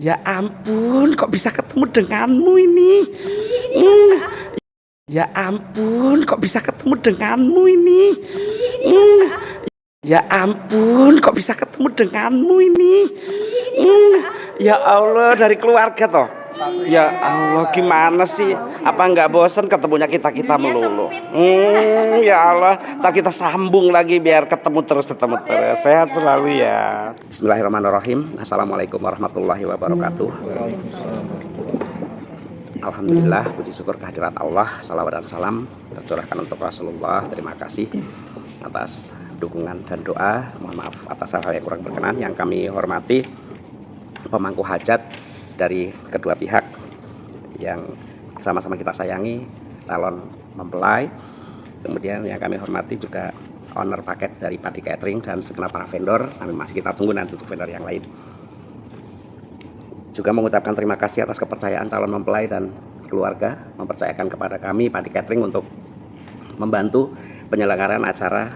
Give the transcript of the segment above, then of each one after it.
Ya ampun, kok bisa ketemu denganmu ini? Hmm, ya ampun, kok bisa ketemu denganmu ini? Hmm, ya ampun, kok bisa ketemu denganmu ini? Hmm, ya Allah, dari keluarga toh. Ya Allah, gimana sih? Apa nggak bosen ketemunya kita melulu? Ya Allah, ntar kita sambung lagi biar ketemu terus. Sehat selalu ya. Bismillahirrahmanirrahim. Assalamualaikum warahmatullahi wabarakatuh. Alhamdulillah, puji syukur kehadirat Allah. Salawat dan salam tercurahkan untuk Rasulullah. Terima kasih atas dukungan dan doa. Mohon maaf atas hal-hal yang kurang berkenan. Yang kami hormati pemangku hajat dari kedua pihak yang sama-sama kita sayangi, calon mempelai. Kemudian yang kami hormati juga owner paket dari Padi Catering dan segenap para vendor, sambil masih kita tunggu nanti untuk vendor yang lain. Juga mengucapkan terima kasih atas kepercayaan calon mempelai dan keluarga mempercayakan kepada kami Padi Catering untuk membantu penyelenggaraan acara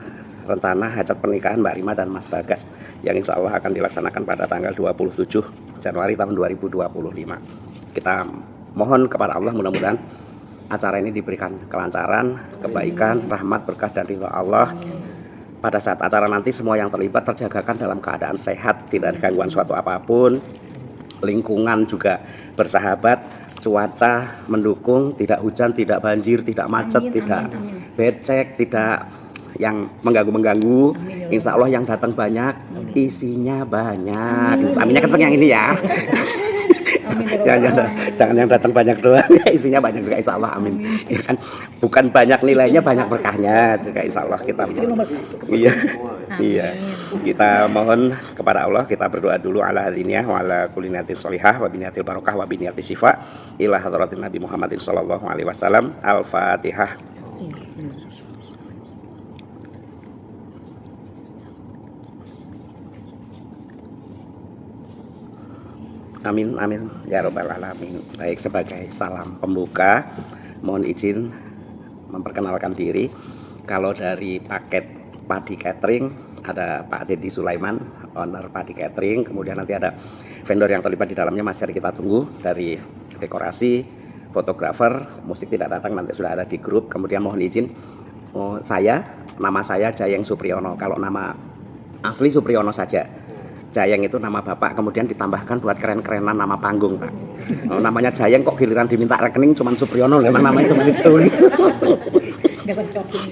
rencana hajat pernikahan Mbak Rima dan Mas Bagas yang insya Allah akan dilaksanakan pada tanggal 27 Januari tahun 2025. Kita mohon kepada Allah mudah-mudahan acara ini diberikan kelancaran, kebaikan, rahmat, berkah dan ridha Allah. Pada saat acara nanti semua yang terlibat terjagakan dalam keadaan sehat, tidak ada gangguan suatu apapun, lingkungan juga bersahabat, cuaca mendukung, tidak hujan, tidak banjir, tidak macet, tidak becek, tidak yang mengganggu. Insya Allah yang datang banyak, isinya banyak. Aminnya kenceng yang ini ya. Jangan yang datang banyak doang, isinya banyak juga insya Allah, amin. Ya kan? Bukan banyak nilainya, banyak berkahnya juga insya Allah kita. Iya. Kita mohon kepada Allah, kita berdoa dulu ala hadiniyah wa ala kulli niyatin sholihah wa biniyatil barokah wa biniyati syifa ila hadratin Nabi Muhammadin sallallahu alaihi wasallam. Al-Fatihah. Amin, amin, ya robbal alamin. Baik, sebagai salam pembuka, mohon izin memperkenalkan diri. Kalau dari paket Padi Catering ada Pak Deddy Sulaiman, owner Padi Catering. Kemudian nanti ada vendor yang terlibat di dalamnya, masih kita tunggu. Dari dekorasi, fotografer, musik tidak datang, nanti sudah ada di grup. Kemudian mohon izin, nama saya Jayeng Supriyono. Kalau nama asli Supriyono saja. Jayeng itu nama bapak, kemudian ditambahkan buat keren-kerenan nama panggung, Pak. Namanya Jayeng kok giliran diminta rekening cuman Supriyono, memang namanya cuma itu.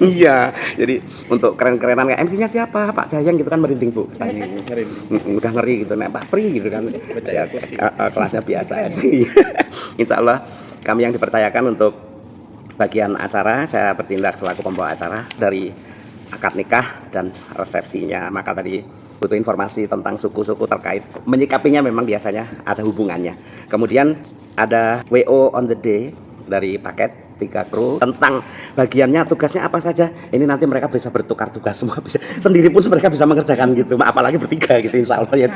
Iya, jadi untuk keren-kerenan kayak MC-nya siapa? Pak Jayeng gitu kan, merinding Bu kesannya. Udah ngeri gitu, nek Pak Pri gitu kan. Ya, kelasnya biasa aja. Insya Allah kami yang dipercayakan untuk bagian acara, saya bertindak selaku pembawa acara dari akad nikah dan resepsinya. Maka tadi butuh informasi tentang suku-suku terkait menyikapinya, memang biasanya ada hubungannya. Kemudian ada WO on the day dari paket 3 kru tentang bagiannya, tugasnya apa saja. Ini nanti mereka bisa bertukar tugas semua, bisa sendiri pun mereka bisa mengerjakan gitu, apalagi bertiga gitu insya Allah ya.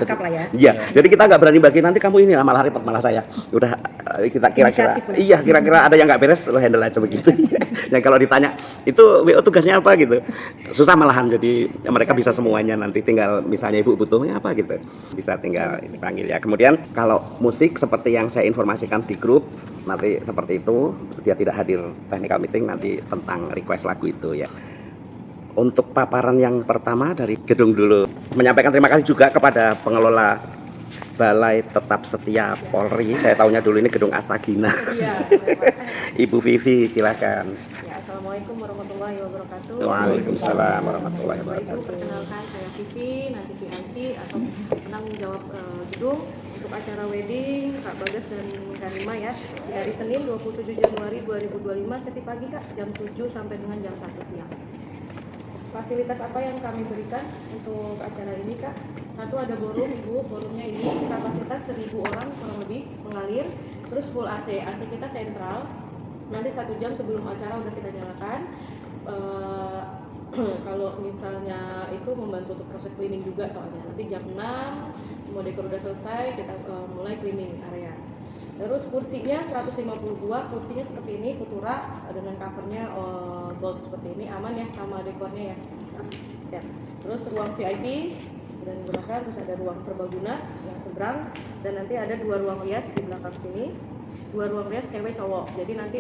Iya, jadi kita nggak berani bagi nanti kamu ini malah repot, malah saya udah kita kira-kira ada yang nggak beres lo handle aja begitu. Yang kalau ditanya itu WO tugasnya apa gitu, susah malahan. Jadi mereka bisa semuanya, nanti tinggal misalnya ibu butuhnya apa gitu bisa tinggal dipanggil ya. Kemudian kalau musik seperti yang saya informasikan di grup nanti seperti itu, dia tidak hadir technical meeting nanti tentang request lagu itu ya. Untuk paparan yang pertama dari gedung dulu, menyampaikan terima kasih juga kepada pengelola Balai Tetap Setia Polri. Saya tahunya dulu ini gedung Astagina. Ya, Ibu Vivi silakan. Ya, assalamualaikum warahmatullahi wabarakatuh. Waalaikumsalam warahmatullahi wabarakatuh. Perkenalkan, saya Vivi, nanti PNC atau penanggung jawab gedung untuk acara wedding Kak Bagas dan Kak Rima ya, dari Senin 27 Januari 2025 sesi pagi Kak, jam 7 sampai dengan jam 1 siang. Fasilitas apa yang kami berikan untuk acara ini Kak? Satu, ada ballroom Ibu, ballroomnya ini kapasitas 1000 orang kurang lebih mengalir, terus full AC kita sentral. Nanti 1 jam sebelum acara udah kita nyalakan. Kalau misalnya itu membantu untuk proses cleaning juga, soalnya nanti jam 6 semua dekor udah selesai, kita mulai cleaning area. Terus kursinya 152, kursinya seperti ini, Futura dengan covernya gold seperti ini, aman ya sama dekornya ya. Siap. Terus ruang VIP sudah digunakan. Terus ada ruang serbaguna yang seberang, dan nanti ada 2 ruang rias di belakang sini. 2 ruang rias cewek cowok. Jadi nanti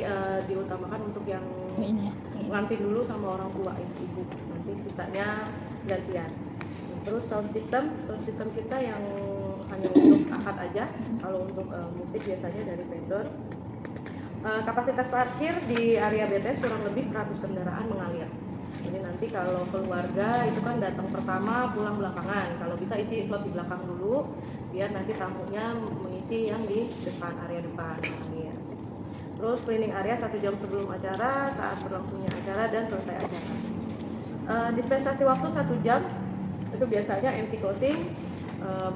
diutamakan untuk yang ngantin dulu sama orang tua ibu. Nanti sisanya gantian. Terus sound system kita yang hanya untuk akad aja. Kalau untuk musik biasanya dari vendor. Kapasitas parkir di area BTS kurang lebih 100 kendaraan mengalir. Jadi nanti kalau keluarga itu kan datang pertama, pulang belakangan. Kalau bisa isi slot di belakang dulu, biar nanti tamunya mengisi yang di depan, area depan. Terus cleaning area 1 jam sebelum acara, saat berlangsungnya acara, dan selesai acara. Dispensasi waktu 1 jam, itu biasanya MC closing,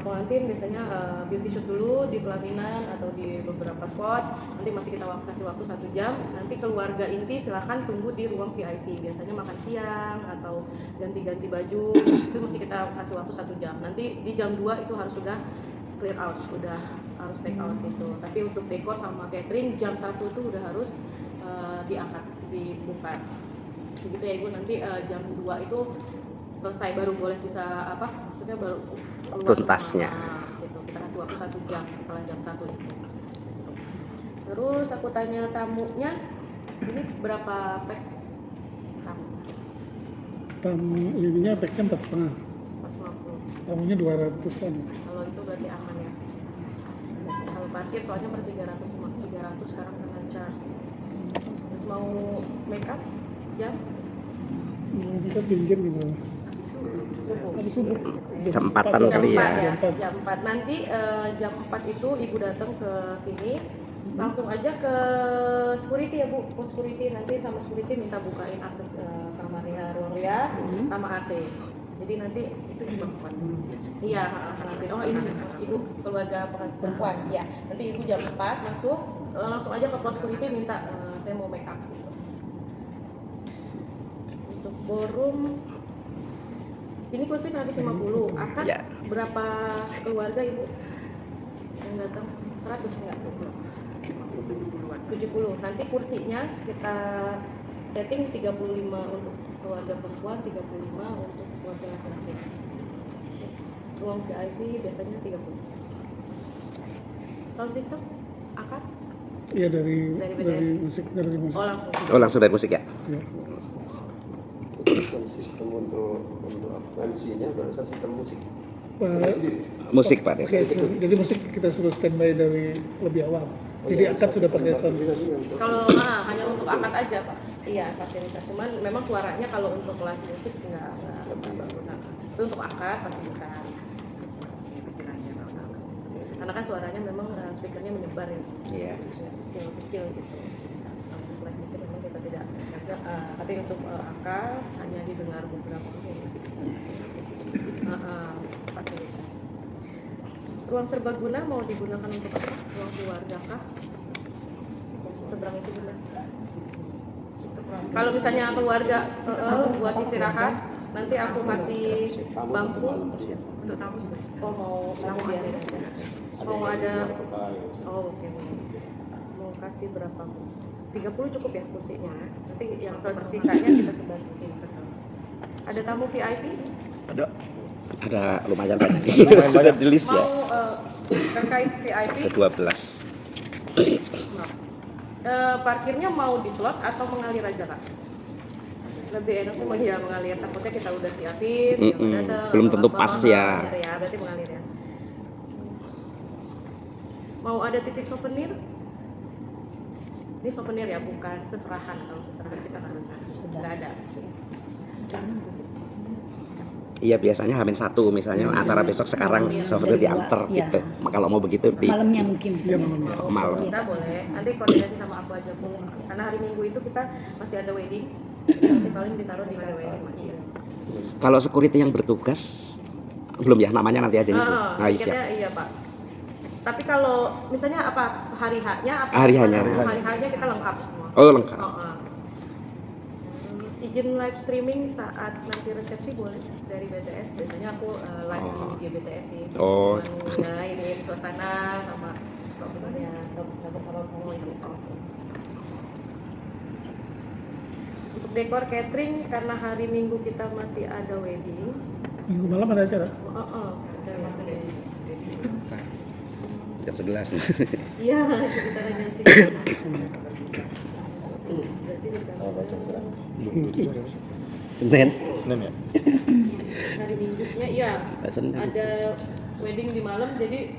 pengantin biasanya beauty shoot dulu di pelaminan atau di beberapa spot. Nanti masih kita kasih waktu 1 jam. Nanti keluarga inti silahkan tunggu di ruang VIP, biasanya makan siang atau ganti-ganti baju, itu masih kita kasih waktu 1 jam. Nanti di jam 2 itu harus sudah clear out, sudah harus take out gitu. Tapi untuk dekor sama catering jam 1 itu udah harus diangkat, dibuka. Begitu ya Ibu, nanti jam 2 itu selesai, baru boleh bisa maksudnya baru keluar tuntasnya gitu. Kita kasih waktu 1 jam setelah jam 1 itu. Terus aku tanya tamunya, ini berapa pax tamu? Tamu ininya packnya 4,5. 450. Tamunya 200-an. Kalau itu berarti aman ya. Kalau parkir soalnya per 300 sekarang kena charge. Terus mau make up jam? Mau kita pinjam gimana? Habis subuh. jam 4-an kali ya. Jam 4. Nanti jam 4 itu Ibu datang ke sini, langsung aja ke security ya Bu, ke security. Nanti sama security minta bukain akses kamarnya, ruang rias sama AC. Jadi nanti itu di jam 4. Iya, nanti. Oh ini Ibu keluarga perempuan. Iya, nanti Ibu jam 4 masuk, langsung aja ke pos security minta saya mau make up. Untuk ballroom ini kursi 150. Akan Ya. berapa keluarga Ibu yang datang? 100 enggak? 70. Nanti kursinya kita setting 35 untuk keluarga perempuan, 35 untuk keluarga laki-laki. Ruang VIP biasanya 30. Sound system akad? Iya dari Dari musik. Oh langsung. Oh, langsung dari musik ya. Ya. Sound system untuk MC-nya berasal sistem musik. Musik Pak. Oke, jadi musik kita suruh standby dari lebih awal. Jadi akad sudah pakai sound. Kalau hanya untuk akad aja Pak. Iya, fasilitas. Cuman memang suaranya kalau untuk live musik enggak bagus. Itu untuk akad pasti bukan. Karena kan suaranya memang speakernya menyebar ya. Iya. Kecil gitu. Untuk live musik memang kita tidak. Tapi untuk akad hanya didengar beberapa yang masih bisa. Fasilitas. Ruang serbaguna mau digunakan untuk apa? Ruang keluarga kah? Seberang itu benar. Kalau misalnya keluarga buat istirahat, nanti aku kasih bangku untuk tamu. Oh mau tamu biasa aja. Mau ada. Oh oke. Mau kasih berapa? 30 cukup ya kursinya. Nanti yang sisanya kita sebar di sini. Ada tamu VIP? Ada lumayan banyak. Sudah di list ya. Mau terkait VIP? Ada 12. Parkirnya mau di slot atau mengalir aja Kak? Lebih enak sih mengalir, takutnya kita udah siapin, Belum tentu pas ya. Ya, berarti mengalir ya. Mau ada titip souvenir? Ini souvenir ya, bukan seserahan. Kalau seserahan kita nggak ada. Iya biasanya H-1 misalnya acara besok sekarang souvenir diantar Iya. gitu. Kalau mau begitu di Malamnya mungkin bisa. malam. Kita boleh, nanti koordinasi sama aku aja Bu. Karena hari Minggu itu kita masih ada wedding. Nanti paling ditaruh di wedding. Iya. Kalau security yang bertugas belum ya namanya nanti aja nih. Nah, siap. tiketnya iya Pak. Tapi kalau misalnya apa hari H-nya apa? Hari H-nya. Hari H-nya kita lengkap semua. Oh, lengkap. Terus izin live streaming saat nanti resepsi boleh dari BTS. Biasanya aku live di BTS sih. Oh. Ya ini suasana sama pokoknya sama itu. Untuk dekor catering karena hari Minggu kita masih ada wedding. Minggu malam ada acara. Acara makan ya. Jam 11. Iya, sekitaran jam segitu. Berarti Senin. Senin ya? hari Minggunya iya. Senin. Ada wedding di malam, jadi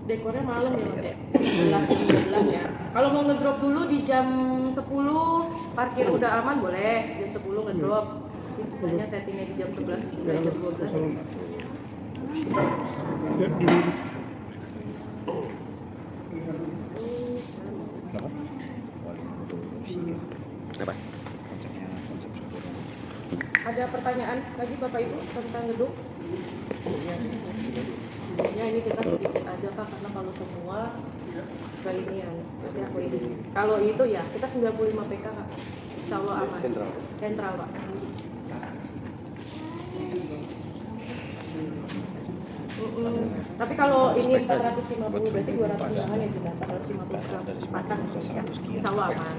dekornya malam ya Mas ya. 11 ya. Kalau mau ngedrop dulu di jam 10, parkir udah aman boleh. Jam 10 ngedrop. Nanti sisanya settingnya di jam 11 juga jam 12. Ya, dulu. Apa? Ada pertanyaan lagi Bapak Ibu tentang gedung? Biasanya ini kita sedikit aja Kak, karena kalau semua kayak ini ya, nanti aku ini. Kalau itu ya kita 95 PK Kak, insya Allah aman. Sentral Pak. Tapi kalau ini 450 berarti 200 undangan ya kita 450 pasang ya. Insya Allah aman.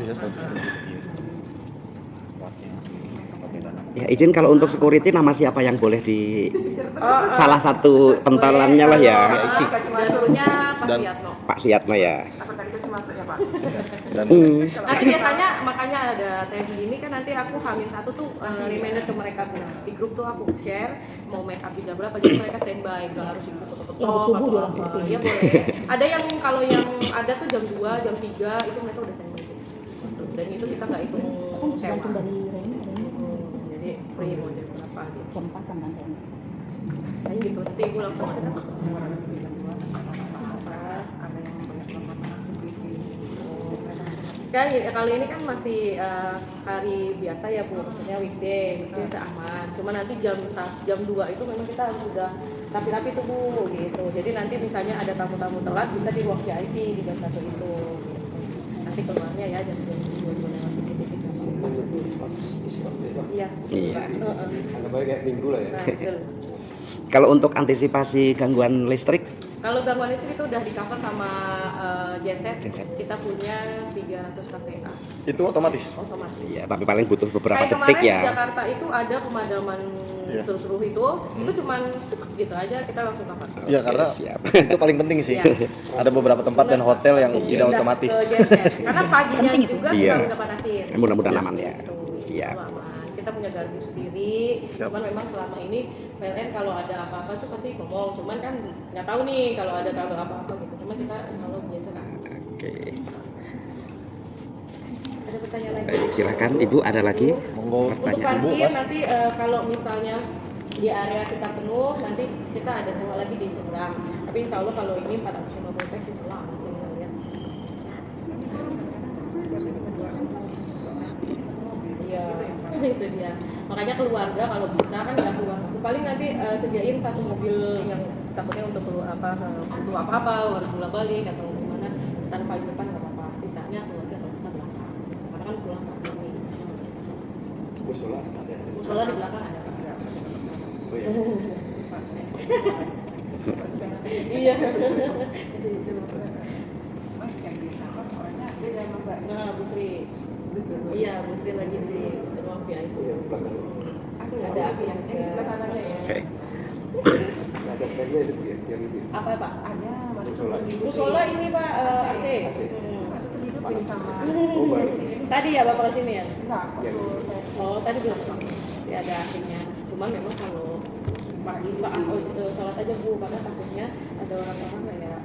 Ya izin kalau untuk security nama siapa yang boleh di salah satu pentolannya lah ya. Jalurnya Pak Suyatno. Pak Suyatno ya. Dan Nanti biasanya makanya ada time gini kan nanti aku H-1 tuh reminder ke mereka tuh di grup tuh aku share mau make up di jam berapa jadi mereka standby nggak harus ikut ketok-ketok atau apa. Iya boleh. Ada yang kalau yang ada tuh jam 2, jam 3 itu mereka udah standby tuh. Dan itu kita nggak hitung sewa. Jadi free mau jam berapa gitu. Jam 4 kan nanti. Kayak gitu. Nanti ibu langsung ada yang ya kali ini kan masih hari biasa ya Bu, maksudnya weekday, itu udah aman. Cuma nanti jam 2 itu memang kita harus udah rapi-rapi tuh Bu, gitu. Jadi nanti misalnya ada tamu-tamu telat bisa di ruang VIP di jam 1 itu. Gitu. Nanti keluarnya ya jam 2 lewat dikit. Iya. Iya. Anggap aja kayak minggu lah ya. Nah, betul. Kalau untuk antisipasi gangguan listrik, Kalau gangguan listrik itu udah di cover sama genset. Genset. Kita punya 300 kVA itu otomatis. otomatis. ya tapi paling butuh beberapa Kayak detik kemarin ya. di Jakarta itu ada pemadaman Iya. seluruh itu cuman gitu aja kita langsung cover. Iya karena siap. itu paling penting sih. Iya. Ada beberapa tempat dan hotel yang Pindah tidak otomatis. ke genset. Karena paginya Penting itu. juga Iya. kita udah panasin. Mudah-mudahan aman ya. Gitu. Siap. Itu aman. Kita punya gardu sendiri. Siap. Cuman memang selama ini PLN kalau ada apa-apa tuh pasti ngomong. Cuman kan nggak tahu nih kalau ada tahu apa-apa gitu. Cuman kita insya Allah biasa kan. Oke. Ada pertanyaan lagi? Baik, silakan Ibu ada lagi Monggo. Untuk pertanyaan. Ibu, parkir Mas. nanti kalau misalnya di area kita penuh, nanti kita ada sewa lagi di seberang. Tapi insya Allah kalau ini 450 pes insya Allah aman sih ngeliat. Iya, itu dia. Makanya keluarga kalau bisa kan nggak keluar masuk. Paling nanti sediain satu mobil yang takutnya untuk keluar untuk apa-apa harus pulang balik atau gimana. Ntar paling depan nggak apa-apa. Sisanya keluarga kalau bisa belakang. Karena kan pulang parkir nih. Musola ada. Musola di belakang ada. Oh iya. Iya. Nah, Bu Sri. Iya, Bu Sri lagi di ruang VIP. Iya, belakang. Aku nggak ada api yang sebelah sananya ya. Oke. Ada fan-nya itu ya, yang itu. Apa Pak? Ada. Musola. Musola ini Pak AC. AC. Hmm. Oh, baru. Tadi ya Bapak kesini ya? Yang Oh, tadi belum. Ya, ada AC-nya. Cuman memang kalau pas sholat aja Bu, karena takutnya ada orang-orang kayak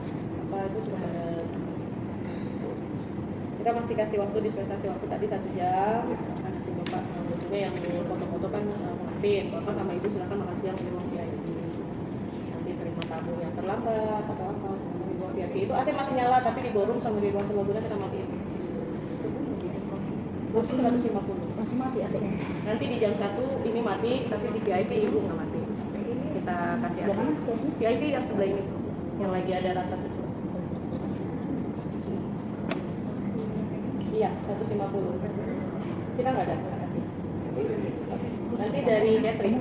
apa itu sudah ada. Kita masih kasih waktu dispensasi waktu tadi 1 jam. Silakan nanti Bapak maksudnya yang foto-foto kan maafin. Bapak sama Ibu silakan makan siang di ruang VIP. Nanti terima tamu yang terlambat atau apa silakan di ruang VIP. Itu AC masih nyala tapi di ballroom sama di ruang sebelah kita matiin. Kursi 150. Masih mati AC-nya. Nanti di jam 1 ini mati, tapi di VIP Ibu nggak mati. Kita kasih AC. VIP yang sebelah ini, yang lagi ada rata itu. Iya, 150. Kita nggak ada, kita kasih. Nanti dari catering.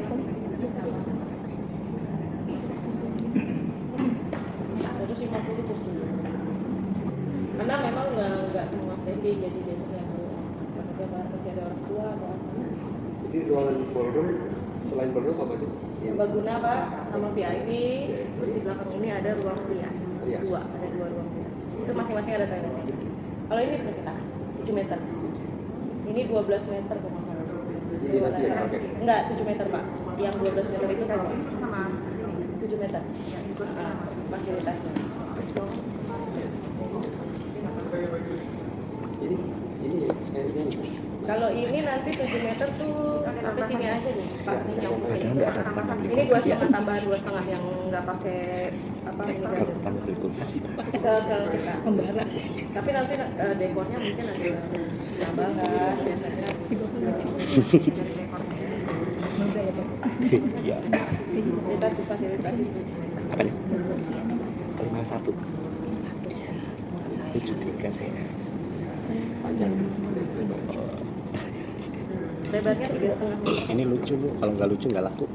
150 kursi. Karena memang nggak semua standing, jadi dia tuh yang masih ada orang tua atau apa. Jadi ruangan ballroom Selain ballroom apa aja? Serbaguna Pak, sama VIP. Terus di belakang ini ada ruang rias. Rias. Ada dua ruang rias. Itu masing-masing ada toiletnya. Kalau ini punya kita 7 meter. Ini 12 meter kok. Jadi nanti yang pakai. Enggak, 7 meter Pak. Yang 12 meter itu sama 7 meter. Fasilitasnya. Ini kayaknya Kalau ini nanti 7 meter tuh sampai sini aja nih Pak. Ini yang Padahal nggak ada tangan. ini 2,5 tambah 2,5 yang nggak pakai apa ini Kalau kan. tangan itu kulkas Ke kita pembara. Tapi nanti dekornya mungkin nanti tambah kan biasanya si bapak lucu. Iya. Kita fasilitas Apanya? 51. 73 saya. panjang. lebarnya 3,5 meter. Ini lucu Bu, kalau nggak lucu nggak laku.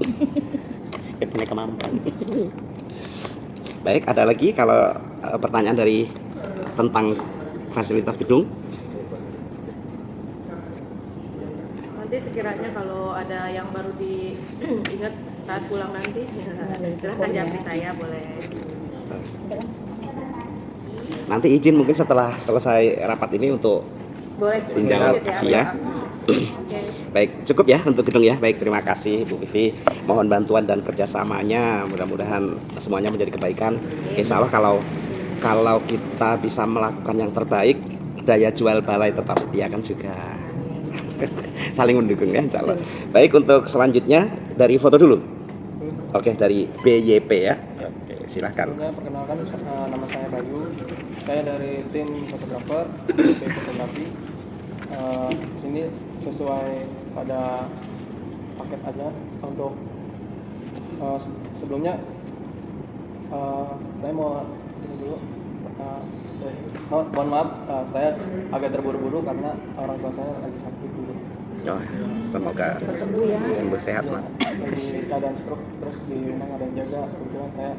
Punya kemampuan. Baik, ada lagi kalau pertanyaan dari tentang fasilitas gedung? Nanti sekiranya kalau ada yang baru diingat saat pulang nanti, silahkan japri saya boleh. Nanti izin mungkin setelah selesai rapat ini untuk Boleh. tinjau Lanjut kasih ya. Oke. Baik, cukup ya untuk gedung ya. Baik, terima kasih Bu Vivi. Mohon bantuan dan kerjasamanya. Mudah-mudahan semuanya menjadi kebaikan. Insya Allah kalau kita bisa melakukan yang terbaik, daya jual balai tetap setia kan juga. Saling mendukung ya, insya Allah. Baik, untuk selanjutnya dari foto dulu. Oke, dari BYP ya. Oke, silahkan. Sebelumnya perkenalkan nama saya Bayu. Saya dari tim fotografer BP Fotografi. Sini sesuai pada paket aja untuk sebelumnya saya mau ini dulu. Mohon maaf, saya agak terburu-buru karena orang tua saya lagi sakit dulu. Oh, semoga sembuh sehat Mas. Lagi keadaan stroke, terus di rumah ada yang jaga. Kebetulan saya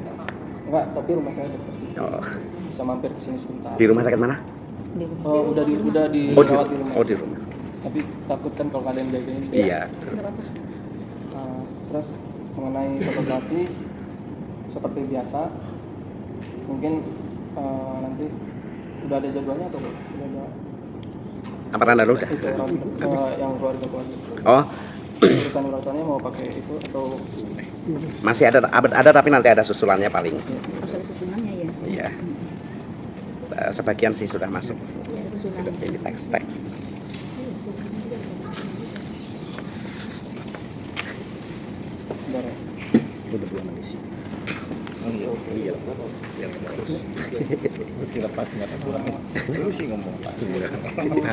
enggak, tapi rumah saya dekat sini. Oh, Bisa mampir ke sini sebentar. di rumah sakit mana? Udah Oh, dirawat di rumah. oh di rumah. Tapi takut kan kalau ada yang jagain. Iya. Terus mengenai fotografi seperti biasa, mungkin nanti udah ada jadwalnya atau belum? Udah ada Apa tanda lu udah? itu yang keluarga. Oh, Urutan-urutannya mau pakai itu atau masih ada tapi nanti ada susulannya paling. Harus ada susunannya ya. Iya. Sebagian sih sudah masuk. Ada susunannya. Ini teks. udah ya? Lu berdua mengisi. Iya, terus dilepas nggak kurang. Lu sih ngomong Pak.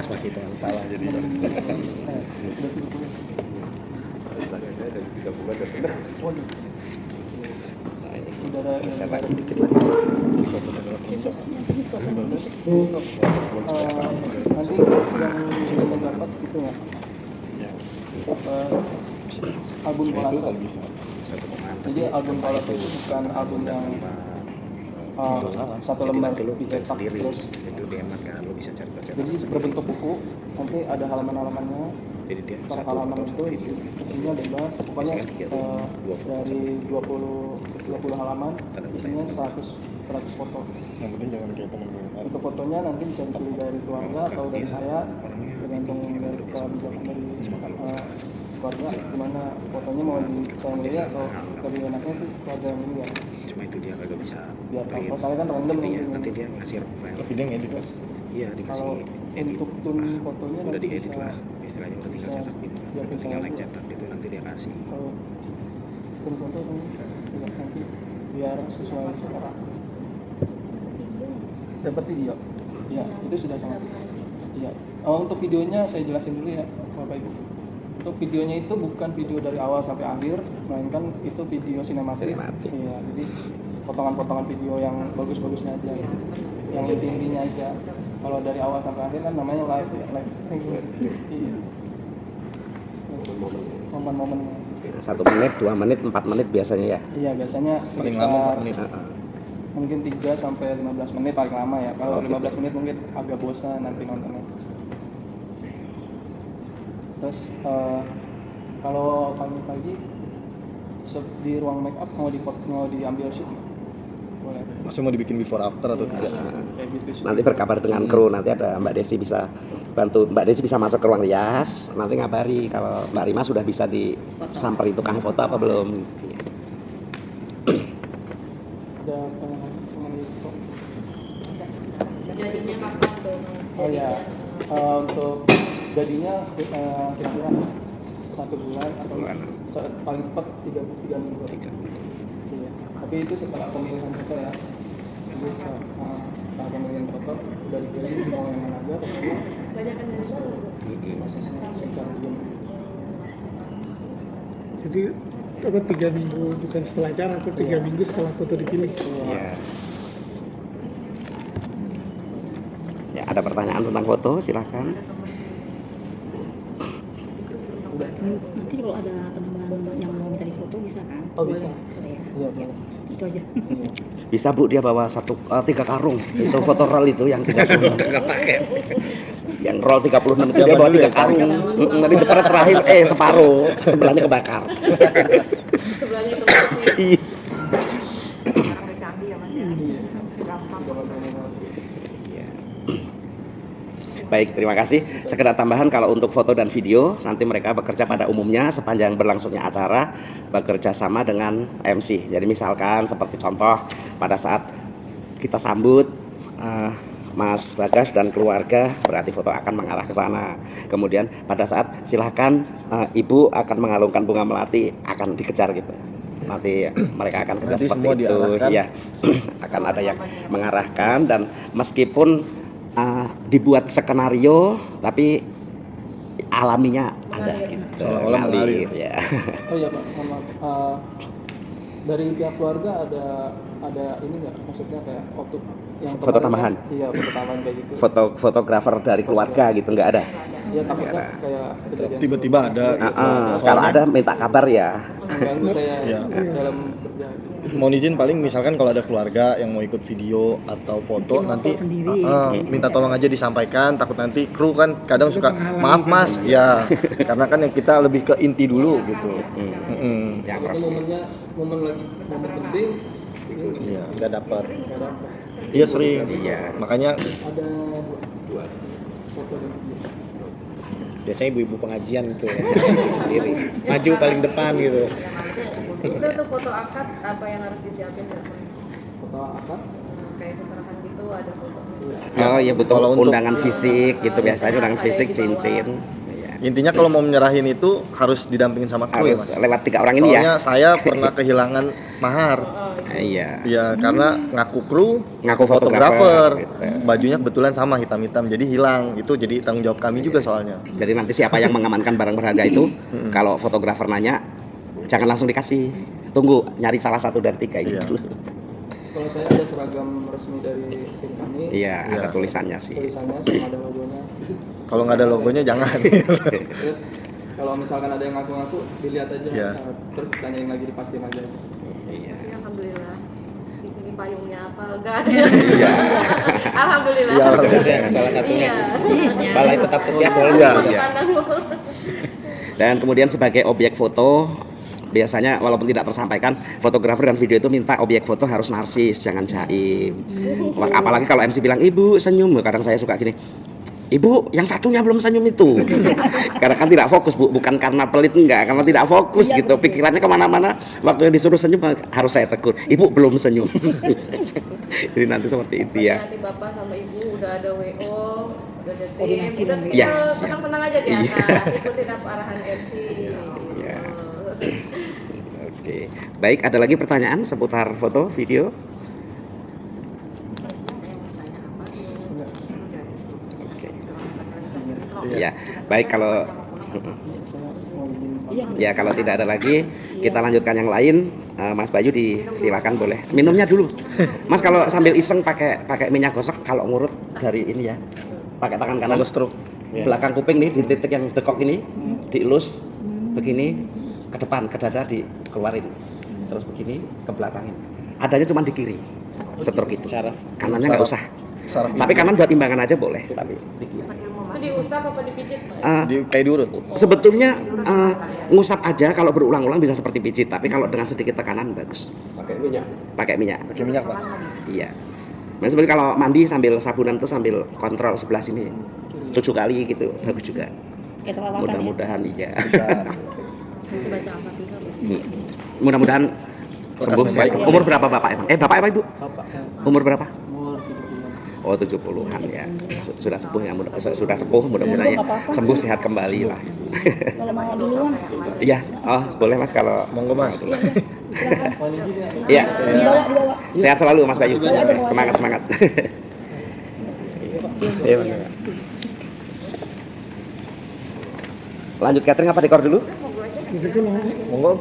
Pas itu salah jadi. Udah 70. Saya dari 3 bulan udah pernah. Nah, ini Sudah ada saya lagi dikit lagi. nanti yang belum dapat itu nggak? Album kolase. Jadi album kolase itu bukan album yang satu lembar dicetak terus. Jadi lebih hemat kan, lu bisa cari baca. Jadi berbentuk buku, nanti ada halaman-halamannya. Jadi dia Per satu halaman foto itu satu video. isinya bebas, pokoknya dari 20 halaman isinya 100 foto. Yang penting jangan kayak temen gue. Untuk fotonya nanti bisa dipilih dari keluarga atau dari saya, tergantung dari kebijakan dari keluarga gimana fotonya mau saya milih atau lebih enaknya sih keluarga yang milih ya. Cuma itu dia kagak bisa. Biar kalau saya kan random Nanti dia ngasih file. Video yang edit Mas. Iya, kalau dikasih edit. untuk tune fotonya Udah nanti diedit bisa lah. Istilahnya udah tinggal bisa cetak gitu kan. diapin Udah tinggal sama like dia. cetak gitu nanti dia kasih. kalau tune foto kan juga nanti biar sesuai selera. Dapat video? Ya, itu sudah sangat. Iya. Untuk videonya saya jelasin dulu ya, Bapak Ibu. Untuk videonya itu bukan video dari awal sampai akhir, melainkan itu video sinematik. Sinematik. Iya, jadi potongan-potongan video yang bagus-bagusnya aja, yang inti-intinya aja. Kalau dari awal sampai akhir kan namanya live ya, live. Iya. Momen-momennya. 1 menit, 2 menit, 4 menit biasanya ya. Iya, biasanya Paling lama 4 sekitar menit. mungkin 3 sampai 15 menit paling lama ya. Kalau Oh, gitu. 15 menit mungkin agak bosan nanti nontonnya. Terus kalau pagi-pagi di ruang make up mau diambil shoot boleh. Maksudnya mau dibikin before after atau tidak? Kayak gitu sih. Nanti berkabar dengan kru, nanti ada Mbak Desi bisa bantu, Mbak Desi bisa masuk ke ruang rias, nanti ngabari kalau Mbak Rima sudah bisa disamperin tukang foto apa belum. Ada pengen foto. Jadinya kapan tuh? Oh ya, untuk jadinya kira-kira 1 bulan atau paling cepat 3 minggu. Iya. Tapi itu setelah pemilihan foto ya. Jadi setelah pemilihan foto udah dikirim mau yang mana aja, pokoknya Banyak kan dari Solo. prosesnya secara begini. Jadi apa 3 minggu bukan setelah acara atau 3 minggu setelah foto dipilih. Ya. Ya, ada pertanyaan tentang foto, silahkan. Nanti kalau ada penambahan yang mau minta difoto bisa kan? Oh, bisa. Boleh ya? Iya, boleh. Itu aja. Iya. Bisa Bu, dia bawa 3 karung, itu foto roll itu yang 36. Nggak pakai. Yang roll 36 itu dia bawa 3 karung. Nanti jepret terakhir, separuh, sebelahnya kebakar. Sebelahnya itu masih Baik, terima kasih. Sekedar tambahan, kalau untuk foto dan video, nanti mereka bekerja pada umumnya sepanjang berlangsungnya acara, bekerja sama dengan MC. Jadi misalkan seperti contoh, pada saat kita sambut Mas Bagas dan keluarga, berarti foto akan mengarah ke sana. Kemudian pada saat silakan Ibu akan mengalungkan bunga melati, akan dikejar gitu. Nanti mereka akan kerja Nanti seperti semua itu. diarahkan. Ya, akan ada yang mengarahkan, dan meskipun dibuat skenario tapi alaminya ada gitu. Seolah-olah mengalir. Ya. Oh iya Pak, mohon maaf. Dari pihak keluarga ada ini nggak, maksudnya kayak waktu yang Foto kemarin tambahan? kan, iya, foto tambahan kayak gitu. Fotografer dari keluarga gitu nggak ada. Iya, takutnya kayak kejadian Tiba-tiba ada. Kalau ada minta kabar ya. mengganggu saya Iya. dalam kerja. Mohon izin, paling misalkan kalau ada keluarga yang mau ikut video atau foto, Bikin nanti foto sendiri. minta tolong aja disampaikan, takut nanti kru kan kadang suka penghalang. maaf mas ya, karena kan yang kita lebih ke inti dulu gitu. Yang Itu resmi. momen penting Iya, nggak dapat. nggak dapat. Iya sering. Iya. Makanya Ada dua foto dan video. biasanya ibu-ibu pengajian gitu isi sendiri, maju paling depan gitu. itu untuk foto akad apa yang harus disiapin nggak, Mas? Foto akad. Kayak seserahan gitu ada foto. Oh iya, betul. Kalau untuk- Undangan fisik gitu, biasanya undangan fisik, cincin. Iya. Intinya kalau mau menyerahin itu harus didampingin sama kru ya Harus mas. lewat 3 orang ini ya. Soalnya saya pernah kehilangan mahar. Iya. Ya karena ngaku kru, Ngaku fotografer, fotografer, gitu. bajunya kebetulan sama hitam-hitam, jadi hilang. Itu jadi tanggung jawab kami juga soalnya. Jadi nanti siapa yang mengamankan barang berharga itu, kalau fotografer nanya, jangan langsung dikasih. Tunggu, nyari salah satu dari 3 itu Iya. dulu. Kalau saya ada seragam resmi dari tim kami, Iya, ada Iya. tulisannya sih. tulisannya sama ada logonya. Kalau nggak ada logonya jangan. Terus kalau misalkan ada yang ngaku-ngaku, dilihat aja, Iya. terus ditanyain lagi, dipastiin aja. Iya. Ya, alhamdulillah. Di sini payungnya apa? Enggak ada. Iya. Alhamdulillah. Iya, alhamdulillah. Salah satunya. Iya. Balai tetap setia Polri. Iya. Pandang. Dan kemudian sebagai objek foto, biasanya walaupun tidak tersampaikan, fotografer dan video itu minta objek foto harus narsis, jangan jaim. Apalagi kalau MC bilang, "Ibu senyum," kadang saya suka gini, "Ibu, yang satunya belum senyum itu." Karena kan tidak fokus, Bu. Bukan karena pelit, enggak, karena tidak fokus gitu. Pikirannya kemana-mana. Waktu yang disuruh senyum harus saya tegur, "Ibu belum senyum." Jadi nanti seperti itu ya. Nanti Bapak sama Ibu udah ada WO, udah ada tim, Koordinasi udah dulu. Iya, tinggal siap. tenang-tenang aja di Iya. atas, ikutin apa arahan MC. Iya. Oke. Baik, ada lagi pertanyaan seputar foto, video? Oke. Ya, baik kalau ya kalau tidak ada lagi, kita lanjutkan yang lain. Mas Bayu disilakan boleh. Minumnya dulu. Mas kalau sambil iseng pakai minyak gosok, kalau ngurut dari ini ya. Pakai tangan kanan. Stroke. Belakang kuping nih, di titik yang dekok ini dielus begini ke depan, ke dada dikeluarin, terus begini ke belakangin. Adanya cuma di kiri, stroke itu. Kanannya nggak usah. saraf Tapi kanan buat timbangan aja boleh, tapi di kiri. Itu diusap apa dipijit? kayak diurut. Sebetulnya ngusap aja kalau berulang-ulang bisa seperti pijit, tapi kalau dengan sedikit tekanan bagus. Pakai minyak. Pakai minyak. Pakai minyak, Pak. Iya. Nah, sebenarnya kalau mandi sambil sabunan tuh sambil kontrol sebelah sini 7 kali gitu, bagus juga. Kayak selawatan ya. Mudah-mudahan iya. Bisa. Bisa baca Al-Fatihah. Mudah-mudahan sembuh Lekas sehat. membaik. Umur berapa Bapak emang? Bapak apa Ibu? Bapak saya Umur berapa? umur 70-an. Oh 70-an ya. Sudah sepuh ya, sudah sepuh mudah-mudahan ya. Sembuh sehat kembali lah. Kalau mau duluan, Iya, oh boleh Mas kalau Monggo, Mas. Mohon izin ya. Iya. dibawa. Sehat selalu Mas Bayu. Semangat semangat. Iya, benar. Lanjut catering apa dekor dulu? Jadi kan Monggo.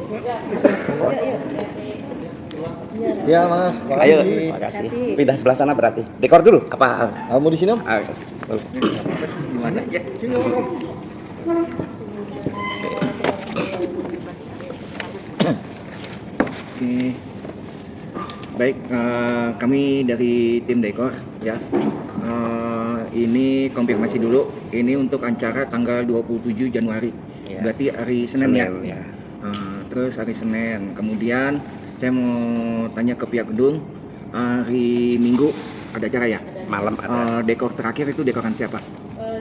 Iya, Mas. Ayo, makasih. Pindah sebelah sana berarti. Dekor dulu apa? Kamu di sini, Om? Gimana ya? Oke. Baik, kami dari tim dekor ya. Ini konfirmasi dulu. Ini untuk acara tanggal 27 Januari. Ya. Berarti hari Senin, ya. ya. Terus hari Senin. Kemudian saya mau tanya ke pihak gedung. Hari Minggu ada acara ya? Malam ada. Dekor terakhir itu dekoran siapa?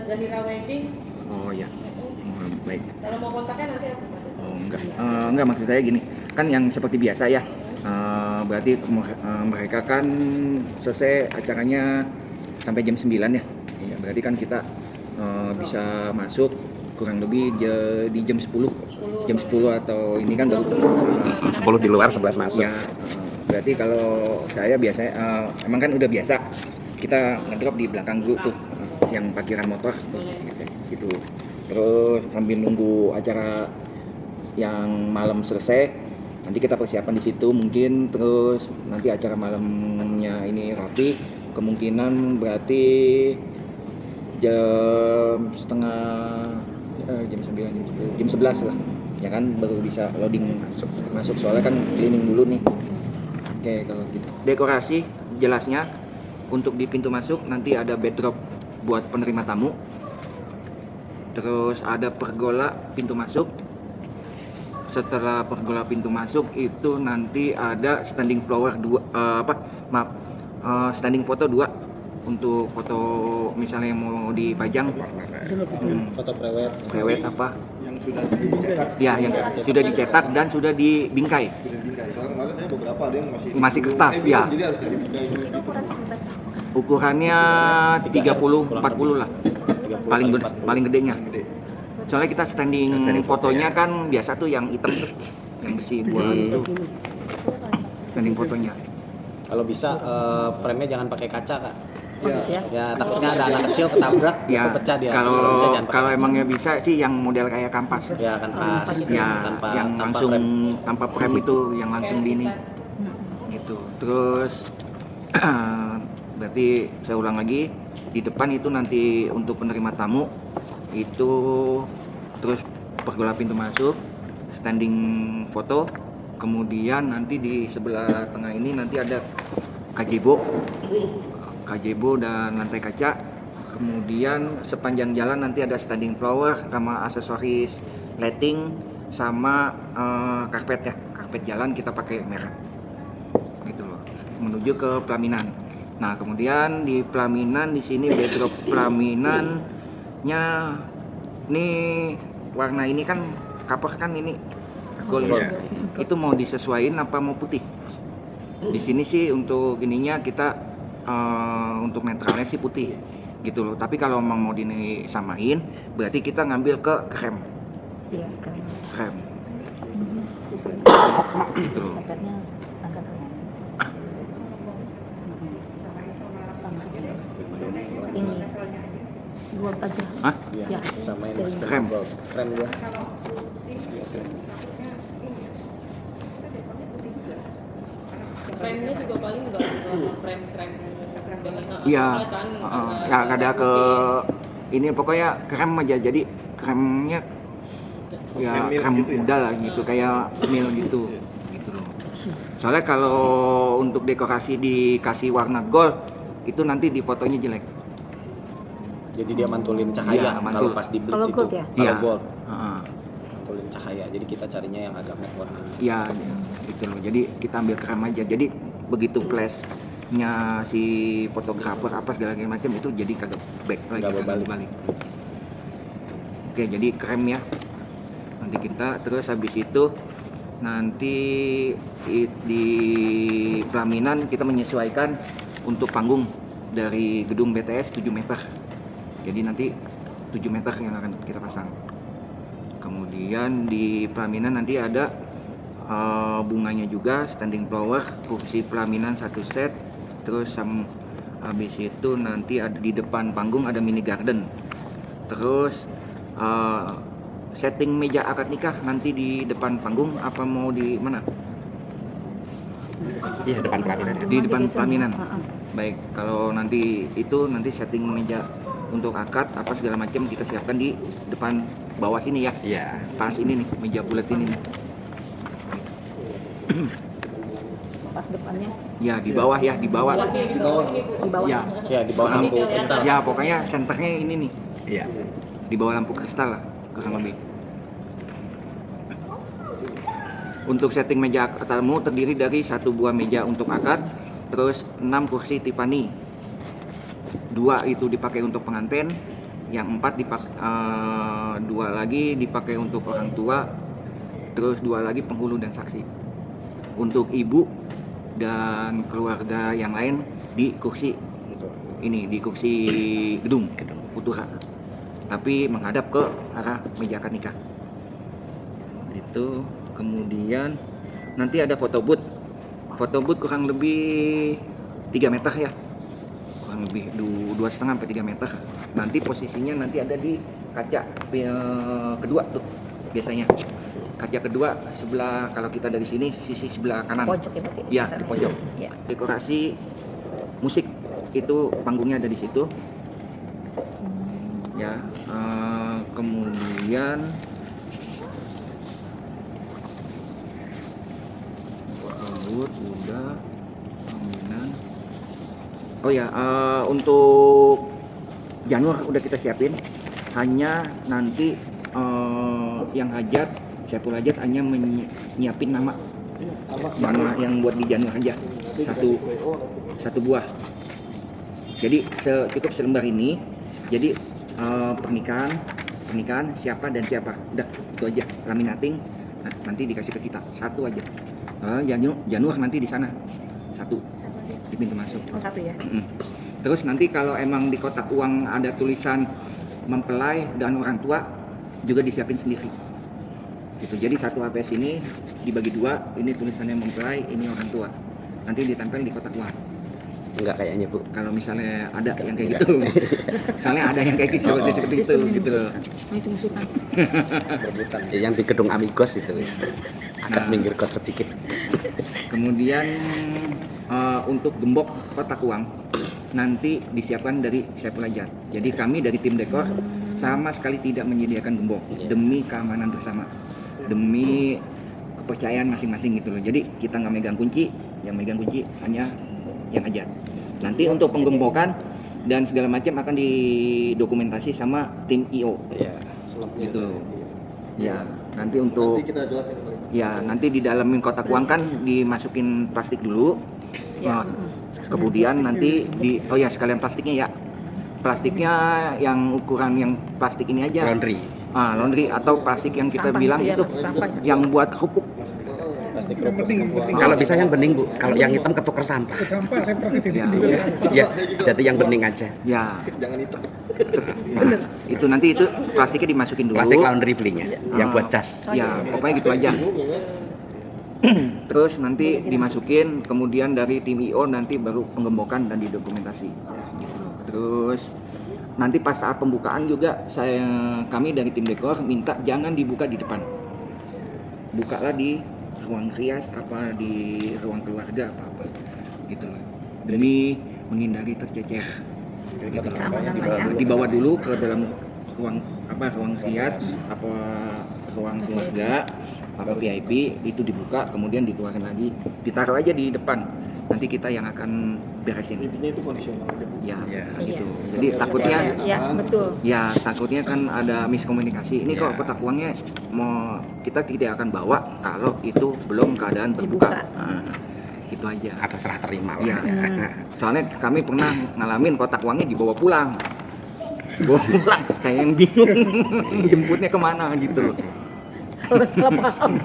Zahira Wedding. Oh ya. Baik. Kalau mau kontaknya nanti aku kasih. Oh enggak maksud saya gini, kan yang seperti biasa ya, berarti mereka kan selesai acaranya sampai jam 9 ya, ya berarti kan kita bisa masuk kurang lebih di jam 10 atau ini kan baru 10 di luar, 11 masuk. ya, berarti kalau saya biasanya emang kan udah biasa kita ngedrop di belakang dulu tuh, yang parkiran motor tuh, gitu. Terus sambil nunggu acara yang malam selesai, nanti kita persiapan di situ mungkin. Terus nanti acara malamnya ini rapi, kemungkinan berarti jam jam 9, jam 11 lah, ya kan, baru bisa loading masuk soalnya kan cleaning dulu nih. Oke, kalau gitu. Dekorasi jelasnya untuk di pintu masuk nanti ada backdrop buat penerima tamu. Terus ada pergola pintu masuk. Setelah pergola pintu masuk itu nanti ada standing flower standing foto 2 untuk foto misalnya yang mau dipajang. Foto Prewed apa? yang sudah dicetak. Ya, yang sudah dicetak dan sudah dibingkai. Soalnya kemarin saya beberapa ada yang Masih kertas, ya. Jadi harus dari bingkai. Ukurannya 30-40 lah. Paling gedenya. Soalnya kita standing fotonya kan biasa tuh yang hitam tuh, yang besi buat itu standing fotonya. Kalau bisa frame-nya jangan pakai kaca, Kak. Ya. Ya, takutnya ada anak kecil ketabrak, Ya, itu pecah dia. Bisa kalau jangan pakai kalau kaca. emangnya bisa sih yang model kayak kampas. Ya, kanvas. Ya, tanpa yang langsung frame. tanpa frame itu, yang langsung di ini. Gitu. Terus berarti saya ulang lagi, di depan itu nanti untuk penerima tamu itu, terus pergola pintu masuk, standing foto, kemudian nanti di sebelah tengah ini nanti ada gazebo dan lantai kaca. Kemudian sepanjang jalan nanti ada standing flower sama aksesoris lighting sama karpet ya. Karpet jalan kita pakai merah. Gitu loh. Menuju ke pelaminan. Nah, kemudian di pelaminan di sini backdrop pelaminannya nih warna ini kan cover kan ini gold. Itu mau disesuaiin apa mau putih? Di sini sih untuk ininya kita untuk netralnya sih putih gitu loh. Tapi kalau emang mau disamain berarti kita ngambil ke krem. Iya, kan. Krem. Gitu loh. Karpetnya agak keren. Ini gold aja. Hah? Ya. Samain Dari- Krem. Krem dia. Frame-nya juga paling enggak frame Iya. Ya ada ke ini pokoknya krem aja, jadi kremnya ya Kayak milk krem gitu ya? udah lah gitu, kayak mil gitu loh. Soalnya kalau untuk dekorasi dikasih warna gold itu nanti di fotonya jelek. Jadi dia mantulin Iya, cahaya mantul. kalau pas di blitz Kalau itu. gold ya? Kalau Iya. gold, Heeh. mantulin cahaya. Jadi kita carinya yang agak matte warnanya. Iya, gitu loh. Jadi kita ambil krem aja. Jadi begitu flashnya si fotografer apa segala macam itu jadi kagak back lagi, Nggak kagak berbalik. Oke, jadi krem ya. Nanti kita terus habis itu nanti di pelaminan kita menyesuaikan untuk panggung dari gedung BTS 7 meter. Jadi nanti 7 meter yang akan kita pasang. Kemudian di pelaminan nanti ada bunganya juga, standing flower, kursi pelaminan 1 set, terus habis itu nanti ada di depan panggung ada mini garden. Terus setting meja akad nikah nanti di depan panggung apa mau di mana? Iya, depan pelaminan. Di depan pelaminan. Heeh. Baik, kalau nanti itu nanti setting meja untuk akad apa segala macam kita siapkan di depan bawah sini ya. Iya. Pas ini nih, meja bulat ini nih. Pas depannya Ya, di bawah ya, di bawah. di bawah. Ya. Ya di bawah lampu kristal. Ya, pokoknya senternya ini nih. Iya. Di bawah lampu kristal lah, kurang lebih. Untuk setting meja tamu terdiri dari 1 buah meja untuk akad, terus 6 kursi Tiffany. 2 itu dipakai untuk pengantin, yang 4 2 lagi dipakai untuk orang tua, terus 2 lagi penghulu dan saksi. Untuk ibu dan keluarga yang lain di kursi ini, di kursi gedung Putura, tapi menghadap ke arah meja akad nikah. Itu kemudian nanti ada foto booth. Foto booth kurang lebih 3 meter ya, kurang lebih 2,5 sampai 3 meter. Nanti posisinya nanti ada di kaca kedua tuh biasanya. Kaca kedua sebelah, kalau kita dari sini sisi sebelah kanan. Pojok ya berarti. Ya, di pojok. Iya. Dekorasi musik itu panggungnya ada di situ. Ya, kemudian rambut udah, pelaminan. Oh ya, untuk Januar udah kita siapin. Hanya nanti yang hajat, Saiful Hajat hanya menyiapin nama yang buat di Januar aja, satu buah. Jadi cukup selembar ini. Jadi pernikahan siapa dan siapa, udah itu aja, laminating. Nah, nanti dikasih ke kita satu aja. Januar nanti di sana satu di pintu masuk. Oh, satu ya. Terus nanti kalau emang di kotak uang ada tulisan mempelai dan orang tua juga disiapin sendiri. Gitu. Jadi satu APS ini dibagi 2, ini tulisannya mempelai, ini orang tua. Nanti ditempel di kotak uang. Enggak kayaknya, Bu. Kalau misalnya ada yang kayak gitu. Misalnya ada yang kayak gitu, seperti itu gitu loh. Itu musuhan. Rebutan. Ya, yang di gedung Amigos itu. Agak Nah. minggir kot sedikit. Kemudian untuk gembok kotak uang nanti disiapkan dari Saiful Hajat. Jadi kami dari tim dekor sama sekali tidak menyediakan gembok demi keamanan bersama, demi kepercayaan masing-masing gitu loh. Jadi kita nggak megang kunci, yang megang kunci hanya yang hajat. Nanti untuk penggembokan dan segala macam akan didokumentasi sama tim IO. Iya. Gitu loh. Ya, nanti untuk Nanti kita jelasin lagi. ya nanti di dalamin kotak uang kan dimasukin plastik dulu. Ya. Kemudian nanti sekalian plastiknya ya. Plastiknya yang ukuran yang plastik ini aja. Laundry. Laundry atau plastik yang kita Sampah bilang gitu ya, itu sampah. yang buat kerupuk. Plastik Yang penting, yang penting. Kalau bisa yang bening, Bu. Kalau yang hitam ketuker sampah. Ikut sampah saya pernah jadi Ya. Ya, jadi yang bening aja. Ya. Jangan hitam. Nah, itu nanti itu plastiknya dimasukin dulu. Plastik laundry belinya, yang Ah. buat cas. Ya, pokoknya gitu aja. Terus nanti dimasukin, kemudian dari tim IO nanti baru penggembokan dan didokumentasi. Gitu. Terus nanti pas saat pembukaan juga kami dari tim dekor minta jangan dibuka di depan. Bukalah di ruang rias apa di ruang keluarga apa gitu loh. Demi menghindari tercecer. Gitu. Keamanan lah ya. Dibawa dulu ke dalam ruang hias apa ruang keluarga apa VIP itu dibuka kemudian dikeluarin lagi, ditaruh aja di depan, nanti kita yang akan beresin. Intinya itu kondisional aja Bu. Ya, Iya. gitu. Jadi takutnya Ya, betul. ya takutnya kan ada miskomunikasi. Ini kok kotak uangnya mau kita tidak akan bawa kalau itu belum keadaan berbuka. Dibuka. Nah, gitu aja. Ada serah terima. Iya. Soalnya kami pernah ngalamin kotak uangnya dibawa pulang. Dibawa pulang, saya yang bingung jemputnya kemana gitu loh. Salah paham.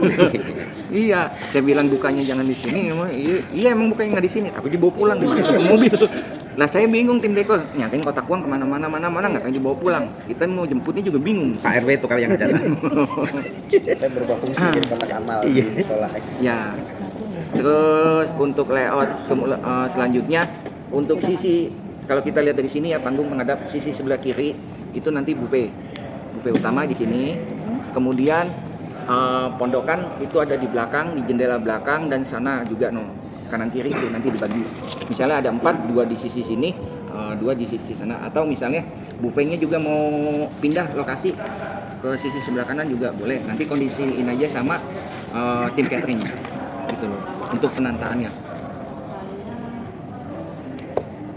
Iya, saya bilang bukanya jangan di sini. Iya emang bukanya nggak di sini, tapi dibawa pulang di mobil. Lah saya bingung tim dekor, nyatain kotak uang kemana-mana nggak akan dibawa pulang. Kita mau jemputnya juga bingung. Pak RW itu kali yang ngajar. Kita berubah fungsi jadi kotak amal Iya. di sekolah. Ya. Terus untuk layout selanjutnya untuk sisi kalau kita lihat dari sini ya panggung menghadap sisi sebelah kiri itu nanti buffet utama di sini. Kemudian pondokan itu ada di belakang, di jendela belakang dan sana juga kanan kiri itu nanti dibagi. Misalnya ada 4, 2 di sisi sini, 2 di sisi sana. Atau misalnya buffetnya juga mau pindah lokasi ke sisi sebelah kanan juga boleh. Nanti kondisiin aja sama tim catering gitu loh untuk penataannya.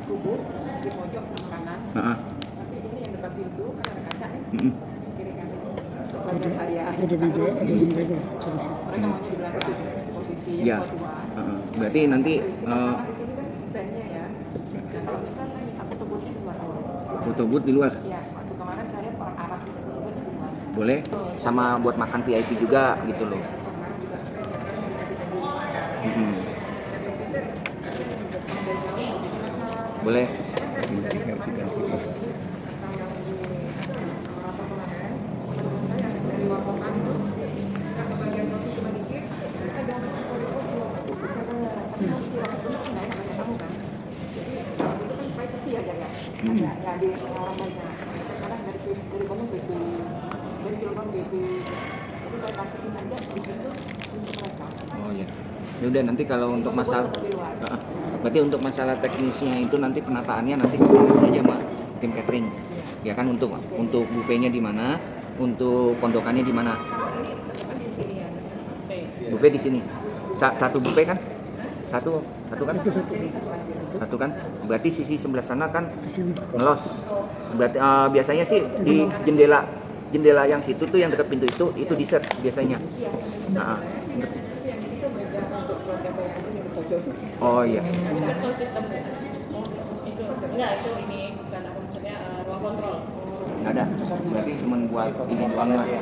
Kubur di pojok sebelah kanan. Heeh. Tapi ini yang dekat pintu kan ada kaca ya. Mm-mm. Kiri kanan. Untuk keluarga saya. Ada beda, ada benda apa? Mereka maunya di belakang posisi yang Ya. kedua. Heeh. Berarti nanti Di sini kan brandnya ya. Dan kalau bisa aku tebusnya di luar awal. foto booth di luar Iya, waktu kemarin saya lihat orang Arab itu tebusnya di luar. boleh, sama buat makan VIP juga gitu loh. Kemarin juga dikasih tahu. Mm-mm. Boleh. Oh iya. Ya udah nanti kalau untuk masalah berarti untuk masalah teknisnya itu nanti penataannya nanti koordinasi aja sama tim catering. Ya kan untuk buffetnya di mana, untuk pondokannya di mana. Buffet di sini. Satu buffet kan? Satu kan? Satu kan? Berarti sisi sebelah sana kan ngelos. Berarti biasanya sih di jendela yang situ tuh yang dekat pintu itu di set biasanya. Nah, oh iya. Kita sound system itu enggak itu ini bukan apa maksudnya ruang kontrol. Nggak ada. Berarti cuma buat ini doang lah. Ya.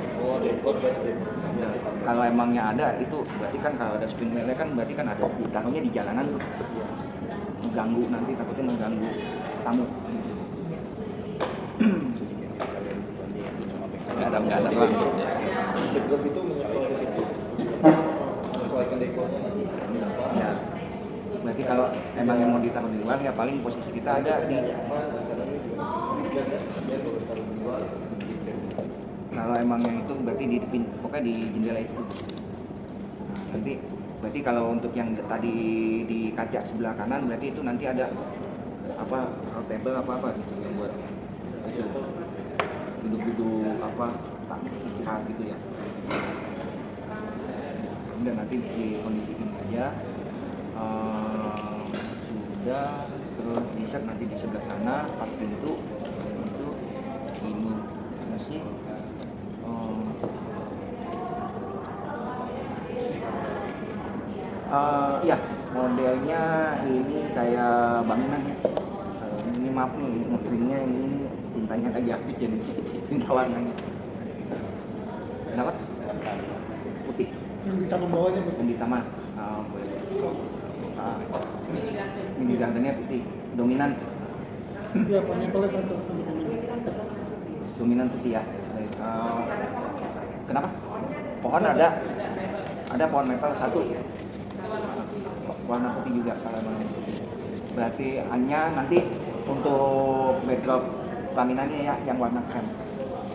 Kalau emangnya ada itu berarti kan kalau ada spin wheel kan berarti kan ada ditaruhnya di jalanan tuh. Mengganggu nanti takutnya mengganggu tamu. Nggak ada bang. Dekor itu menyesuaikan ke situ. Menyesuaikan dekornya nanti seperti apa. Ya. Berarti kalau emang yang mau ditaruh di luar ya paling posisi kita ada di apa karena ini juga sedikit kan dia baru taruh di luar. kalau emang yang itu berarti pokoknya di jendela itu. Nah, nanti berarti kalau untuk yang tadi di kaca sebelah kanan berarti itu nanti ada apa table apa gitu yang buat itu duduk-duduk apa istirahat gitu ya. Udah nanti dikondisikan aja. Sudah terus dessert nanti di sebelah sana pas pintu itu ini musik ya modelnya ini kayak bangunan ya. Ini maaf nih ngeprintnya ini tintanya lagi habis jadi tinta warnanya. Kenapa? Putih. Yang di taman bawahnya Yang di taman. Boleh. Mini gardennya putih. Dominan. ya panelnya satu. Dominan putih ya. Baik. Kenapa? Pohon ada. Ada pohon maple satu. Warna putih juga kalau emang. Berarti hanya nanti untuk backdrop laminannya ya yang warna krem.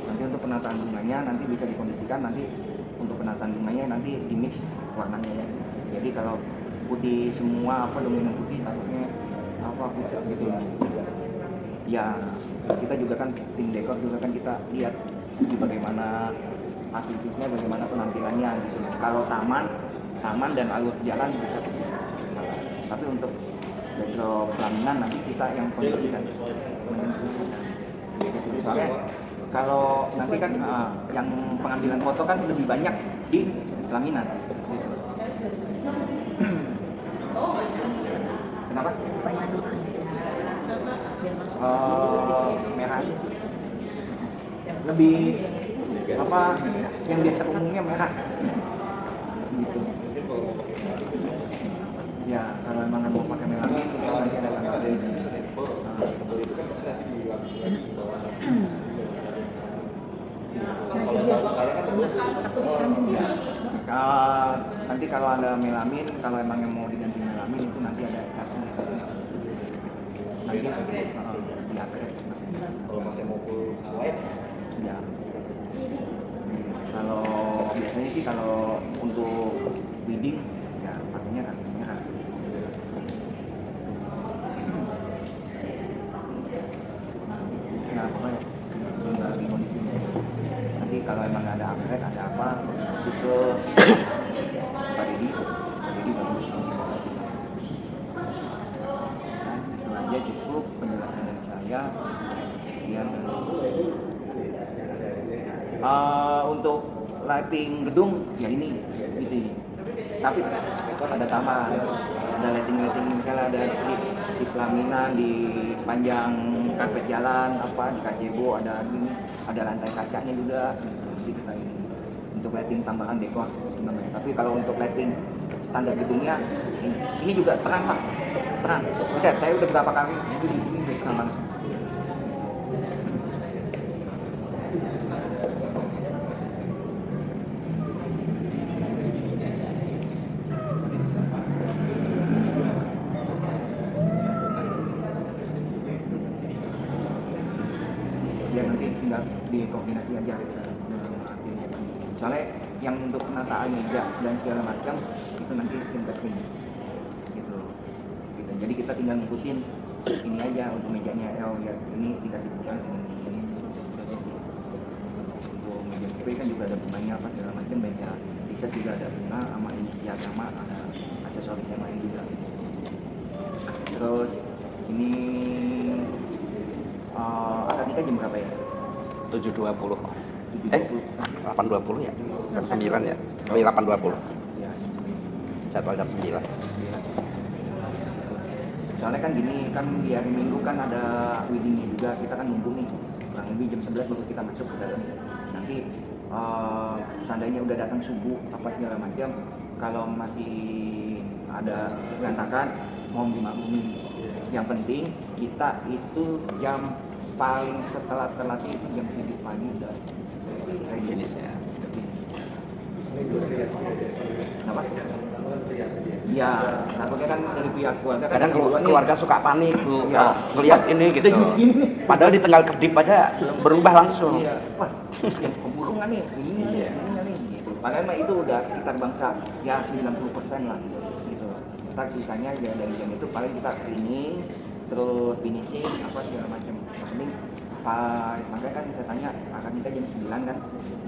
Nanti untuk penataan bunganya nanti bisa dikondisikan nanti untuk penataan bunganya nanti di mix warnanya ya. Jadi kalau putih semua apa dominan putih takutnya apa pucat gitu ya. Ya, kita juga kan tim dekor juga kan kita lihat bagaimana aktivitasnya, bagaimana penampilannya gitu. Kalau taman dan alur jalan bisa salah. Tapi untuk backdrop pelaminan nanti kita yang kondisikan menentukan. Gitu. Soalnya kalau nanti kan yang pengambilan foto kan lebih banyak di pelaminan. Gitu. Kenapa? Merah lebih apa yang biasa umumnya merah gitu ya. Kalau emang mau pakai melamin kita nanti ada tanggal nanti kalau ada melamin, kalau emang yang mau diganti melamin itu nanti ada charge-nya. Nanti ya Kalau masih mau full white, ya. Kalau biasanya sih kalau untuk wedding ya pakainya kan merah. Nah, pokoknya tinggal di kondisi. Nanti kalau emang ada upgrade, ada apa, itu Pak Deddy bagus. Nah, itu aja cukup penjelasan dari saya. Sekian. Untuk lighting gedung ya ini gitu. Tapi ada tambahan, ada lighting misalnya ada di pelaminan, di sepanjang karpet jalan, apa di gazebo ada ini, ada lantai kacanya juga. Jadi kita ini untuk lighting tambahan dekor namanya. Tapi kalau untuk lighting standar gedungnya ini juga terang lah, terang. Saya udah berapa kali itu di sini udah terang banget. Ya nanti tinggal dikoordinasi aja dengan artinya. Soalnya yang untuk penataan meja dan segala macam itu nanti tim catering gitu. Jadi kita tinggal ngikutin ini aja untuk mejanya. Oh ya ini dikasih bukan ini. Untuk meja KP kan juga ada bunganya apa segala macam, meja bisa juga ada bunga sama inisial sama ada aksesoris yang lain juga. Terus ini akad nikah jam berapa ya? 7.20. 8.20 ya? Jam 9 ya? Oh iya 8.20. Ya. Jadwal jam 9. Soalnya kan gini, kan di hari Minggu kan ada weddingnya juga, kita kan nunggu nih kurang lebih jam 11 baru kita masuk ke dalam. Nanti seandainya udah datang subuh apa segala macam, kalau masih ada berantakan mohon dimaklumi. Yang penting kita itu jam paling setelah terlatih itu jam 7 pagi udah Finish ya. Kenapa? Iya, takutnya kan dari pihak keluarga kan Kadang keluarga suka panik Bu, Ya. ngelihat ini gitu. Padahal di tengah kedip aja berubah langsung. Iya, wah, keburu nggak nih? Ini nggak nih? Gitu. Padahal mah itu udah sekitar bangsa ya 90% lah gitu. Ntar sisanya ya dari jam itu paling kita cleaning, terus finishing apa segala macam. Mending makanya kan saya tanya akad nikah jam 9 kan.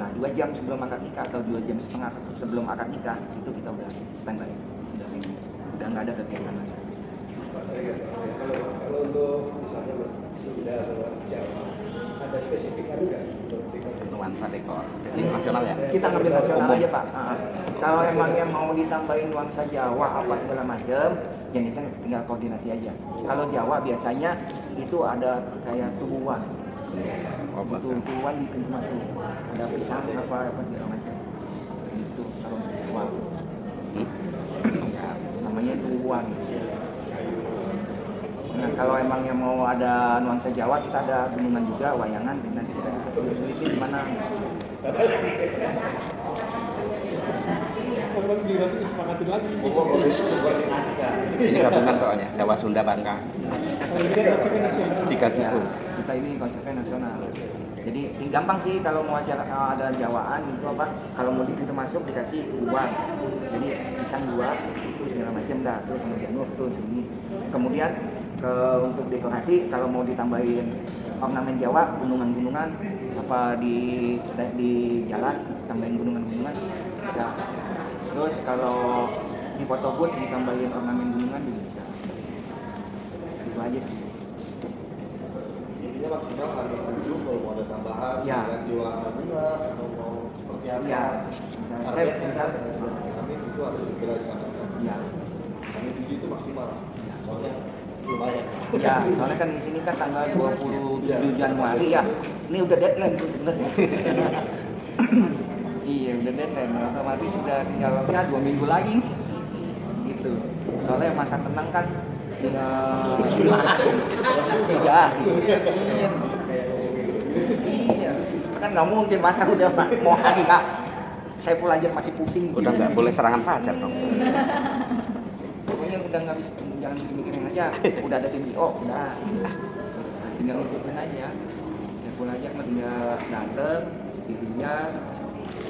Nah 2 jam sebelum akad nikah atau 2 jam setengah sebelum akad nikah itu kita udah standby, udah nggak ada kegiatan lagi. Kalau untuk misalnya Sunda atau Jawa ada spesifikan nggak untuk Nuansa dekor. Ini nasional ya? Kita ngambil nasional Umum. aja Pak. Kalau emang yang mau ditambahin nuansa Jawa apa segala macam, ya kita tinggal koordinasi aja. Kalau Jawa biasanya itu ada kayak tubuhan. Tubuhan di pintu masuk. Ada pisang apa segala macam. Itu kalau Jawa. Ya, namanya tubuhan. Nah, kalau emang yang mau ada nuansa Jawa, kita ada gunungan juga, wayangan, nanti kita bisa selipin di mana. Kapan nanti disepakatin lagi. koordinasi kan. Ini gabungan soalnya Jawa Sunda Bangka. Kalau ini kan konsepnya nasional. 3 suku. Kita ini konsepnya nasional. Jadi gampang sih kalau mau ada Jawaan itu apa? Kalau mau di pintu masuk dikasih uang. Jadi pisang 2 itu segala macam dah. Terus sama janur terus ini. Kemudian Untuk dekorasi kalau mau ditambahin ornamen Jawa, gunungan-gunungan apa di jalan tambahin gunungan-gunungan bisa. Terus kalau di foto booth ditambahin ornamen gunungan juga bisa. Itu aja sih. Intinya maksimal harga 7 kalau mau ada tambahan Ya. ganti warna bunga atau mau seperti apa. Iya. Targetnya kan kami itu harus segera dilakukan. Iya. Kami 7 itu maksimal. Soalnya lumayan. Ya, soalnya kan di sini kan tanggal 27 Januari ya. Ini udah deadline tuh sebenarnya. Iya, udah deadline. Otomatis sudah tinggal ya 2 minggu lagi. Gitu. Soalnya masa tenang kan tinggal 3 hari. Iya. Kan nggak mungkin masa udah mau hari Kak. Saya pun aja masih pusing. Udah nggak boleh serangan fajar dong. Pokoknya udah nggak bisa, jangan mikirin aja. Udah ada tim BO, udah. Tinggal ngikutin aja. Ya pun aja tinggal dateng, dirinya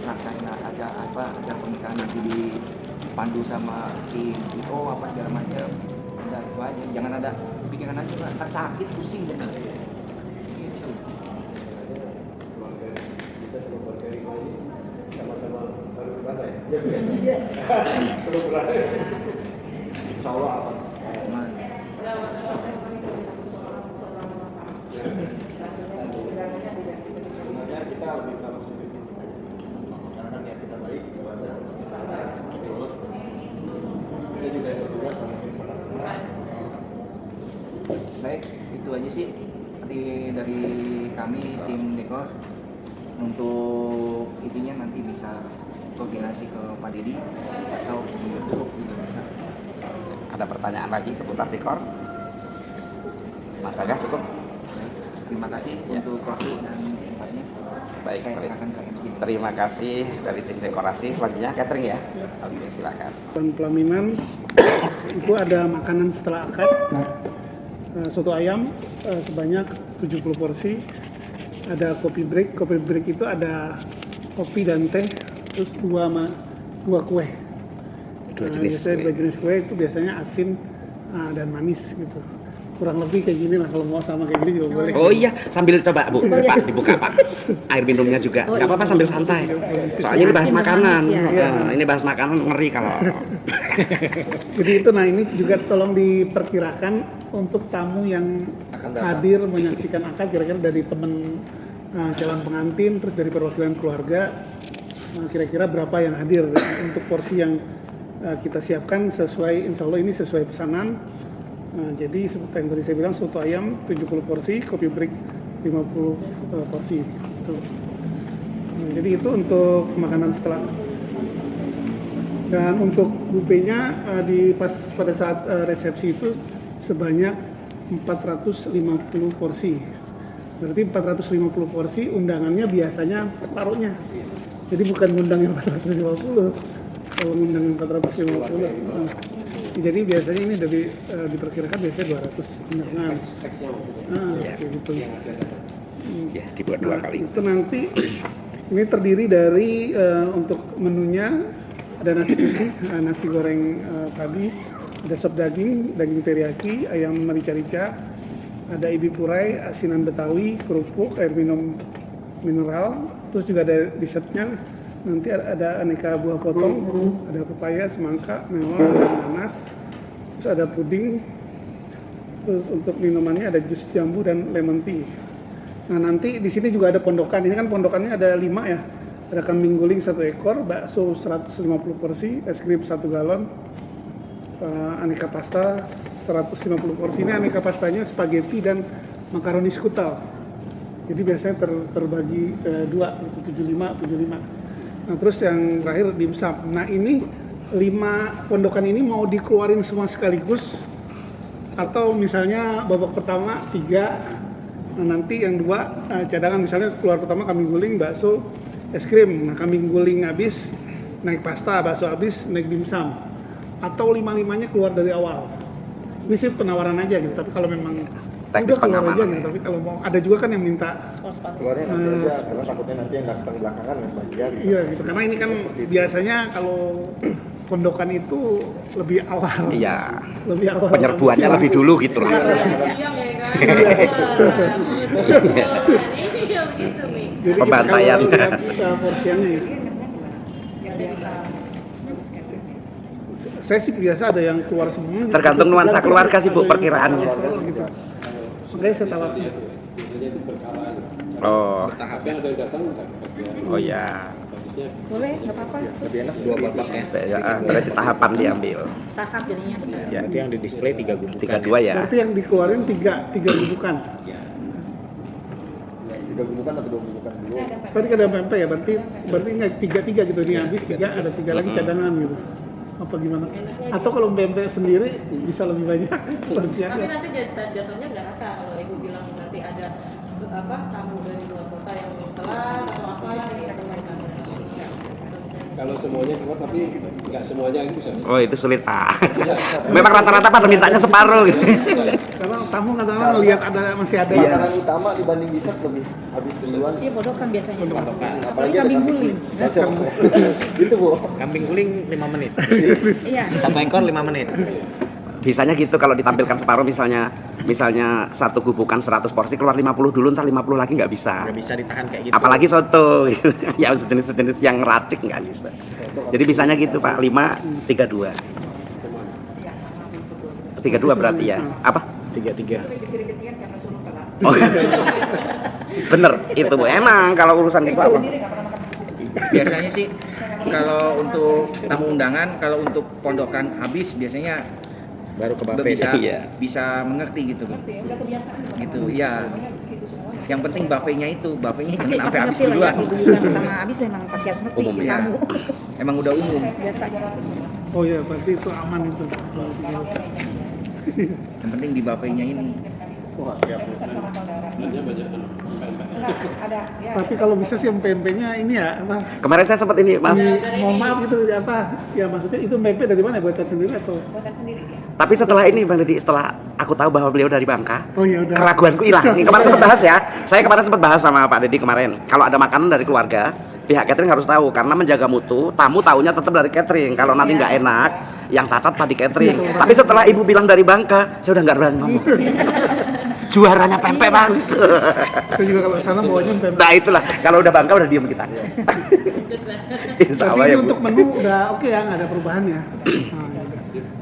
rasain ada apa, ada pernikahan nanti dipandu sama tim BO apa segala macam. Udah itu aja, jangan ada pikiran aja lah, ntar sakit, pusing bener. Gitu. Kita sama keluarga ini sama-sama harus berantem ya. Iya. Perlu berantem. Insya Allah aman. Aman. Sebenarnya kita lebih ke positif karena kan niat kita baik ibadah insya Allah kita juga yang bertugas mungkin setengah. Baik, itu aja sih dari kami tim dekor. Untuk intinya nanti bisa koordinasi ke Pak Dedi atau ke YouTube juga bisa. Ada pertanyaan lagi seputar dekor? Mas Bagas cukup? Terima kasih untuk waktu dan tempatnya. Baik, Saya serahkan ke MC. terima kasih dari tim dekorasi. Selanjutnya catering ya. Oke, silakan. Dan pelaminan itu ada makanan setelah akad, soto ayam sebanyak 70 porsi, ada kopi break itu ada kopi dan teh, terus dua kue. Dua jenis Biasanya kue. dua jenis kue itu biasanya asin dan manis gitu. Kurang lebih kayak gini lah, kalau mau sama kayak gini juga boleh. Oh iya, sambil coba Bu, Pak dibuka Pak. Air minumnya juga. Oh, Nggak apa-apa sambil santai. Soalnya ini bahas Asin dan makanan. manis ya. Ini bahas makanan ngeri kalau. Jadi itu, nah ini juga tolong diperkirakan untuk tamu yang hadir menyaksikan akad, kira-kira dari teman calon pengantin, terus dari perwakilan keluarga, kira-kira berapa yang hadir untuk porsi yang kita siapkan sesuai, insya Allah ini sesuai pesanan. Jadi seperti yang tadi saya bilang, soto ayam 70 porsi, kopi break 50 porsi. Gitu. Jadi itu untuk makanan setelah. Dan untuk bufenya pada saat resepsi itu sebanyak 450 porsi. Berarti 450 porsi, undangannya biasanya separuhnya. Jadi bukan ngundang yang 450. Kalau ngundang yang 450. Jadi biasanya ini diperkirakan biasanya 200 undangan. Iya. Kayak gitu. Ya, dibuat 2 kali. Itu nanti ini terdiri dari untuk menunya ada nasi putih, nasi goreng tadi, ada sop daging teriyaki, ayam merica-rica, ada ebi purai, asinan Betawi, kerupuk, air minum mineral, terus juga ada dessertnya. Nanti ada aneka buah potong, ada pepaya, semangka, melon, dan nanas, terus ada puding, terus untuk minumannya ada jus jambu dan lemon tea. Nah nanti di sini juga ada pondokan. Ini kan pondokannya ada 5 ya. Ada kambing guling 1 ekor, bakso 150 porsi, es krim 1 galon, aneka pasta 150 porsi. Ini aneka pastanya spaghetti dan makaroni skutal. Jadi biasanya terbagi 2, 75. Nah terus yang terakhir dimsum. Nah ini 5 pondokan ini mau dikeluarin semua sekaligus atau misalnya babak pertama 3, nah nanti yang 2 cadangan, misalnya keluar pertama kambing guling, bakso, es krim. Nah kambing guling habis, naik pasta, bakso habis, naik dimsum. Atau 5-5-nya keluar dari awal. Ini sih penawaran aja gitu, tapi kalau memang Teknis udah keluar aja pengamanan gitu. Tapi kalau mau, ada juga kan yang minta Keluarnya nanti aja, karena takutnya nanti yang datang belakangan yang bahagia bisa. iya gitu, karena ini kan biasanya kalau pondokan itu lebih awal. Iya. Lebih awal. Penyerbuannya lebih dulu gitu lah. Siang ya kan. Iya begitu nih. Jadi Pembantaian. kalau lihat porsiannya ya. Saya sih biasa ada yang keluar semua. Tergantung nuansa keluarga sih Bu, perkiraannya. Gitu. Makanya saya tahu. Biasanya itu berkala. Oh. Bertahapnya ada yang datang kan. Oh ya. Boleh, nggak apa-apa. Lebih enak 2 babak ya. Ya, berarti tahapan diambil. Tahap jadinya. Ya, Berarti yang di display 3 gubukan. 32 ya. Berarti yang dikeluarin tiga gubukan. Tiga gubukan atau 2 gubukan dulu? Tadi kan ada pempek ya, berarti nggak tiga gitu ini habis 3 ada 3 lagi cadangan gitu. Apa gimana? Atau kalau pempek sendiri bisa lebih banyak Tapi porsiannya. nanti jatuhnya nggak rasa kalau ibu bilang nanti ada tamu dari luar kota yang telat atau apa ya Kalau semuanya keluar tapi nggak semuanya itu bisa. Oh itu sulit Memang rata-rata pada mintanya separuh gitu. Karena tamu kadang-kadang ngelihat masih ada. Makanan utama dibanding dessert lebih habis duluan. Iya, pondokan biasanya. Pondokan. Apalagi ada kambing guling. Itu Bu. Kambing guling 5 menit. Iya. 1 ekor 5 menit. Bisanya gitu kalau ditampilkan separuh misalnya satu gubukan 100 porsi keluar 50 dulu, ntar 50 lagi nggak bisa. Nggak bisa ditahan kayak gitu. Apalagi soto gitu. Yang sejenis yang racik nggak bisa. Jadi bisanya gitu Pak, 5, 32. 32 berarti ya. Apa? 33. Oh. Bener, itu Bu. Emang kalau urusan gitu apa? Biasanya sih kalau untuk tamu undangan, kalau untuk pondokan habis biasanya Baru ke udah buffet. bisa mengerti gitu loh. Gitu ya. Yang penting buffetnya jangan sampai habis duluan. Bukan pertama habis memang pasti harus ngerti. Umum ya. Tamu. Emang udah umum. Biasa. Oh iya, berarti itu aman itu. Yang penting di buffetnya ini. Wah, siap. Sebenarnya banyak Tapi kalau bisa sih pempeknya ini ya apa? Kemarin saya sempat ini, maaf. Mohon maaf gitu apa? Ya maksudnya itu pempek dari mana? Buatan sendiri atau? Tapi setelah ini Bang Deddy, setelah aku tahu bahwa beliau dari Bangka, Oh iya udah. keraguanku hilang. Ini kemarin sempat bahas ya. Saya kemarin sempat bahas sama Pak Deddy kemarin. Kalau ada makanan dari keluarga, pihak catering harus tahu karena menjaga mutu. Tamu taunya tetap dari catering. Kalau nanti nggak enak, yang cacat tadi catering. Tapi setelah ibu bilang dari Bangka, saya udah nggak berani ngomong. Juaranya pempek Bang. Saya juga kalau ke sana bawanya pempek. Nah itulah. Kalau udah Bangka udah diem kita. Insya Tapi Allah ini ya Bu. untuk menu udah oke ya, nggak ada perubahan ya.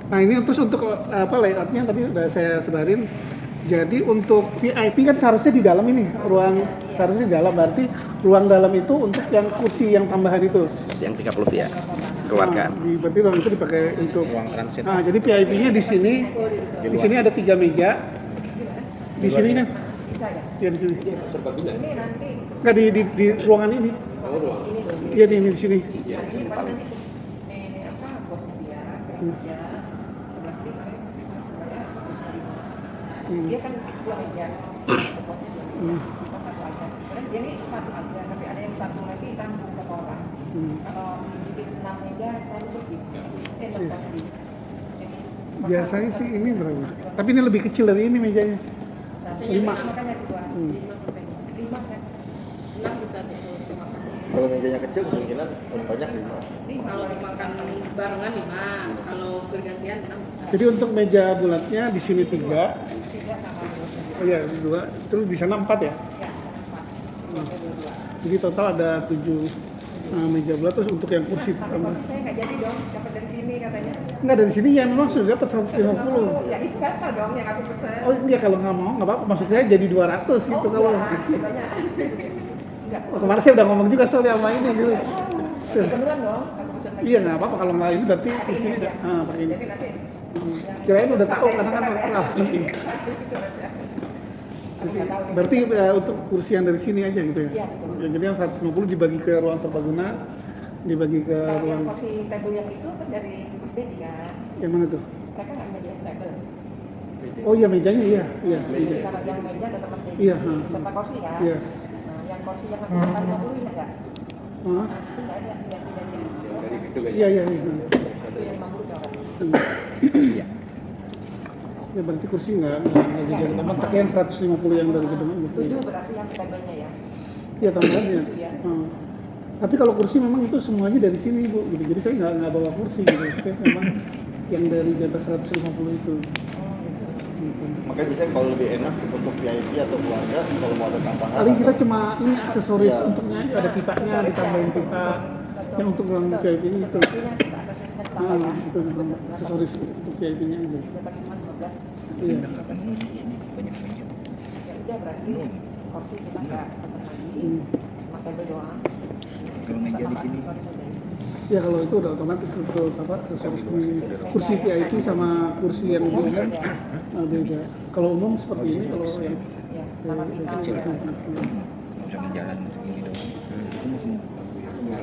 Nah ini terus untuk apa layoutnya tadi udah saya sebarin. Jadi untuk VIP kan seharusnya di dalam ini seharusnya di dalam, berarti ruang dalam itu untuk yang kursi yang tambahan itu. Yang 30 ya. Keluarga. Berarti ruang itu dipakai untuk Ruang transit. Nah, jadi VIP-nya di sini. Di sini ada 3 meja. Di sini kan? Ya di sini. serbaguna. Enggak di ruangan ini. Oh, ruang. Iya di sini. Dia kan dua meja. Satu aja. Dia ini satu aja, tapi ada yang satu lagi tampung satu orang. Kalau bikin 6 meja terlalu sedikit. 6 porsi. Biasanya sih ini berapa? Tapi ini lebih kecil dari ini mejanya. 5. Makanya 2. 5 kan. 6 bisa untuk makan. Kalau mejanya kecil kemungkinan paling banyak 5. Kalau makan barengan 5, kalau bergantian 6 bisa. Jadi untuk meja bulatnya di sini 3. 3 sama 2. Oh iya, 2. Terus di sana 4 ya? Ya, 4. Jadi total ada 7 meja bulat. Terus untuk yang kursi Tapi tambah. kalau saya nggak jadi dong, dapat dari sini katanya. Enggak, dari sini ya memang sudah dapat 150. Ya itu batal dong yang aku pesan. Oh iya, kalau nggak mau nggak apa-apa. Maksud saya jadi 200 gitu kalau. Banyak. Enggak. Oh, kemarin saya udah ngomong juga soalnya sama ini dulu. Kebetulan dong, aku pesan lagi. Iya nggak apa-apa kalau nggak ini berarti di sini udah. Pakai ini. Jadi nanti Kirain udah tahu karena kan. Berarti untuk kursi yang dari sini aja gitu ya? Iya, betul. Ya, jadi yang 150 dibagi ke ruang serbaguna, dibagi ke Kalau yang ruang porsi table yang itu kan dari Mas Dedi kan. yang mana tuh? Mereka nggak menyediakan table. Oh iya mejanya iya. Iya. Jadi kalau yang meja tetap Mas Dedi. Iya, Serta kursi kan. Iya. Nah, yang kursi yang 50 ini enggak. Hah? Nah, itu nggak ada yang tidak. Dari gedung aja. Iya iya iya. Itu yang 50 coba. Iya. Ya berarti kursi nggak jadi teman. Pakai yang 150 yang dari gedung itu. 7 berarti yang tablenya ya. Iya tambahannya. Iya. Tapi kalau kursi memang itu semuanya dari sini Bu, gitu. Jadi saya nggak bawa kursi gitu. Saya memang yang dari di atas 150 itu. Gitu. Makanya biasanya kalau lebih enak untuk VIP atau keluarga kalau mau ada tambahan. Paling kita cuma ini aksesoris Iya. untuknya ada pipanya, ditambahin pipa. Yang untuk yang VIP ini itu. Nah, itu aksesoris untuk VIP-nya itu. Iya. Ya udah berarti kursi kita nggak pesan lagi, maka berdoa. Kalau meja di sini Ya kalau itu udah otomatis untuk apa aksesoris di kursi VIP sama kursi yang di umum beda. Kalau umum seperti ini, kalau yang Ya, sama kita. kecil kan, nggak usah menjalan segini doang.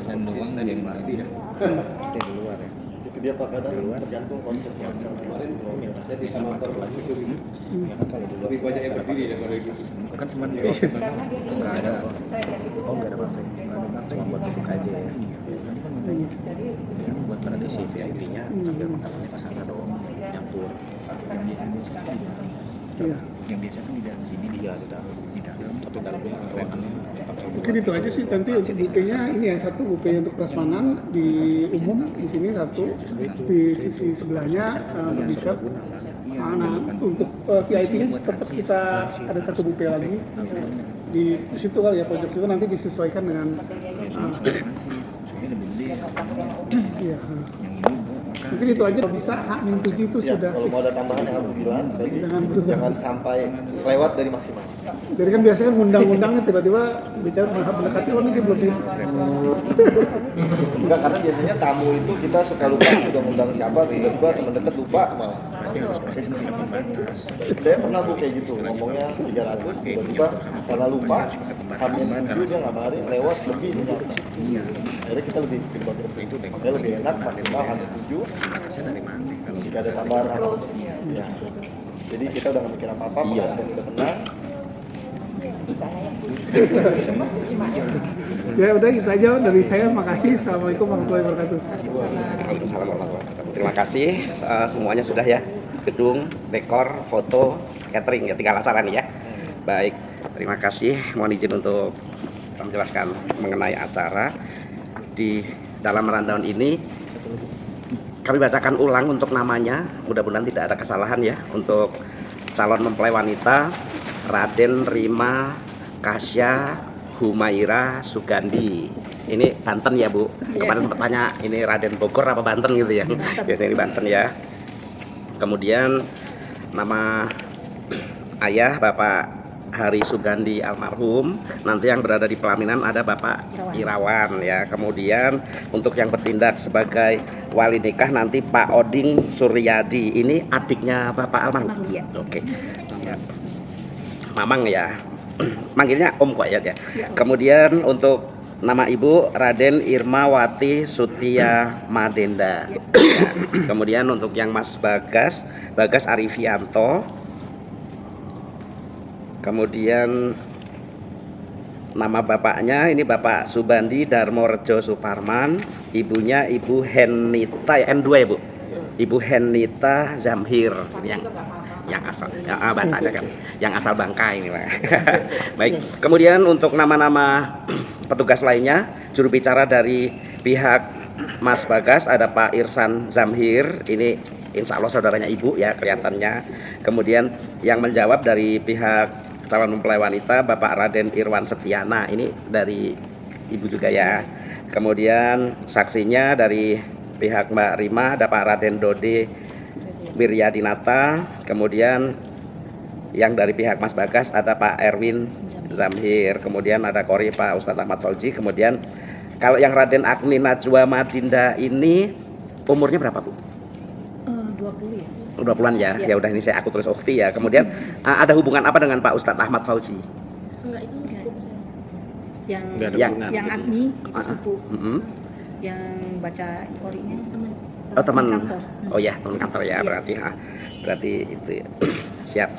Dan doang ada yang mati dah. Di luar ya. Itu dia Pak, kadang tergantung konsepnya. Kemarin saya bisa nonton lagi tuh ini. Ya kan kalau di luar Lebih banyak yang berdiri daripada di Kan cuma Karena dia di nggak ada. saya lihat itu Oh nggak ada buffet, cuma buat duduk aja ya. jadi Ya, buat berarti si VIP-nya ambil makanannya ke sana dong, nyampur. iya. Yang biasa kan di dalam sini Iya di dalam, tapi dalamnya ruangannya pakai Mungkin itu aja sih nanti untuk buffetnya ini ya satu buffet untuk prasmanan di umum di sini satu di sisi sebelahnya untuk dessert. Nah, untuk VIP-nya tetap kita ada satu buffet lagi di situ kali ya pojok itu nanti disesuaikan dengan soalnya lebih gede. iya. Yang ini Mungkin itu aja kalau bisa H-7 itu Ya, sudah kalau mau ada tambahan yang aku bilang tadi Jangan berubah. jangan sampai lewat dari maksimal. jadi kan biasanya ngundang-undangnya tiba-tiba bicara mendekati oh ini dia belum Enggak, karena biasanya tamu itu kita suka lupa udah ngundang siapa, tiba-tiba teman dekat lupa malah. pasti harus proses menggunakan batas. Saya pernah Bu kayak gitu, ngomongnya 300, tiba-tiba karena lupa, habis itu dia ngabarin lewat lebih. iya. Akhirnya kita lebih Itu deh. makanya lebih enak maksimal hanya 7, Batasnya dari mana? Kalau jika ada tambahan ya. Jadi kita udah nggak mikir apa-apa, pengantin udah tenang. ya udah itu aja dari saya makasih assalamualaikum warahmatullahi wabarakatuh. Waalaikumsalam warahmatullahi wabarakatuh. Terima kasih semuanya sudah ya. Gedung, dekor, foto, catering ya tinggal acara nih ya. Baik, terima kasih. Mohon izin untuk menjelaskan mengenai acara di dalam rundown ini. Kami bacakan ulang untuk namanya. Mudah-mudahan tidak ada kesalahan ya untuk calon mempelai wanita Raden Rima Kasya Humaira Sugandi. Ini Banten ya Bu. Kemarin sempat tanya ini Raden Bogor apa Banten gitu ya. Biasanya di Banten ya. Kemudian nama ayah Bapak Hari Sugandi almarhum. Nanti yang berada di pelaminan ada Bapak Irawan ya. Kemudian untuk yang bertindak sebagai wali nikah nanti Pak Oding Suryadi. Ini adiknya Bapak almarhum. Iya. Oke. Siap. Mamang ya. Manggilnya Om kok ya. Kemudian untuk nama Ibu Raden Irmawati Sutia Madenda. Ya. Kemudian untuk yang Mas Bagas Arifianto. Kemudian nama bapaknya ini Bapak Subandi Darmorejo Suparman, ibunya Ibu Henita N2 ya Bu. Ibu Henita Zamhir yang asal Bataknya kan, yang asal Bangka ini Pak. Baik, kemudian untuk nama-nama petugas lainnya, juru bicara dari pihak Mas Bagas ada Pak Irsan Zamhir, ini insya Allah saudaranya Ibu ya kelihatannya. Kemudian yang menjawab dari pihak calon mempelai wanita Bapak Raden Irwan Setiana, ini dari Ibu juga ya. Kemudian saksinya dari pihak Mbak Rima ada Pak Raden Dode Wiryadinata. Kemudian yang dari pihak Mas Bagas ada Pak Erwin Zamhir. Kemudian ada Kori Pak Ustadz Ahmad Fauzi. Kemudian kalau yang Raden Agni Najwa Madinda ini umurnya berapa Bu? 20 ya. 20-an ya. Ya udah ini aku tulis Ukti ya. Kemudian ada hubungan apa dengan Pak Ustadz Ahmad Fauzi? Enggak, itu sepupu saya. Yang Nggak ada Yang- hubungan yang gitu. Agni itu sepupu. Yang baca korinya teman. Oh teman. kantor. Oh ya teman kantor ya, Iya. berarti itu ya. Siap.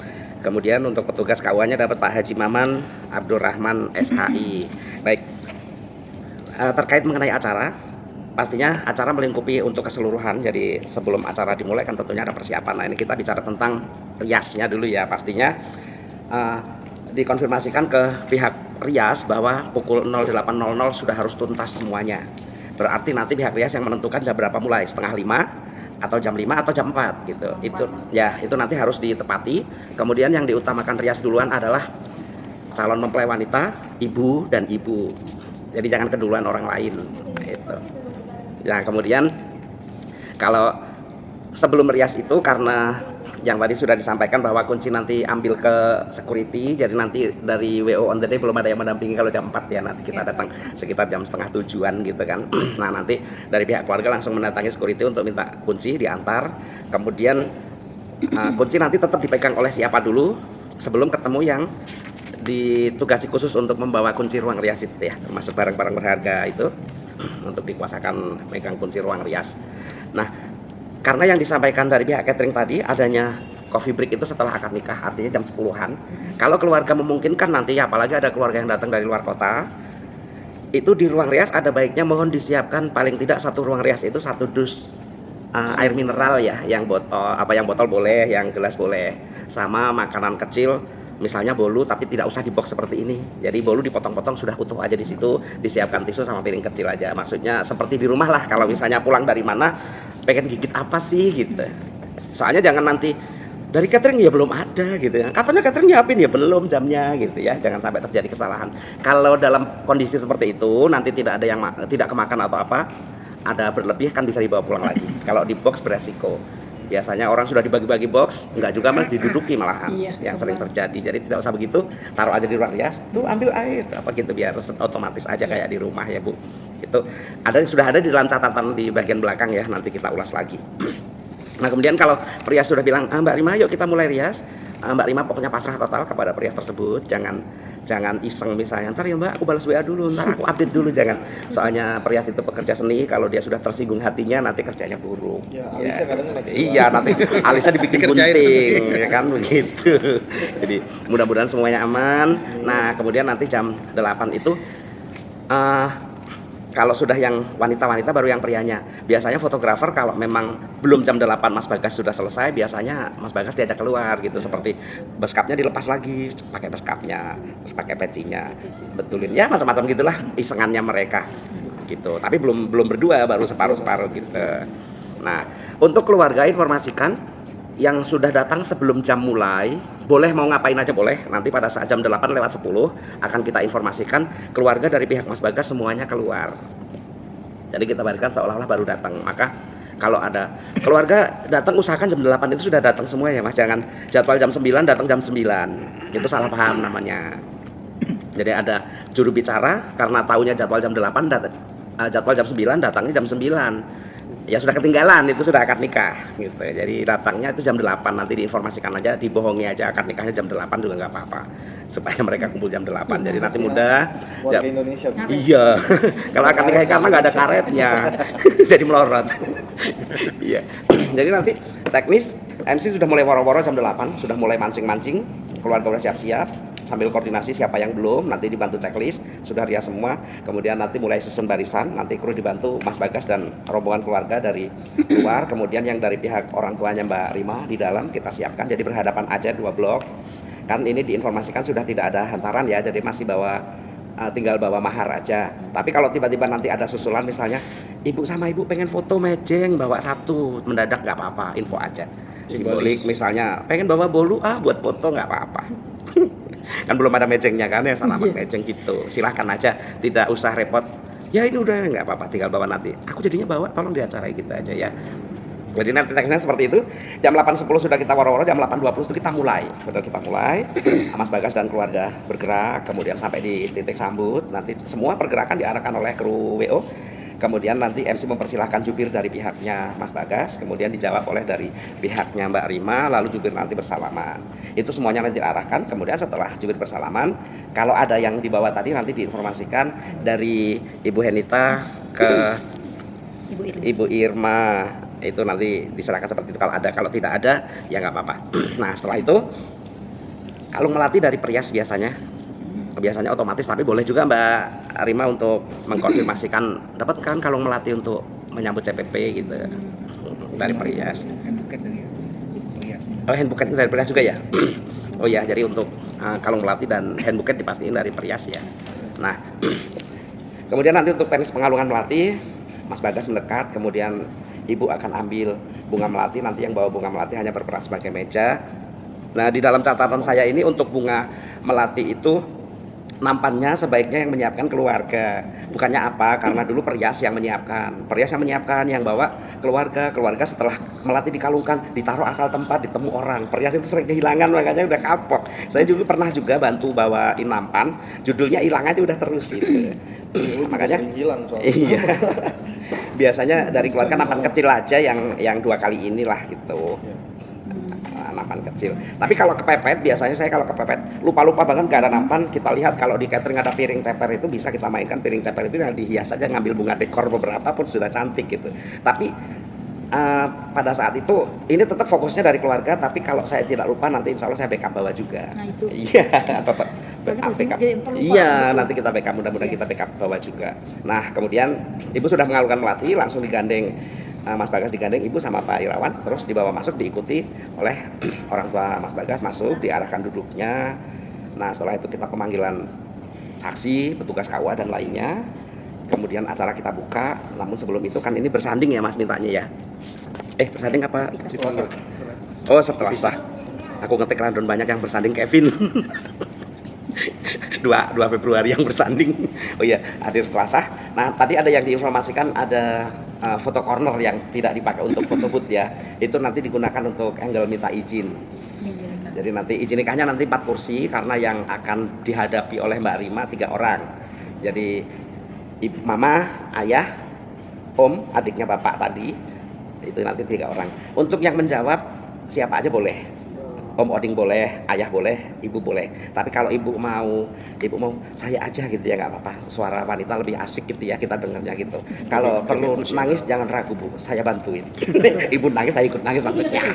Kemudian untuk petugas KUA-nya dapat Pak Haji Maman Abdurrahman SHI. Baik. Terkait mengenai acara, pastinya acara melingkupi untuk keseluruhan. Jadi sebelum acara dimulai kan tentunya ada persiapan. Nah ini kita bicara tentang riasnya dulu ya. Pastinya dikonfirmasikan ke pihak Rias bahwa pukul 08.00 sudah harus tuntas semuanya. Berarti nanti pihak Rias yang menentukan jam berapa mulai, setengah 5 atau jam 5 atau jam 4 gitu. Itu nanti harus ditepati. Kemudian yang diutamakan Rias duluan adalah calon mempelai wanita, ibu dan ibu. Jadi jangan keduluan orang lain gitu. Nah, kemudian kalau sebelum Rias itu, karena yang tadi sudah disampaikan bahwa kunci nanti ambil ke security, jadi nanti dari WO on the day belum ada yang mendampingi kalau jam 4 ya, nanti kita datang sekitar jam setengah 7-an gitu kan. Nah, nanti dari pihak keluarga langsung mendatangi security untuk minta kunci diantar, kemudian kunci nanti tetap dipegang oleh siapa dulu sebelum ketemu yang ditugasi khusus untuk membawa kunci ruang rias itu ya, termasuk barang-barang berharga itu untuk dikuasakan megang kunci ruang rias. Nah, karena yang disampaikan dari pihak catering tadi adanya coffee break itu setelah akad nikah, artinya jam 10-an. Kalau keluarga memungkinkan nanti, apalagi ada keluarga yang datang dari luar kota, itu di ruang rias ada baiknya mohon disiapkan paling tidak satu ruang rias itu satu dus air mineral ya, yang botol boleh, yang gelas boleh, sama makanan kecil. Misalnya bolu, tapi tidak usah di box seperti ini. Jadi bolu dipotong-potong sudah utuh aja di situ, disiapkan tisu sama piring kecil aja. Maksudnya seperti di rumah lah. Kalau misalnya pulang dari mana, pengen gigit apa sih gitu. Soalnya jangan nanti dari catering ya belum ada gitu ya. Kapannya catering nyiapin ya belum jamnya gitu ya. Jangan sampai terjadi kesalahan. Kalau dalam kondisi seperti itu nanti tidak ada yang tidak kemakan atau apa, ada berlebih kan bisa dibawa pulang lagi. Kalau di box beresiko. Biasanya orang sudah dibagi-bagi box, enggak juga malah diduduki malahan, yang sering terjadi. Jadi tidak usah begitu, taruh aja di ruang rias, tuh ambil air, apa gitu biar otomatis aja kayak di rumah ya Bu. Itu sudah ada di dalam catatan di bagian belakang ya, nanti kita ulas lagi. Nah kemudian kalau Rias sudah bilang, Mbak Rima yuk kita mulai rias, Mbak Rima pokoknya pasrah total kepada Rias tersebut, jangan iseng misalnya, ntar ya Mbak aku balas WA dulu, ntar aku update dulu, jangan. Soalnya Rias itu pekerja seni, kalau dia sudah tersinggung hatinya nanti kerjanya buruk. Ya, alisnya kadang iya, nanti alisnya dibikin gunting, ya kan begitu. Jadi mudah-mudahan semuanya aman. Nah kemudian nanti jam 8 itu kalau sudah yang wanita-wanita baru yang prianya. Biasanya fotografer kalau memang belum jam 8 Mas Bagas sudah selesai, biasanya Mas Bagas diajak keluar gitu, seperti beskapnya dilepas lagi, pakai beskapnya, terus pakai pecinya, betulin ya macam-macam gitulah isengannya mereka gitu. Tapi belum berdua, baru separuh-separuh gitu. Nah, untuk keluarga informasikan yang sudah datang sebelum jam mulai, boleh mau ngapain aja boleh. Nanti pada saat jam 8:10 akan kita informasikan keluarga dari pihak Mas Bagas semuanya keluar. Jadi kita berikan seolah-olah baru datang. Maka kalau ada keluarga datang usahakan jam 8 itu sudah datang semua ya Mas. Jangan jadwal jam 9 datang jam 9. Itu salah paham namanya. Jadi ada juru bicara karena taunya jadwal jam 8 jadwal jam 9 datangnya jam 9. Ya sudah ketinggalan, itu sudah akad nikah gitu. Jadi datangnya itu jam 8, nanti diinformasikan aja, dibohongi aja akad nikahnya jam 8 juga nggak apa-apa. Supaya mereka kumpul jam 8. Jadi nanti mudah. Warga Indonesia. Iya. Kalau akad nikah karena nggak ada karetnya. Jadi melorot. Iya. Jadi nanti teknis MC sudah mulai woro-woro jam 8, sudah mulai mancing-mancing, keluarga udah siap-siap. Sambil koordinasi siapa yang belum, nanti dibantu checklist, sudah rias semua. Kemudian nanti mulai susun barisan, nanti kru dibantu Mas Bagas dan rombongan keluarga dari luar. Kemudian yang dari pihak orang tuanya Mbak Rima di dalam kita siapkan, jadi berhadapan aja 2 blok. Kan ini diinformasikan sudah tidak ada hantaran ya, jadi masih tinggal bawa mahar aja. Tapi kalau tiba-tiba nanti ada susulan misalnya, ibu sama ibu pengen foto mejeng, bawa satu, mendadak nggak apa-apa, info aja. Simbolik misalnya, pengen bawa bolu, buat foto nggak apa-apa. Kan belum ada mejengnya kan ya, salaman mejeng gitu. Silahkan aja, tidak usah repot. Ya ini udah nggak apa-apa, tinggal bawa nanti. Aku jadinya bawa, tolong di acara gitu aja ya. Jadi nanti teksnya seperti itu. Jam 8.10 sudah kita waro-waro, jam 8.20 itu kita mulai. Betul, kita mulai. Mas Bagas dan keluarga bergerak, kemudian sampai di titik sambut. Nanti semua pergerakan diarahkan oleh kru WO. Kemudian nanti MC mempersilahkan jubir dari pihaknya Mas Bagas, kemudian dijawab oleh dari pihaknya Mbak Rima, lalu jubir nanti bersalaman. Itu semuanya nanti diarahkan. Kemudian setelah jubir bersalaman, kalau ada yang dibawa tadi nanti diinformasikan dari Ibu Henita ke Ibu Irma. Itu nanti diserahkan seperti itu kalau ada. Kalau tidak ada ya nggak apa-apa. Nah setelah itu kalung melati dari Prias biasanya otomatis, tapi boleh juga Mbak Rima untuk mengkonfirmasikan dapat kan kalung melati untuk menyambut CPP gitu dari Prias. Bukan dari Prias. Oh, hand bucket dari Perias juga ya? Oh ya, jadi untuk kalung melati dan hand bucket dipastiin dari Perias ya. Nah, kemudian nanti untuk teknis pengalungan melati, Mas Bagas mendekat, kemudian Ibu akan ambil bunga melati, nanti yang bawa bunga melati hanya berperan sebagai meja. Nah, di dalam catatan saya ini untuk bunga melati itu nampannya sebaiknya yang menyiapkan keluarga. Bukannya apa, karena dulu Perias yang menyiapkan, yang bawa keluarga setelah melati dikalungkan, ditaruh asal tempat, ditemu orang. Perias itu sering kehilangan, makanya udah kapok. Saya juga pernah bantu bawain nampan, judulnya hilang aja udah terus itu. Makanya hilang soalnya. Iya. Biasanya dari keluarga nampan kecil aja yang 2 kali inilah gitu. Nampan kecil. Tapi kalau kepepet, biasanya saya kalau kepepet lupa banget gak ada nampan, kita lihat kalau di catering ada piring ceper itu bisa kita mainkan piring ceper itu yang dihias aja, ngambil bunga dekor beberapa pun sudah cantik gitu. Tapi pada saat itu ini tetap fokusnya dari keluarga, tapi kalau saya tidak lupa nanti insya Allah saya backup bawa juga. Nah itu. Iya, tetap backup. Iya, gitu. nanti kita backup, mudah-mudahan kita backup bawa juga. Nah, kemudian Ibu sudah mengalungkan melati, langsung digandeng. Mas Bagas digandeng Ibu sama Pak Irawan, terus dibawa masuk, diikuti oleh orang tua Mas Bagas, masuk, diarahkan duduknya. Nah, setelah itu kita pemanggilan saksi, petugas KUA dan lainnya. Kemudian acara kita buka, namun sebelum itu kan ini bersanding ya Mas mintanya ya. Bersanding apa? Oh, setelah sah. Aku ngetik random banyak yang bersanding Kevin. 2 Februari yang bersanding. Oh iya, hadir setelah sah. Nah, tadi ada yang diinformasikan ada foto corner yang tidak dipakai untuk foto booth ya. Itu nanti digunakan untuk angle minta izin. Jadi nanti izin nikahnya nanti 4 kursi karena yang akan dihadapi oleh Mbak Rima 3 orang. Jadi mama, ayah, om, adiknya bapak tadi. Itu nanti 3 orang. Untuk yang menjawab siapa aja boleh. Om Oding boleh, ayah boleh, ibu boleh. Tapi kalau ibu mau saya aja gitu ya nggak apa-apa. Suara wanita lebih asik gitu ya kita dengarnya gitu. Kalau perlu nangis jangan ragu Bu, saya bantuin. Ibu nangis saya ikut nangis maksudnya.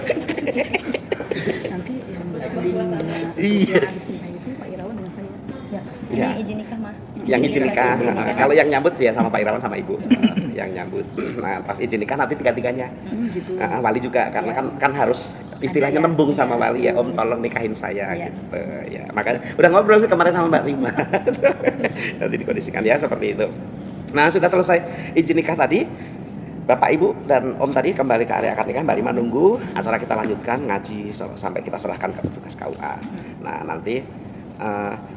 Nanti yang bersanding dengan Iya. habis nikah itu Pak Irawan dengan saya. Ya, ini Iya. izin nikah mah. Yang izin nikah. Iya. Kalau yang nyambut ya sama Pak Irawan sama Ibu. Yang nyambut. Nah, pas izin nikah nanti 3-3-nya. Gitu. Wali juga karena kan harus istilahnya nembung sama wali ya, Om tolong nikahin saya gitu ya. Makanya udah ngobrol sih kemarin sama Mbak Rima. Nanti dikondisikan ya seperti itu. Nah, sudah selesai izin nikah tadi, Bapak Ibu dan Om tadi kembali ke area akad nikah. Mbak Rima nunggu, acara kita lanjutkan ngaji sampai kita serahkan ke petugas KUA. Nah, nanti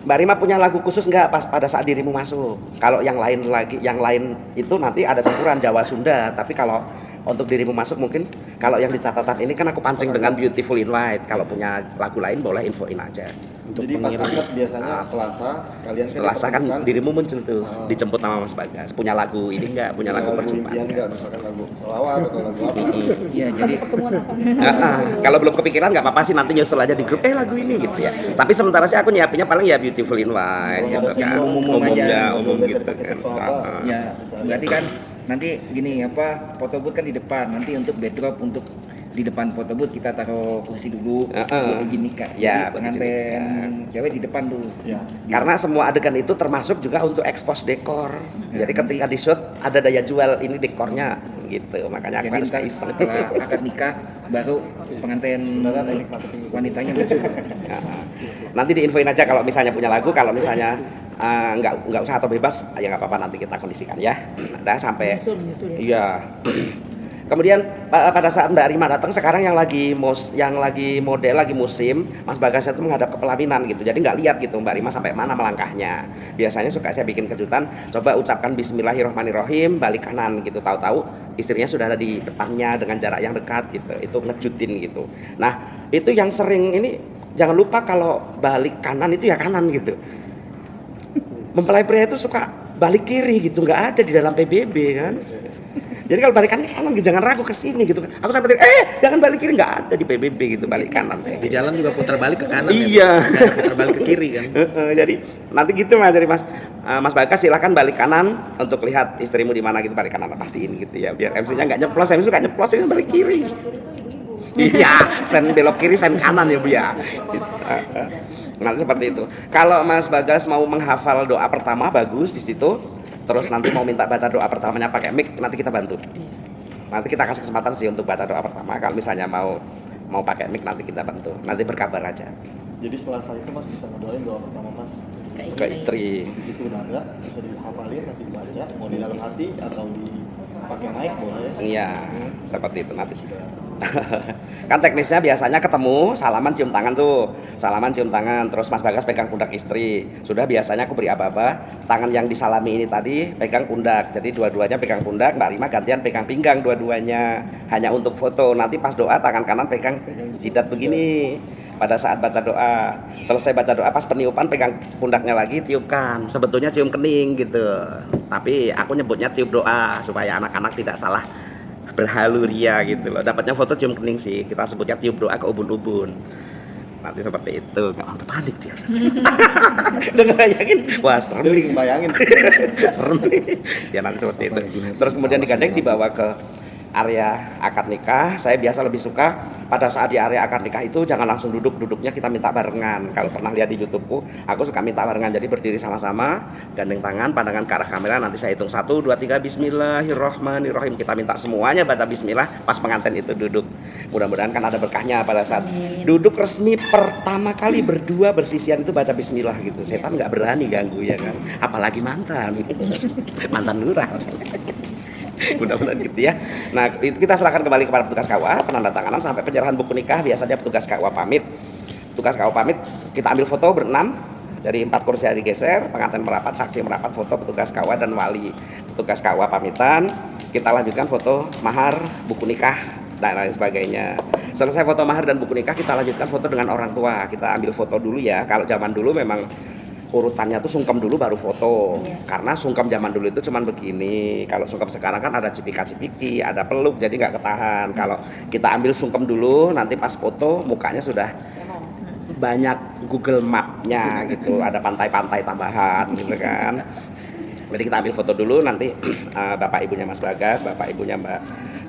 Mbak Rima punya lagu khusus nggak pas pada saat dirimu masuk? Kalau yang lain itu nanti ada campuran Jawa Sunda, tapi kalau untuk dirimu masuk mungkin kalau yang di catatan ini kan aku pancing dengan Beautiful in White. Kalau punya lagu lain boleh infoin aja. Untuk jadi pas akad biasanya setelah sah kan dirimu muncul tuh, dijemput sama Mas Bagas. Punya lagu ini enggak? Punya lagu perjumpaan enggak? Misalkan lagu selawat atau lagu apa? Iya, jadi kalau belum kepikiran nggak apa-apa sih, nanti nyusul aja di grup lagu ini gitu ya. Tapi sementara sih aku nyiapinnya paling ya Beautiful in White gitu kan. Umum gitu kan. Ya, berarti kan nanti gini foto booth kan di depan, nanti untuk backdrop untuk di depan foto booth kita taruh kursi dulu buat izin nikah. Ya, jadi pengantin cewek di depan dulu. Ya. Karena semua adegan itu termasuk juga untuk expose dekor. Jadi ketika di shoot ada daya jual ini dekornya gitu. Makanya aku harus iseng. Setelah akad nikah baru pengantin wanitanya masuk. Nanti diinfoin aja kalau misalnya punya lagu, kalau misalnya nggak usah atau bebas ya nggak apa-apa, nanti kita kondisikan ya. Udah sampai Nyusul ya. Iya. Kemudian pada saat Mbak Rima datang sekarang yang lagi model lagi musim, Mas Bagas itu menghadap ke pelaminan gitu. Jadi nggak lihat gitu Mbak Rima sampai mana melangkahnya. Biasanya suka saya bikin kejutan, coba ucapkan Bismillahirrohmanirrohim, balik kanan gitu. Tahu-tahu istrinya sudah ada di depannya dengan jarak yang dekat gitu. Itu ngejutin gitu. Nah, itu yang sering ini jangan lupa kalau balik kanan itu ya kanan gitu. Mempelai pria itu suka balik kiri gitu, nggak ada di dalam PBB kan. Jadi kalau balik kanan jangan ragu ke sini gitu kan. Aku sampai jangan balik kiri, nggak ada di PBB gitu balik kanan. Di jalan juga putar balik ke kanan. Iya. Ya, putar balik ke kiri kan. Jadi nanti gitu Mas, jadi Mas Bagas silakan balik kanan untuk lihat istrimu di mana gitu, balik kanan pastiin gitu ya. Biar MC-nya nggak nyeplos, MC suka nyeplos ini balik kiri. Iya, sen belok kiri, sen kanan ya Bu ya. Nanti seperti itu. Kalau Mas Bagas mau menghafal doa pertama bagus di situ. Terus nanti mau minta baca doa pertamanya pakai mic, nanti kita bantu. Nanti kita kasih kesempatan sih untuk baca doa pertama. Kalau misalnya mau mau pakai mic nanti kita bantu, nanti berkabar aja Jadi setelah saat itu Mas bisa ngedoain doa pertama Mas ke istri. di situ udah ada, bisa dihafalin, masih dibaca, mau di dalam hati atau dipakai mic boleh. Iya, seperti itu nanti. Kan teknisnya biasanya ketemu, salaman cium tangan tuh, salaman cium tangan, terus Mas Bagas pegang pundak istri. Sudah biasanya aku beri aba-aba, tangan yang disalami ini tadi pegang pundak, jadi dua-duanya pegang pundak, Mbak Rima gantian pegang pinggang dua-duanya, hanya untuk foto. Nanti pas doa tangan kanan pegang jidat begini. Pada saat baca doa, selesai baca doa pas peniupan pegang pundaknya lagi, tiupkan. Sebetulnya cium kening gitu, tapi aku nyebutnya tiup doa supaya anak-anak tidak salah berhalu ria gitu loh. Dapatnya foto cium kening sih, kita sebutnya tiup doa ke ubun-ubun. Nanti seperti itu, nggak mau panik dia. Udah bayangin, wah serem nih, bayangin. serem nih. Ya nanti seperti itu. Terus kemudian digandeng dibawa ke area akad nikah. Saya biasa lebih suka pada saat di area akad nikah itu jangan langsung duduknya kita minta barengan. Kalau pernah lihat di YouTubeku, aku suka minta barengan. Jadi berdiri sama-sama, gandeng tangan, pandangan ke arah kamera. Nanti saya hitung 1, 2, 3, Bismillahirrahmanirrahim. Kita minta semuanya baca Bismillah. Pas pengantin itu duduk. Mudah-mudahan kan ada berkahnya pada saat duduk resmi pertama kali berdua bersisian itu baca Bismillah gitu. Setan nggak berani ganggu ya kan. Apalagi mantan, mantan lurah. Mudah-mudahan gitu ya. Nah itu kita serahkan kembali kepada petugas KUA, penandatanganan sampai penyerahan buku nikah. Biasanya petugas KUA pamit. Petugas KUA pamit, kita ambil foto berenam. Dari 4 kursi digeser, pengantin merapat, saksi merapat, foto petugas KUA dan wali. Petugas KUA pamitan, kita lanjutkan foto mahar, buku nikah dan lain sebagainya. Selesai foto mahar dan buku nikah, kita lanjutkan foto dengan orang tua. Kita ambil foto dulu ya. Kalau zaman dulu memang urutannya tuh sungkem dulu baru foto. Karena sungkem zaman dulu itu cuman begini. Kalau sungkem sekarang kan ada cipika-cipiki, ada peluk, jadi nggak ketahan. Kalau kita ambil sungkem dulu, nanti pas foto mukanya sudah banyak Google Map-nya gitu, ada pantai-pantai tambahan gitu kan. Jadi kita ambil foto dulu, nanti bapak ibunya Mas Bagas, bapak ibunya Mbak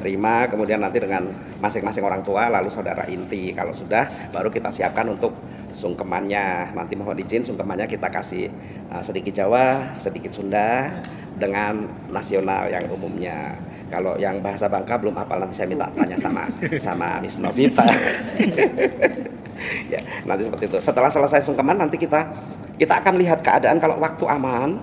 Rima, kemudian nanti dengan masing-masing orang tua, lalu saudara inti. Kalau sudah, baru kita siapkan untuk sungkemannya. Nanti mohon izin sungkemannya kita kasih sedikit Jawa, sedikit Sunda, dengan nasional yang umumnya. Kalau yang bahasa Bangka belum hafal, nanti saya minta tanya sama Miss Novita. Ya, nanti seperti itu. Setelah selesai sungkeman, nanti kita akan lihat keadaan. Kalau waktu aman,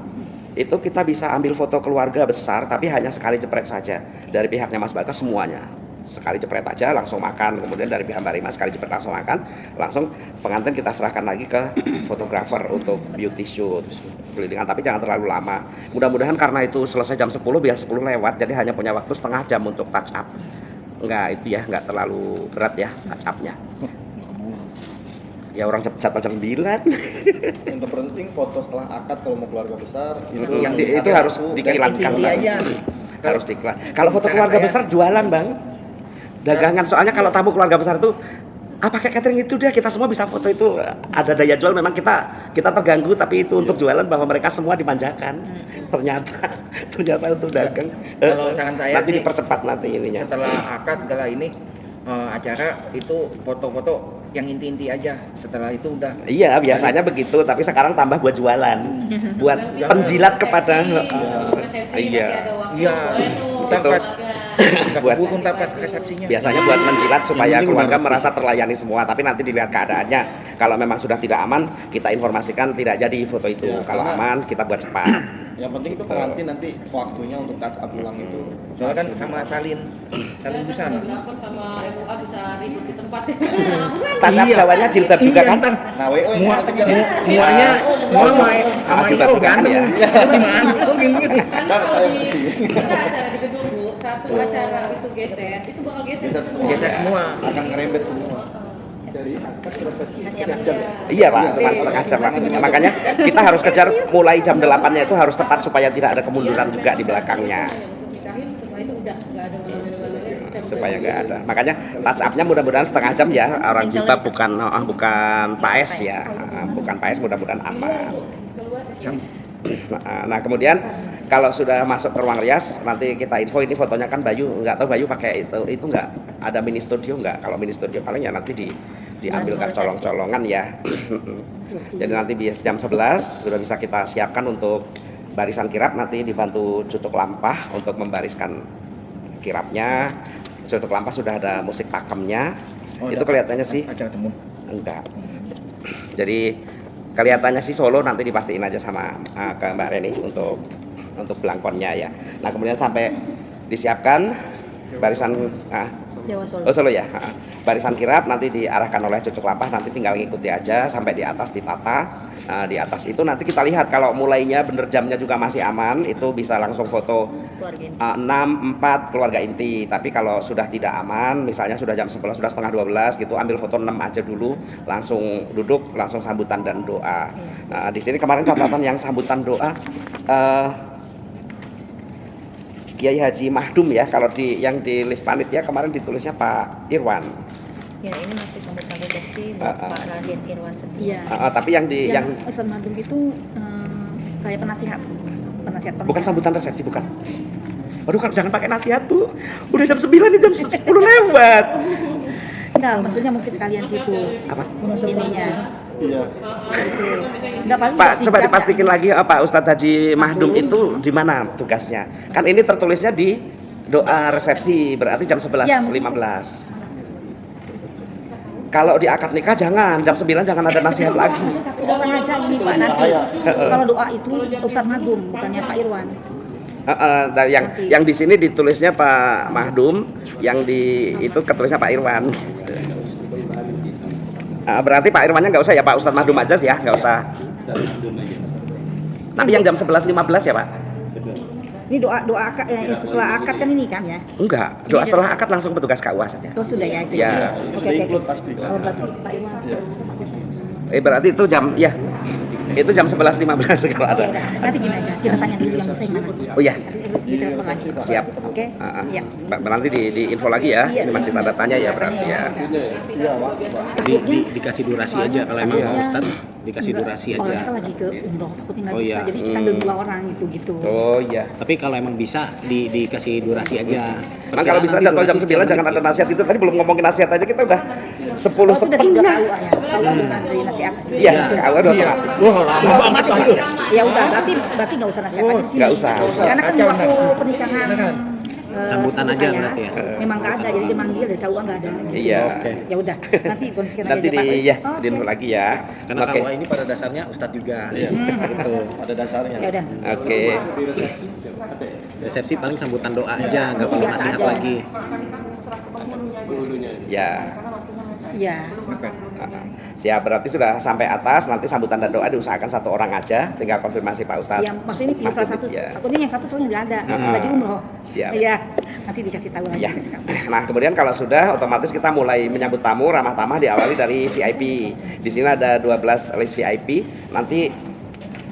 itu kita bisa ambil foto keluarga besar, tapi hanya sekali jepret saja. Dari pihaknya Mas Bagas semuanya sekali jepret aja langsung makan. Kemudian dari pihak Mbak Rima sekali jepret langsung makan. Langsung pengantin kita serahkan lagi ke fotografer untuk beauty shoot kelilingan, tapi jangan terlalu lama. Mudah-mudahan karena itu selesai jam 10, biar 10 lewat, jadi hanya punya waktu setengah jam untuk touch up. Enggak itu ya, enggak terlalu berat ya touch up-nya. Ya orang jadwal jam 9. Yang terpenting foto setelah akad kalau mau keluarga besar itu harus diiklankan. Harus diiklan. Kalau foto keluarga besar jualan bang, dagangan. Soalnya kalau tamu keluarga besar itu pakai catering itu dia, kita semua bisa foto itu, ada daya jual. Memang kita terganggu, tapi itu untuk jualan bahwa mereka semua dimanjakan. Ternyata untuk dagang. Kalau saran saya nanti sih, dipercepat nanti ininya. Setelah akad segala ini acara itu foto-foto yang inti-inti aja. Setelah itu udah. Iya biasanya begitu, tapi sekarang tambah buat jualan, buat penjilat kepada. Iya. Pas buat pas resepsinya. Biasanya buat menjilat supaya keluarga merasa terlayani semua, tapi nanti dilihat keadaannya. Kalau memang sudah tidak aman, kita informasikan tidak jadi foto itu. Kalau aman, kita buat cepat. Yang penting itu pengantin nanti waktunya untuk touch up ulang itu. Soalnya kan sama salin busana. Sama MUA bisa ribut di tempat. Touch up Jawanya jilbab juga kan? Nah, Muanya sama itu ganteng. Gimana? Gini. Kita acara di gedung Bu, satu acara itu geser, itu bakal geser semua. Akan ngerembet semua. Dari akad ke resepsi Iya Pak, cuma setengah jam Pak. Makanya kita harus kejar mulai jam 8-nya itu harus tepat supaya tidak ada kemunduran juga di belakangnya. Supaya nggak ada. Makanya touch up-nya mudah-mudahan setengah jam ya. Orang jilbab bukan paes ya. Bukan paes, mudah-mudahan aman. Nah kemudian kalau sudah masuk ke ruang rias, nanti kita info. Ini fotonya kan Bayu, nggak tahu Bayu pakai itu nggak ada mini studio nggak? Kalau mini studio paling ya nanti diambilkan colong-colongan ya. Jadi nanti jam 11 sudah bisa kita siapkan untuk barisan kirap. Nanti dibantu cucuk lampah untuk membariskan kirapnya. Cocok Lampah sudah ada musik pakemnya. Oh, Itu ada kelihatannya sih acara temu. enggak. Jadi kelihatannya sih Solo, nanti dipastiin aja sama ke Mbak Reni untuk belangkonnya ya. Nah kemudian sampai disiapkan barisan Jawa Solo. Oh Solo ya. Barisan kirap nanti diarahkan oleh Cocok Lampah, nanti tinggal ngikuti aja sampai di atas ditata. Nah, di atas itu nanti kita lihat kalau mulainya bener jamnya juga masih aman, itu bisa langsung foto Keluarga inti. 6, 4 keluarga inti. Tapi kalau sudah tidak aman, misalnya sudah jam 11, sudah setengah 12 gitu, ambil foto 6 aja dulu, langsung duduk, langsung sambutan dan doa. Nah, di sini kemarin catatan yang sambutan doa Kiai Haji Mahdum ya, kalau yang di list panitia kemarin ditulisnya Pak Irwan. Ya ini masih sambutan resepsi Bapak Raden Irwan Setia. Tapi yang Ustadz Madum itu kayak penasihat pemilihan. bukan sambutan resepsi, bukan. Waduh, jangan pakai nasihat Bu. Udah jam 9 nih, jam 10 lewat. Enggak, maksudnya mungkin sekalian situ. Apa? Ininya. Iya. Gitu. Enggak paling Pak, coba singkat, dipastikan lagi Pak Ustadz Haji Mahdum itu di mana tugasnya? Kan ini tertulisnya di doa resepsi, berarti jam 11.15. Ya, Kalau di akad nikah jangan, jam 9 jangan ada nasihat lagi. Maksudnya satu orang aja ini Pak nanti. Kalau doa itu Ustadz Madum, bukannya Pak Irwan. Yang di sini ditulisnya Pak Mahdum, yang di itu ketulisnya Pak Irwan. Berarti Pak Irwannya nggak usah ya, Pak Ustadz Mahdum aja sih ya, nggak usah. Tapi yang jam 11.15 ya Pak? Ini doa akad setelah akad kan ini kan ya? Enggak, doa setelah akad langsung petugas KUA saja. Oh sudah ya itu. Ya. Oke. Oh berarti Pak Irwan. Berarti itu jam ya. Itu jam 11.15 kalau ada. Nanti gini aja, kita tanya dulu yang bisa yang mana. Oh iya. Nanti ditelepon lagi. Siap. Oke. Iya. Nanti di info lagi ya. Iya. Ini masih tanda tanya ya berarti ya. Dikasih durasi aja kalau emang Pak Ustadz dikasih durasi aja. Orangnya kan lagi ke umroh, takutnya nggak Oh, bisa. iya. Jadi kita ambil 2 orang gitu. Oh iya. Tapi kalau emang bisa dikasih durasi aja. Nah, kalau bisa jadwal jam 9 jangan ada nasihat itu. Tadi belum ngomongin nasihat aja kita udah 10 Sudah setengah. udah tahu ya. Tahu dari nasihat. Iya, KUA udah tahu. Wah, lama banget Pak. Ya udah, berarti nggak usah nasihat aja di sini. Nggak usah. Karena kan waktu pernikahan Sambutan sepupu aja saya, berarti ya. Memang nggak ada, jadi dia manggil dari KUA nggak ada. Iya. Ya udah, nanti kondisikan Nanti aja Pak. di info lagi ya. Karena Oke. KUA ini pada dasarnya Ustadz juga. Gitu. Ada dasarnya. Ya udah. Oke. Resepsi paling sambutan doa aja, nggak perlu nasihat lagi. Ya. Iya. Siap, berarti sudah sampai atas, nanti sambutan dan doa diusahakan 1 orang aja, tinggal konfirmasi Pak Ustadz. Yang maksudnya ini salah satu. Ya. Aku ini yang satu soalnya nggak ada, lagi umroh. Siap. Iya. Nanti dikasih tahu lagi. Ya. Nah, kemudian kalau sudah, otomatis kita mulai menyambut tamu, ramah tamah diawali dari VIP. Di sini ada 12 list VIP. Nanti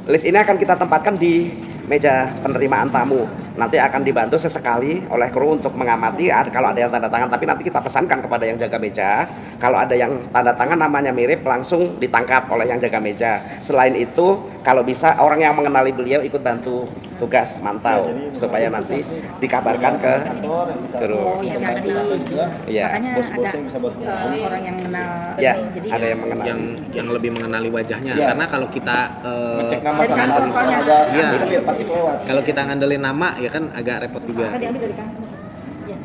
list ini akan kita tempatkan di meja penerimaan tamu. Nanti akan dibantu sesekali oleh kru untuk mengamati kalau ada yang tanda tangan, tapi nanti kita pesankan kepada yang jaga meja. Kalau ada yang tanda tangan namanya mirip, langsung ditangkap oleh yang jaga meja. Selain itu, kalau bisa orang yang mengenali beliau ikut bantu tugas mantau supaya nanti dikabarkan ke kru. Oh ya, nanti. Iya. Makanya ada orang yang mengenal. Ya, ini, jadi ada yang mengenal. Yang lebih mengenali wajahnya. Iya. Karena kalau kita Cek nama Dari sama kantor soalnya. Iya. Itu pasti keluar. kalau kita ngandelin nama ya kan agak repot juga. Kan diambil dari kantor. Ya.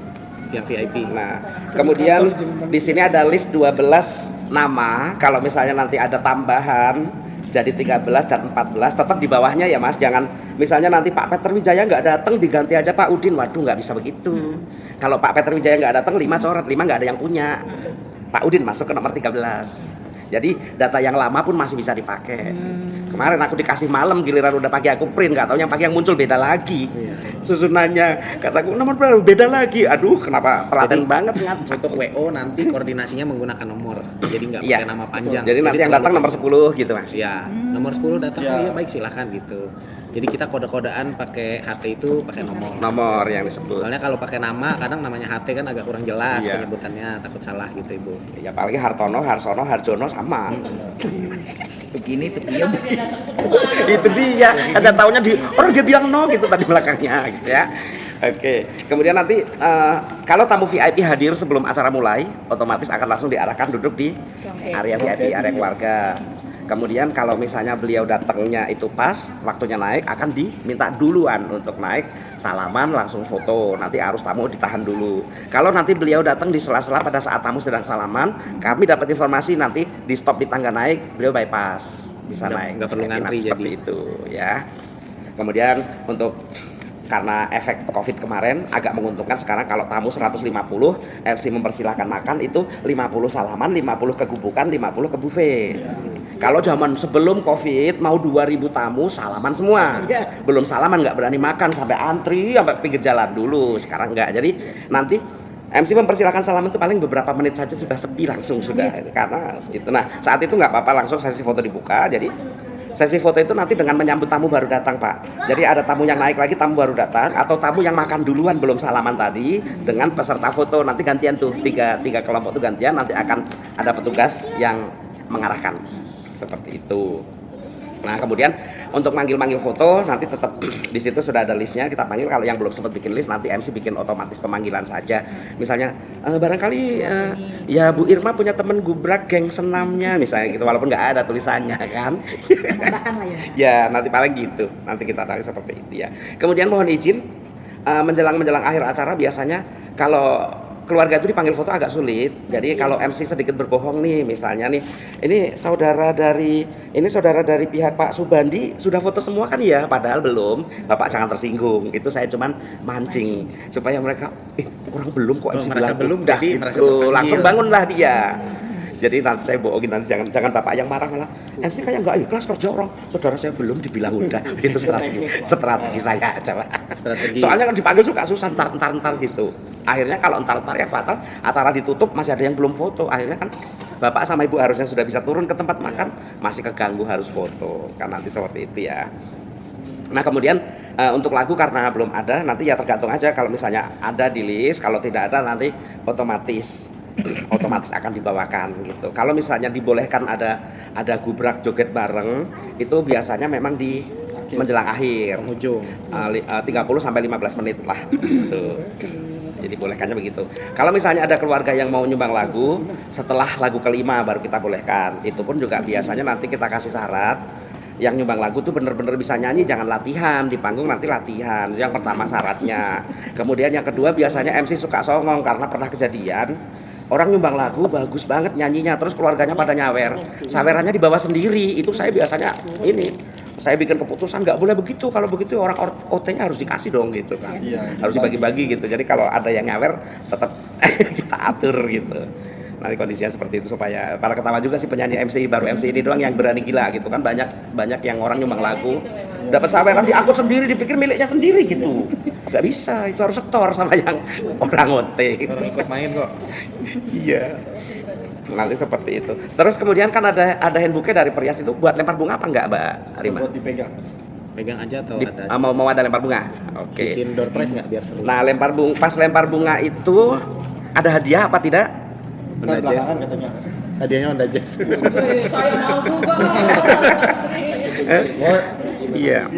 Yang VIP. Nah, kemudian di sini ada list 12 nama. Kalau misalnya nanti ada tambahan jadi 13 dan 14, tetap di bawahnya ya Mas. Jangan misalnya nanti Pak Peter Wijaya nggak datang, diganti aja Pak Udin. Waduh, nggak bisa begitu. Kalau Pak Peter Wijaya nggak datang, 5 coret, 5 nggak ada yang punya. Pak Udin masuk ke nomor 13. Jadi data yang lama pun masih bisa dipakai. Kemarin aku dikasih malam, giliran udah pagi aku print, nggak tahu yang pagi yang muncul beda lagi. Susunannya, kataku nomor berapa beda lagi. Aduh, kenapa telaten banget ngacak. Untuk WO nanti koordinasinya menggunakan nomor. Jadi nggak Iya. pakai nama panjang. Jadi nanti yang datang nomor 10 gitu Mas. Ya, nomor 10 datang, oh iya baik silahkan gitu. Jadi kita kode-kodean pakai HT itu pakai nomor. Nomor yang disebut. Soalnya kalau pakai nama, kadang namanya HT kan agak kurang jelas Iya. penyebutannya, takut salah gitu Ibu. Ya apalagi Hartono, Harsono, Harjono sama. Begini tuh diem. Itu dia. Ada taunya orang dia bilang no gitu tadi belakangnya gitu ya. Oke. Kemudian nanti kalau tamu VIP hadir sebelum acara mulai, otomatis akan langsung diarahkan duduk di area VIP, area keluarga. Kemudian kalau misalnya beliau datangnya itu pas waktunya naik, akan diminta duluan untuk naik, salaman langsung foto. Nanti arus tamu ditahan dulu. Kalau nanti beliau datang di sela-sela pada saat tamu sedang salaman, kami dapat informasi nanti di stop di tangga naik, beliau bypass bisa naik. Nggak perlu ngantri seperti jadi. itu ya. Kemudian untuk karena efek COVID kemarin agak menguntungkan sekarang kalau tamu 150, MC mempersilahkan makan itu 50 salaman, 50 kegubukan, 50 ke buffet. Kalau zaman sebelum COVID mau 2000 tamu salaman semua. Belum salaman nggak berani makan sampai antri sampai pinggir jalan dulu. Sekarang nggak. Jadi nanti MC mempersilahkan salaman itu paling beberapa menit saja sudah sepi langsung sudah karena itu. Nah saat itu nggak apa-apa langsung sesi foto dibuka. Jadi sesi foto itu nanti dengan menyambut tamu baru datang Pak. Jadi ada tamu yang naik lagi, tamu baru datang, atau tamu yang makan duluan belum salaman tadi dengan peserta foto. Nanti gantian tuh, tiga kelompok itu gantian, nanti akan ada petugas yang mengarahkan seperti itu. Nah kemudian untuk manggil-manggil foto nanti tetap di situ sudah ada listnya, kita panggil. Kalau yang belum sempat bikin list nanti MC bikin otomatis pemanggilan saja. Misalnya barangkali ya Bu Irma punya temen gubrak geng senamnya misalnya gitu, walaupun nggak ada tulisannya kan. Ya nanti paling gitu, nanti kita tarik seperti itu ya. Kemudian mohon izin menjelang akhir acara biasanya kalau keluarga itu dipanggil foto agak sulit. Jadi kalau MC sedikit berbohong nih, misalnya nih, ini saudara dari pihak Pak Subandi sudah foto semua kan ya, padahal belum. Bapak jangan tersinggung. Itu saya cuman mancing supaya mereka kurang belum kok MC merasa bilang belum, udah jadi gitu. merasa terpanggil. Langsung bangunlah dia. Jadi nanti saya bohongin, nanti jangan bapak yang marah malah MC kayak nggak ikhlas kerja orang, saudara saya belum dibilang udah. Gitu strategi saya aja Pak. Strategi. Soalnya kan dipanggil suka susah entar gitu. Akhirnya kalau entar ya fatal, acara ditutup masih ada yang belum foto. Akhirnya kan bapak sama ibu harusnya sudah bisa turun ke tempat makan, masih keganggu harus foto. Kan nanti seperti itu ya. Nah kemudian untuk lagu karena belum ada, nanti ya tergantung aja. Kalau misalnya ada di list, kalau tidak ada nanti otomatis akan dibawakan gitu. Kalau misalnya dibolehkan ada gubrak joget bareng, itu biasanya memang di menjelang akhir, ujung 30 sampai 15 menit lah gitu. Jadi bolehkannya begitu. Kalau misalnya ada keluarga yang mau nyumbang lagu, setelah lagu kelima baru kita bolehkan. Itu pun juga biasanya nanti kita kasih syarat, yang nyumbang lagu tuh bener-bener bisa nyanyi, jangan latihan di panggung, nanti latihan. Yang pertama syaratnya. Kemudian yang kedua biasanya MC suka songong karena pernah kejadian orang nyumbang lagu bagus banget nyanyinya, terus keluarganya pada nyawer, sawerannya dibawa sendiri. Itu saya biasanya saya bikin keputusan nggak boleh begitu. Kalau begitu orang OT-nya harus dikasih dong gitu kan, harus dibagi-bagi gitu. Jadi kalau ada yang nyawer tetap kita atur gitu. Nanti kondisinya seperti itu supaya para ketawa juga sih penyanyi MC baru MC ini doang yang berani gila gitu kan. Banyak yang orang nyumbang lagu dapat saweran diangkut sendiri, dipikir miliknya sendiri gitu. Nggak bisa, itu harus setor sama yang orang OT. Orang ikut main kok. Iya. Nanti seperti itu. Terus kemudian kan ada handbooknya dari Perias itu buat lempar bunga apa enggak Mbak Rima? Buat dipegang. Pegang aja atau ada? Mau ada lempar bunga? Oke. Bikin door prize nggak biar seru? Nah pas lempar bunga itu ada hadiah apa tidak? Honda Jazz. Katanya. Hadiahnya Honda Jazz. Saya mau juga. Iya.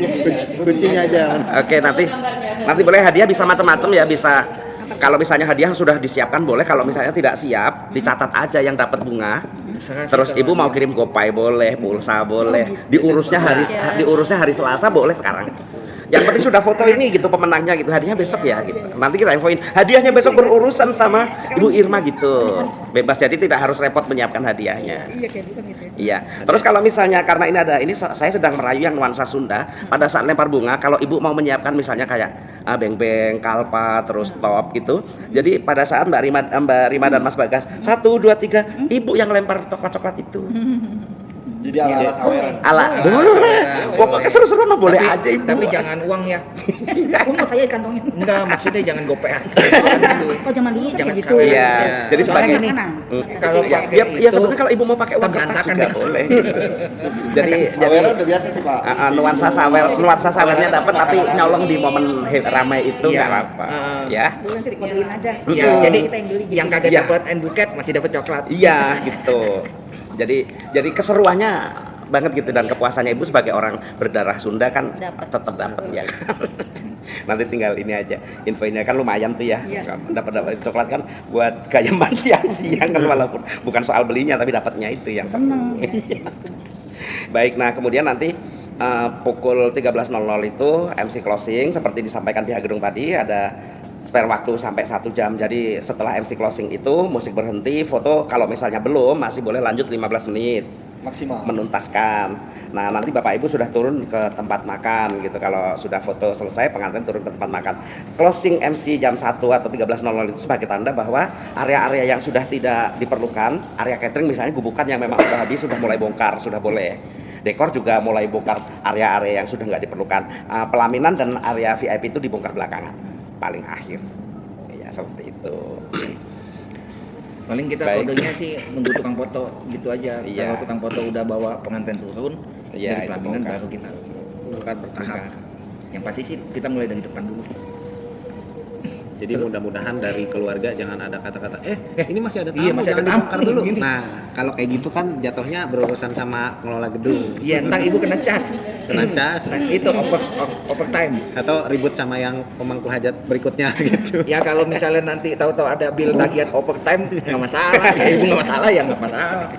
Kucing aja. Oke, nanti boleh hadiah bisa macam-macam ya, bisa. Kalau misalnya hadiah sudah disiapkan boleh, kalau misalnya tidak siap dicatat aja yang dapat bunga. Terus ibu mau kirim gopay boleh, pulsa boleh. Diurusnya hari Selasa boleh sekarang. Yang penting sudah foto ini gitu pemenangnya gitu, hadiahnya besok ya gitu. Nanti kita infoin hadiahnya besok berurusan sama Ibu Irma gitu. Bebas, jadi tidak harus repot menyiapkan hadiahnya. Iya kayak gitu gitu. Iya. Terus kalau misalnya karena ini saya sedang merayu yang nuansa Sunda, pada saat lempar bunga kalau ibu mau menyiapkan misalnya kayak beng-beng, kalpa, terus top gitu. Jadi pada saat Mbak Rima dan Mas Bagas 1, 2, 3 ibu yang lempar coklat-coklat itu. Jadi ala saweran. Boleh. Pokoknya seru-seru mah boleh aja ibu. Tapi jangan uang ya. Uang saya dikantongin. Enggak, maksudnya jangan gopean. Oh jangan Jangan gitu. Iya. Jadi Soalnya sebagai gini, kalau pakai ya sebenarnya kalau ibu mau pakai uang kertas berantakan juga deh. boleh. Jadi Saweran udah biasa sih Pak. nuansa sawernya dapat tapi nyolong di momen ramai itu nggak apa-apa. Ya. Nanti dikodein aja. Iya, jadi kita yang beli gitu. yang kagak Iya. dapat end buket masih dapat coklat. Iya gitu. Jadi keseruannya banget gitu, dan kepuasannya ibu sebagai orang berdarah Sunda kan tetap dapat ya. Nanti tinggal ini aja infonya kan lumayan tuh ya. Dapat coklat kan buat kayak siang-siang kan, walaupun bukan soal belinya tapi dapatnya itu yang seneng. Baik, nah kemudian nanti pukul 13.00 itu MC closing seperti disampaikan pihak gedung tadi, ada spare waktu sampai 1 jam. Jadi setelah MC closing itu musik berhenti, foto kalau misalnya belum masih boleh lanjut 15 menit Maksimal. menuntaskan. Nah, nanti Bapak Ibu sudah turun ke tempat makan gitu. Kalau sudah foto selesai, pengantin turun ke tempat makan. Closing MC jam 1 atau 13.00 itu sebagai tanda bahwa area-area yang sudah tidak diperlukan, area catering misalnya gubukan yang memang sudah habis, sudah mulai bongkar, sudah boleh. Dekor juga mulai bongkar area-area yang sudah nggak diperlukan. Pelaminan dan area VIP itu dibongkar belakangan, paling akhir. Ya, seperti itu. Paling kita Baik. kodenya sih nunggu tukang foto gitu aja. Iya. Kalau tukang foto udah bawa pengantin turun, Iya, dari itu pelaminan bongkar. baru kita Bukan bertahap. bongkar. Yang pasti sih kita mulai dari depan dulu. Jadi mudah-mudahan dari keluarga jangan ada kata-kata ini masih ada tamu, Iya, masih ada jangan tamu dibongkar nih, dulu. gini. Nah, kalau kayak gitu kan jatuhnya berurusan sama pengelola gedung. Iya, ntar ibu kena cas. Kena cas. Nah, itu overtime. Atau ribut sama yang pemangku hajat berikutnya gitu. Ya kalau misalnya nanti tahu-tahu ada bill tagihan overtime nggak masalah. Ya ibu nggak masalah ya nggak masalah.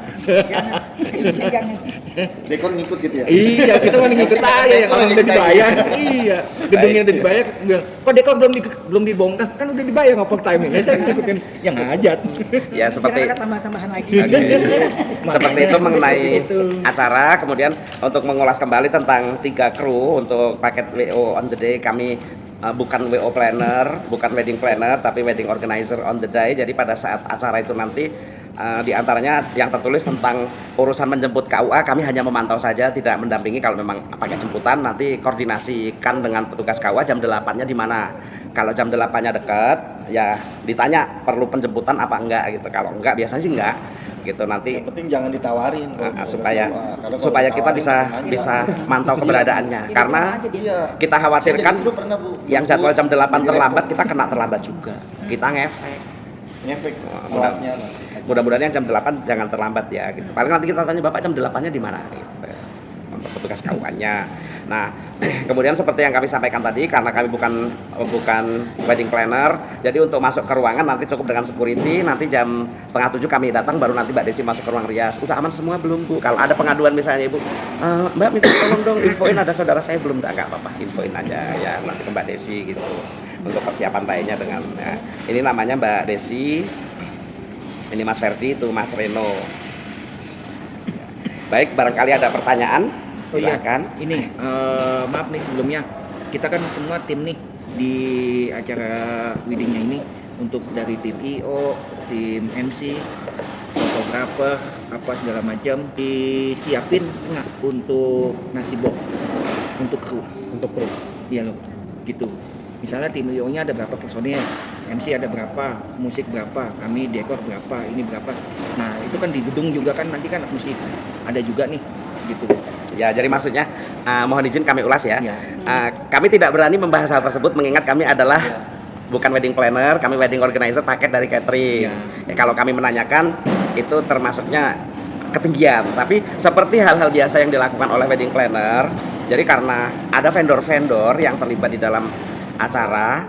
Dekor ngikut gitu ya. Iya, kita mah ngikut aja ya kalau udah dibayar. Iya, gedungnya udah dibayar, bilang, kok dekor belum dibongkar? Kan udah dibayar overtime ya. Saya ngikutin yang hajat. Ya, seperti Jangan ada tambah-tambahan lagi. seperti itu mengenai Gitu. acara. Kemudian untuk mengulas kembali tentang 3 kru untuk paket WO on the day, kami bukan WO planner, bukan wedding planner, tapi wedding organizer on the day. Jadi pada saat acara itu nanti di antaranya yang tertulis tentang urusan menjemput KUA, kami hanya memantau saja, tidak mendampingi. Kalau memang pakai jemputan nanti koordinasikan dengan petugas KUA jam 8-nya di mana. Kalau jam 8-nya dekat, ya ditanya perlu penjemputan apa enggak gitu. Kalau enggak biasanya sih enggak gitu. Nanti Yang penting jangan ditawarin supaya Karena kalau supaya kita ditawarin, bisa mantau keberadaannya. Karena iya. kita khawatirkan Saya jadi dulu pernah, Bu. yang jadwal jam 8 terlambat kita kena terlambat juga. Kita ngefek. ngefek Mudah- telatnya nanti. Mudah-mudahan yang jam 8 jangan terlambat ya gitu. Paling nanti kita tanya Bapak jam 8-nya di mana gitu. Untuk petugas KUA-nya. Nah, kemudian seperti yang kami sampaikan tadi, karena kami bukan wedding planner, jadi untuk masuk ke ruangan nanti cukup dengan security. Nanti jam 6:30 kami datang, baru nanti Mbak Desi masuk ke ruang rias. Udah aman semua belum, Bu? Kalau ada pengaduan misalnya Ibu, Mbak minta tolong dong infoin ada saudara saya belum, enggak apa-apa, infoin aja ya nanti ke Mbak Desi gitu. Untuk persiapan lainnya dengan ini namanya Mbak Desi, ini Mas Ferdi, itu Mas Reno. Baik, barangkali ada pertanyaan. Oh iya, Silakan. ini maaf nih sebelumnya, kita kan semua tim nih di acara weddingnya ini, untuk dari tim IO, tim MC, fotografer, apa segala macam, disiapin nggak untuk nasi box untuk kru? Untuk kru. Iya loh, gitu. Misalnya tim IO-nya ada berapa personil, MC ada berapa, musik berapa, kami dekor berapa, ini berapa. Nah itu kan di gedung juga kan nanti kan mesti ada juga nih, gitu. Ya, jadi maksudnya mohon izin kami ulas ya. Ya. Kami tidak berani membahas hal tersebut mengingat kami adalah bukan wedding planner, kami wedding organizer paket dari catering. Ya. Ya, kalau kami menanyakan itu termasuknya ketinggian. Tapi seperti hal-hal biasa yang dilakukan oleh wedding planner, jadi karena ada vendor-vendor yang terlibat di dalam acara,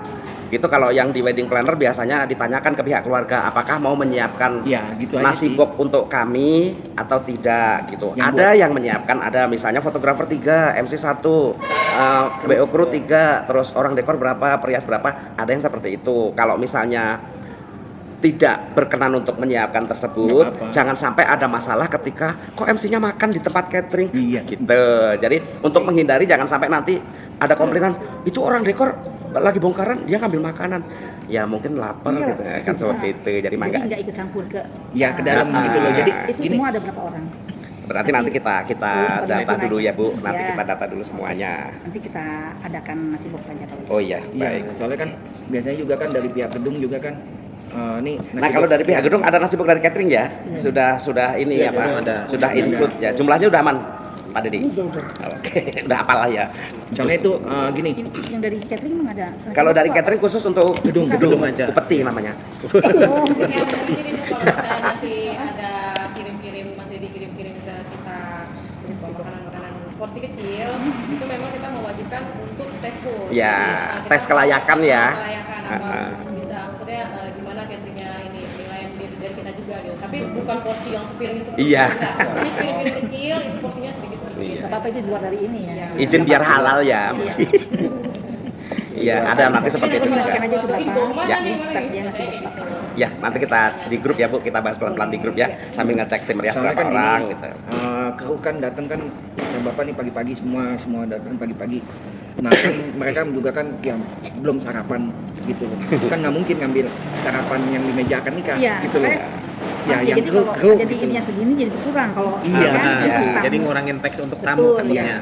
gitu kalau yang di wedding planner biasanya ditanyakan ke pihak keluarga apakah mau menyiapkan Ya, gitu aja nasi sih. box untuk kami atau tidak gitu. Yang Ada yang menyiapkan, ada misalnya fotografer 3, MC 1, WO crew 3, terus orang dekor berapa, perias berapa, ada yang seperti itu. Kalau misalnya tidak berkenan untuk menyiapkan tersebut, Nggak apa-apa. jangan sampai ada masalah ketika kok MC-nya makan di tempat catering. Iya. Gitu. Jadi untuk menghindari jangan sampai nanti ada komplainan, itu orang dekor lagi bongkaran dia ngambil makanan. Ya mungkin lapar Iya. gitu kan seperti itu. Jadi Jadi mangga. nggak ikut campur ke Ya ke dalam Ah. gitu loh. Jadi itu gini, semua ada berapa orang? Berarti nanti kita Koordinasi data dulu ya Bu. lagi. Nanti Ya. kita data dulu semuanya. Nanti kita adakan nasi box saja kalau gitu. Oh iya, iya, baik. soalnya kan biasanya juga kan dari pihak gedung juga kan nih. Nah kalau dari pihak gedung ada nasi box dari catering ya? Iya. Sudah ini Iya, ya Pak? gedung ada. Sudah Ada. include ya. Jumlahnya udah aman Pak Dedi? Udah. Oke, udah apalah ya. Soalnya itu gini, Yang dari catering memang ada. nasi Kalau box dari apa? catering khusus untuk Gedung aja. upeti namanya. Oh, Yang mungkin itu kalau misalnya nanti ada kirim-kirim, masih dikirim-kirim ke kita berupa makanan-makanan porsi kecil, itu memang kita mewajibkan untuk tes food. Ya, Jadi, kita tes kelayakan ya. Kelayakan apa Ah, ah. bisa, maksudnya gimana cateringnya ini, penilaian dari kita juga gitu. Tapi bukan porsi yang sepiring Iya. enggak. Ini piring-piring kecil, itu porsinya sedikit-sedikit. Iya. Gak apa-apa itu di luar dari ini ya. Izin biar halal ya. Iya, ada nanti seperti itu juga. Jelaskan aja itu berapa. Ya. Jadi kita sediain nasi box Pak. Ya, nanti kita di grup ya Bu, kita bahas pelan-pelan di grup ya, sambil ngecek tim rias Soalnya berapa kan orang gini, gitu. kru kan datang kan, bapak nih pagi-pagi semua datang pagi-pagi. Nah kan mereka juga kan ya belum sarapan gitu loh. Kan nggak mungkin ngambil sarapan yang di meja akad nikah Iya, gitu loh. makanya Ya Pasti, yang jadi kru kalau jadi gitu. ininya segini jadi berkurang kalau Iya, kan, iya. tamu. Jadi ngurangin teks untuk tamu Betul, tentunya. iya.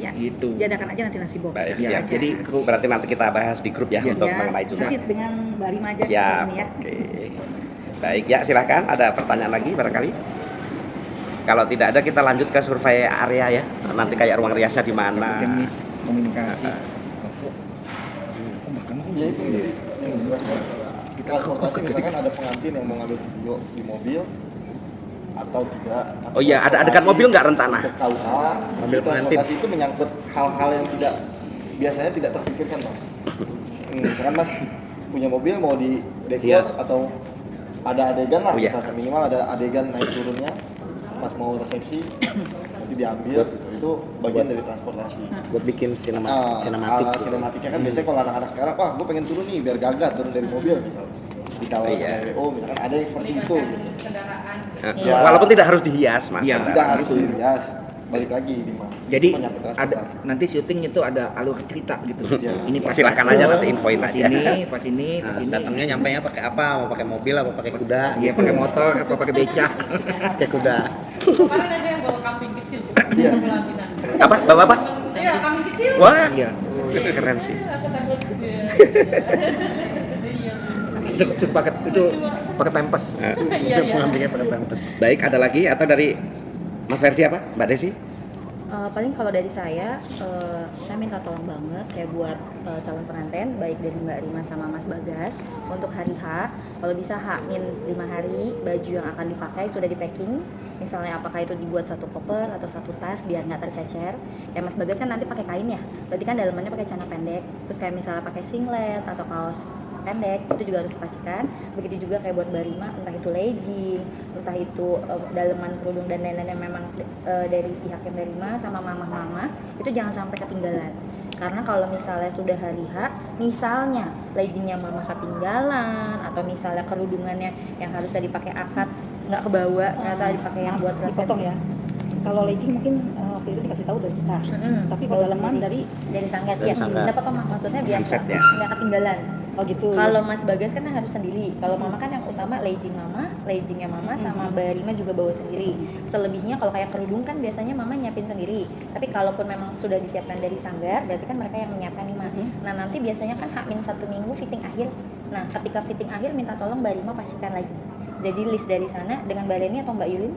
Ya, Gitu. diadakan aja nanti nasi box. Baik, Ya, siap. jadi kru Berarti nanti kita bahas di grup ya Iya. untuk ya, mengenai jumlah. nanti dengan Mbak Rima aja Siap. ini ya. Oke. Baik ya, silakan. Ada pertanyaan lagi barangkali? Kalau tidak ada kita lanjut ke survei area ya. Nanti kayak ruang riasnya di mana. teknis komunikasi. Ya itu transportasi misalkan ada pengantin yang mau ngambil video di mobil atau tidak. Oh iya, ada adegan mobil nggak rencana? Untuk KUH, Mobil pengantin. transportasi itu menyangkut hal-hal yang tidak biasanya tidak terpikirkan Bang. Misalkan Mas punya mobil mau di dekor Yes. atau ada adegan lah, Oh iya. misalkan minimal ada adegan naik turunnya, Mas mau resepsi nanti diambil, itu bagian dari transportasi. Buat bikin sinematik Ala gitu. sinematiknya kan biasanya kalau anak-anak sekarang, wah gue pengen turun nih biar gagah turun dari mobil misalnya. Dikawal Iya. sama WO misalkan ada yang seperti itu. kendaraan. Ya, walaupun tidak harus dihias, Mas. Iya. Tidak harus dihias. Balik lagi di Mas. Jadi Itu menyangkut ada transportasi. nanti syuting itu ada alur cerita gitu. Iya. Ini pas Silakan datang, aja nanti infoin pas aja. ini, pas ini, Nah, pas ini. datangnya nyampainya pakai apa? Mau pakai mobil apa pakai kuda? Iya pakai motor apa pakai beca. Pakai kuda. Kemarin ada yang bawa kambing kecil. Iya. Pelaminan. Apa? Bapak apa? Iya, kambing kecil. Wah, Iya. keren sih. Aku takut dia. Iya. Itu pakai pempes. Iya, iya. Pengambilnya pakai pampers. Baik, ada lagi atau dari Mas Ferdi apa? Mbak Desi? Paling kalau dari saya minta tolong banget kayak buat calon pengantin baik dari Mbak Rima sama Mas Bagas untuk hari H, kalau bisa H-5 hari baju yang akan dipakai sudah di packing, misalnya apakah itu dibuat satu koper atau satu tas biar nggak tercecer. Ya Mas Bagas kan nanti pakai kain ya, berarti kan dalamannya pakai celana pendek, terus kayak misalnya pakai singlet atau kaos pendek itu juga harus dipastikan. Begitu juga kayak buat Mbak Rima, entah itu legging, entah itu daleman kerudung dan lain-lain yang memang dari pihak Mbak Rima sama mama-mama itu jangan sampai ketinggalan. Karena kalau misalnya sudah hari H, misalnya leggingnya mama ketinggalan atau misalnya kerudungannya yang harusnya dipakai akad nggak kebawa, ternyata dipakai yang buat dipotong ya. Kalau legging mungkin waktu itu dikasih tahu dari kita. Tapi kalau dalaman dari sanggar Dari ya. sanggar. Nggak apa-apa Mak, maksudnya biar Konsep ya. nggak ketinggalan. Oh gitu. Kalau Mas Bagas kan harus sendiri. Kalau Mama kan yang utama leggingnya Mama sama Mbak Rima juga bawa sendiri. Selebihnya kalau kayak kerudung kan biasanya Mama nyiapin sendiri. Tapi kalaupun memang sudah disiapkan dari sanggar, berarti kan mereka yang menyiapkan nih, Ma. Nah, nanti biasanya kan H-1 minggu fitting akhir. Nah, ketika fitting akhir minta tolong Mbak Rima pastikan lagi. Jadi list dari sana dengan Mbak Reni atau Mbak Yulin?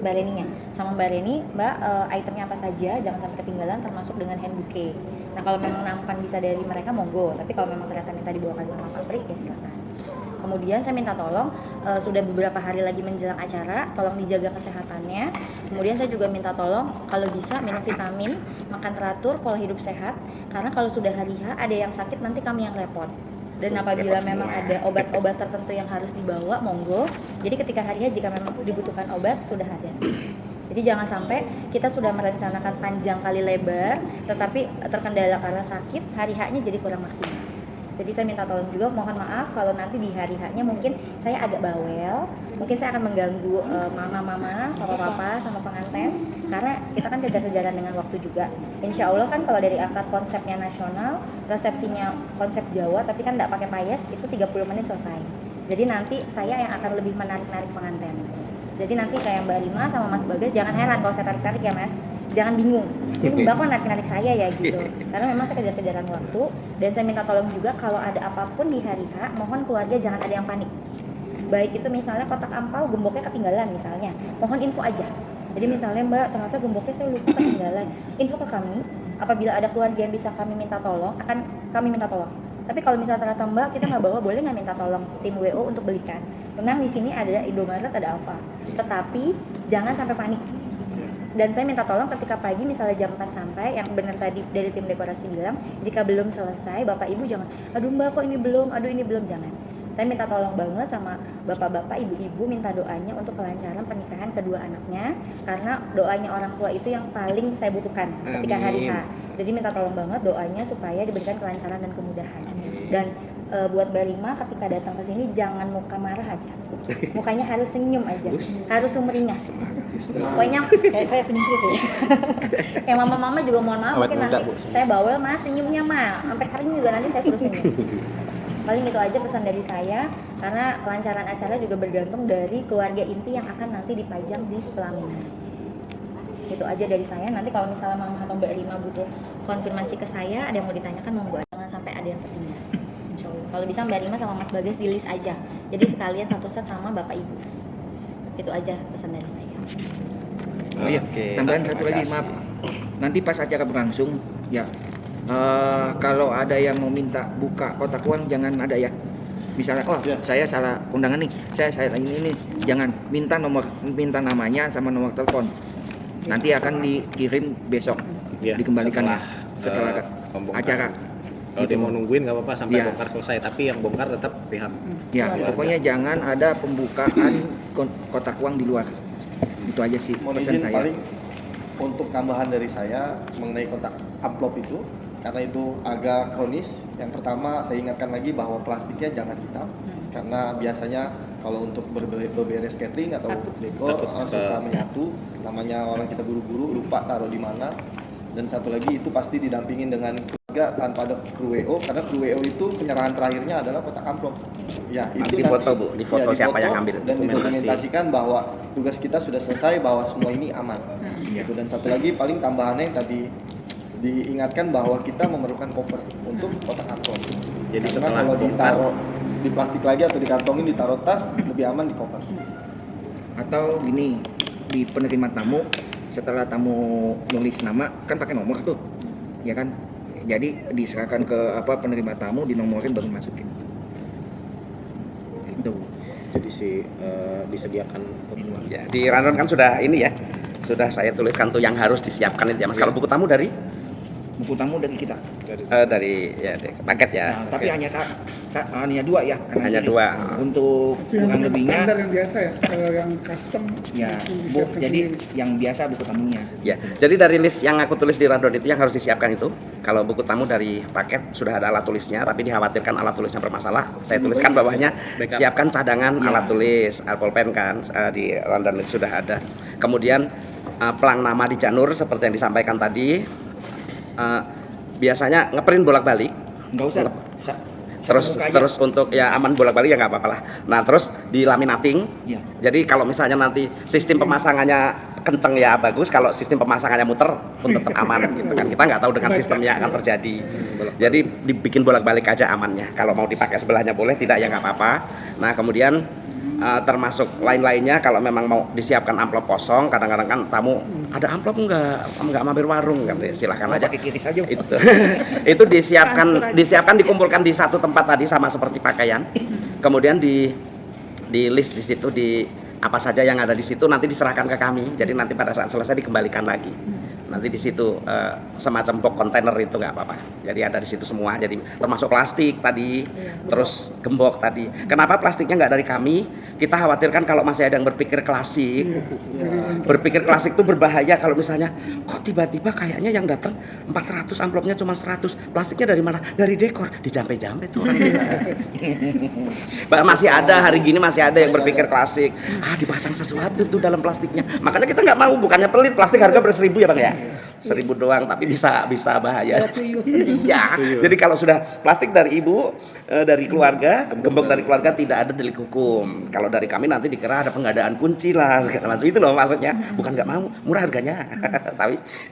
Mbak Reninya. Sama Mbak Reni, Mbak itemnya apa saja, jangan sampai ketinggalan termasuk dengan hand bouquet. Nah, kalau memang nampan bisa dari mereka monggo, tapi kalau memang ternyata minta dibawakan sama pabrik ya silakan. Kemudian saya minta tolong sudah beberapa hari lagi menjelang acara, tolong dijaga kesehatannya. Kemudian saya juga minta tolong kalau bisa minum vitamin, makan teratur, pola hidup sehat. Karena kalau sudah hari H ada yang sakit nanti kami yang repot. Dan apabila memang ada obat-obat tertentu yang harus dibawa, monggo. Jadi ketika hari H jika memang dibutuhkan obat sudah ada. Jadi jangan sampai kita sudah merencanakan panjang kali lebar, tetapi terkendala karena sakit, hari H-nya jadi kurang maksimal. Jadi saya minta tolong juga, mohon maaf kalau nanti di hari H-nya mungkin saya agak bawel, mungkin saya akan mengganggu mama-mama, papa-papa, sama pengantin, karena kita kan kejar-kejaran dengan waktu juga. Insya Allah kan kalau dari akad konsepnya nasional, resepsinya konsep Jawa, tapi kan nggak pakai payes, itu 30 menit selesai. Jadi nanti saya yang akan lebih menarik-narik pengantin. Jadi nanti kayak Mbak Rima sama Mas Bagas, jangan heran kalau saya tarik-tarik ya Mas. Jangan bingung, ini Mbak kok narik-narik saya ya gitu. Karena memang saya kejar-kejaran waktu. Dan saya minta tolong juga kalau ada apapun di hari H, mohon keluarga jangan ada yang panik. Baik itu misalnya kotak ampau gemboknya ketinggalan misalnya, mohon info aja. Jadi misalnya Mbak ternyata gemboknya saya lupa ketinggalan, info ke kami. Apabila ada keluarga yang bisa kami minta tolong, akan kami minta tolong. Tapi kalau misalnya ternyata Mbak kita nggak bawa, boleh nggak minta tolong tim WO untuk belikan. Memang di sini ada Indomaret, ada Alfa. Tetapi jangan sampai panik. Dan saya minta tolong ketika pagi misalnya jam 4 sampai, yang benar tadi dari tim dekorasi bilang, jika belum selesai Bapak Ibu jangan, aduh Mbak kok ini belum, aduh ini belum, jangan. Saya minta tolong banget sama bapak-bapak, ibu-ibu, minta doanya untuk kelancaran pernikahan kedua anaknya, karena doanya orang tua itu yang paling saya butuhkan ketika hari H. Jadi minta tolong banget doanya supaya diberikan kelancaran dan kemudahan. Dan buat Mbak Rima ketika datang ke sini jangan muka marah aja, mukanya harus senyum aja, harus sumringah. Pokoknya kayak saya senyum terus ya. Kayak mama-mama juga mohon maaf, mungkin nanti saya bawel mas senyumnya mah, sampai kering juga nanti saya suruh senyum. Paling itu aja pesan dari saya, karena kelancaran acara juga bergantung dari keluarga inti yang akan nanti dipajang di pelaminan. Itu aja dari saya. Nanti kalau misalnya Mama atau Mbak Rima butuh konfirmasi ke saya, ada yang mau ditanyakan monggo, jangan sampai ada yang tertinggal. Insyaallah. Kalau bisa Mbak Rima sama Mas Bagas di list aja. Jadi sekalian satu set sama Bapak Ibu. Itu aja pesan dari saya. Oh iya, tambahan satu lagi, maaf. Nanti pas acara berlangsung, ya kalau ada yang mau minta buka kotak uang jangan ada ya. Misalnya, saya salah undangan nih, saya ini, jangan minta namanya sama nomor telepon. Nanti akan dikirim besok, dikembalikan setelah acara. Kalau dia mau nungguin nggak apa-apa sampai bongkar selesai, tapi yang bongkar tetap pihak. Ya, pokoknya jangan ada pembukaan kotak uang di luar. Itu aja sih pesan saya. Paling untuk tambahan dari saya mengenai kotak amplop itu, karena itu agak kronis. Yang pertama saya ingatkan lagi bahwa plastiknya jangan hitam, karena biasanya kalau untuk berberes catering atau dekor suka menyatu, namanya orang kita buru-buru lupa taruh di mana. Dan satu lagi itu pasti didampingin dengan keluarga tanpa ada kru WO, karena kru WO itu penyerahan terakhirnya adalah kotak amplop. Ya, itu di foto Bu, di foto siapa yang ngambil, dan didokumentasikan bahwa tugas kita sudah selesai, bahwa semua ini aman. Gitu. Dan satu lagi paling tambahannya yang tadi diingatkan bahwa kita memerlukan koper untuk kotak amplop. Jadi karena kalau ditaruh di plastik lagi atau dikantongin ditaruh tas, lebih aman di koper. Atau gini, di penerima tamu setelah tamu nulis nama kan pakai nomor tuh, ya kan? Jadi diserahkan ke penerima tamu, dinomorin baru masukin. Gitu. Jadi disediakan di luar. Ya, di rundown kan sudah ini ya, sudah saya tuliskan tuh yang harus disiapkan itu ya Mas. Kalau buku tamu dari kita. Dari paket ya. Nah, tapi hanya dua ya. Hanya dua. Untuk kurang lebihnya. Standar yang biasa ya, kalau yang custom. Ya, jadi yang biasa buku tamunya. Ya, jadi dari list yang aku tulis di rundown itu yang harus disiapkan itu. Kalau buku tamu dari paket sudah ada alat tulisnya, tapi dikhawatirkan alat tulisnya bermasalah. Saya tuliskan bawahnya siapkan cadangan alat tulis, pulpen kan di rundown itu sudah ada. Kemudian pelang nama di janur seperti yang disampaikan tadi. Biasanya ngeprint bolak-balik. Nggak usah. Terus untuk ya aman bolak-balik ya nggak apa-apa lah. Nah terus di laminating. Ya. Jadi kalau misalnya nanti sistem pemasangannya kenceng ya bagus. Kalau sistem pemasangannya muter pun tetap aman gitu kan. Kita nggak tahu dengan sistemnya akan terjadi. Jadi dibikin bolak-balik aja amannya. Kalau mau dipakai sebelahnya boleh, tidak ya nggak apa-apa. Nah kemudian termasuk lain-lainnya kalau memang mau disiapkan amplop kosong, kadang-kadang kan tamu ada amplop nggak mampir warung kan, silahkan aja. Kiris aja. Itu disiapkan dikumpulkan di satu tempat tadi sama seperti pakaian. Kemudian di list di situ di apa saja yang ada di situ nanti diserahkan ke kami. Jadi nanti pada saat selesai dikembalikan lagi. Nanti di situ semacam box kontainer itu nggak apa-apa. Jadi ada di situ semua. Jadi termasuk plastik tadi, terus gembok tadi. Kenapa plastiknya nggak dari kami? Kita khawatirkan kalau masih ada yang berpikir klasik. Berpikir klasik itu berbahaya kalau misalnya kok tiba-tiba kayaknya yang datang 400 amplopnya cuma 100. Plastiknya dari mana? Dari dekor. Dijampe-jampe tuh orang. Masih ada hari gini masih ada yang berpikir klasik. Dipasang sesuatu tuh dalam plastiknya. Makanya kita nggak mau, bukannya pelit, plastik harga ber-1000 ya Bang ya. 1000 doang tapi bisa bahaya. Iya. Jadi kalau sudah plastik dari ibu, dari keluarga, gembok dari keluarga tidak ada delik hukum. Kalau dari kami nanti dikira ada pengadaan kunci lah segala macam. Itu loh maksudnya. Bukan nggak mau, murah harganya.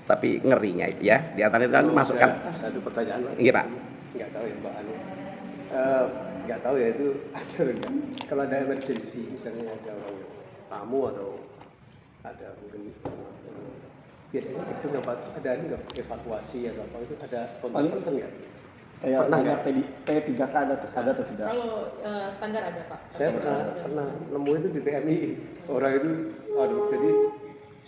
tapi ngerinya itu ya. Di antara itu kan masukkan. Satu pertanyaan. Iya Pak. Nggak tahu ya Mbak Anu. Nggak tahu ya itu ada enggak. Kalau ada emergency misalnya ada orang tamu atau ada mungkin biasanya itu ada nggak evakuasi atau apa itu ada kontak person nggak? Kayak tanya P3K ada atau tidak? Kalau standar ada Pak. Saya pernah nemu itu di TMI orang itu jadi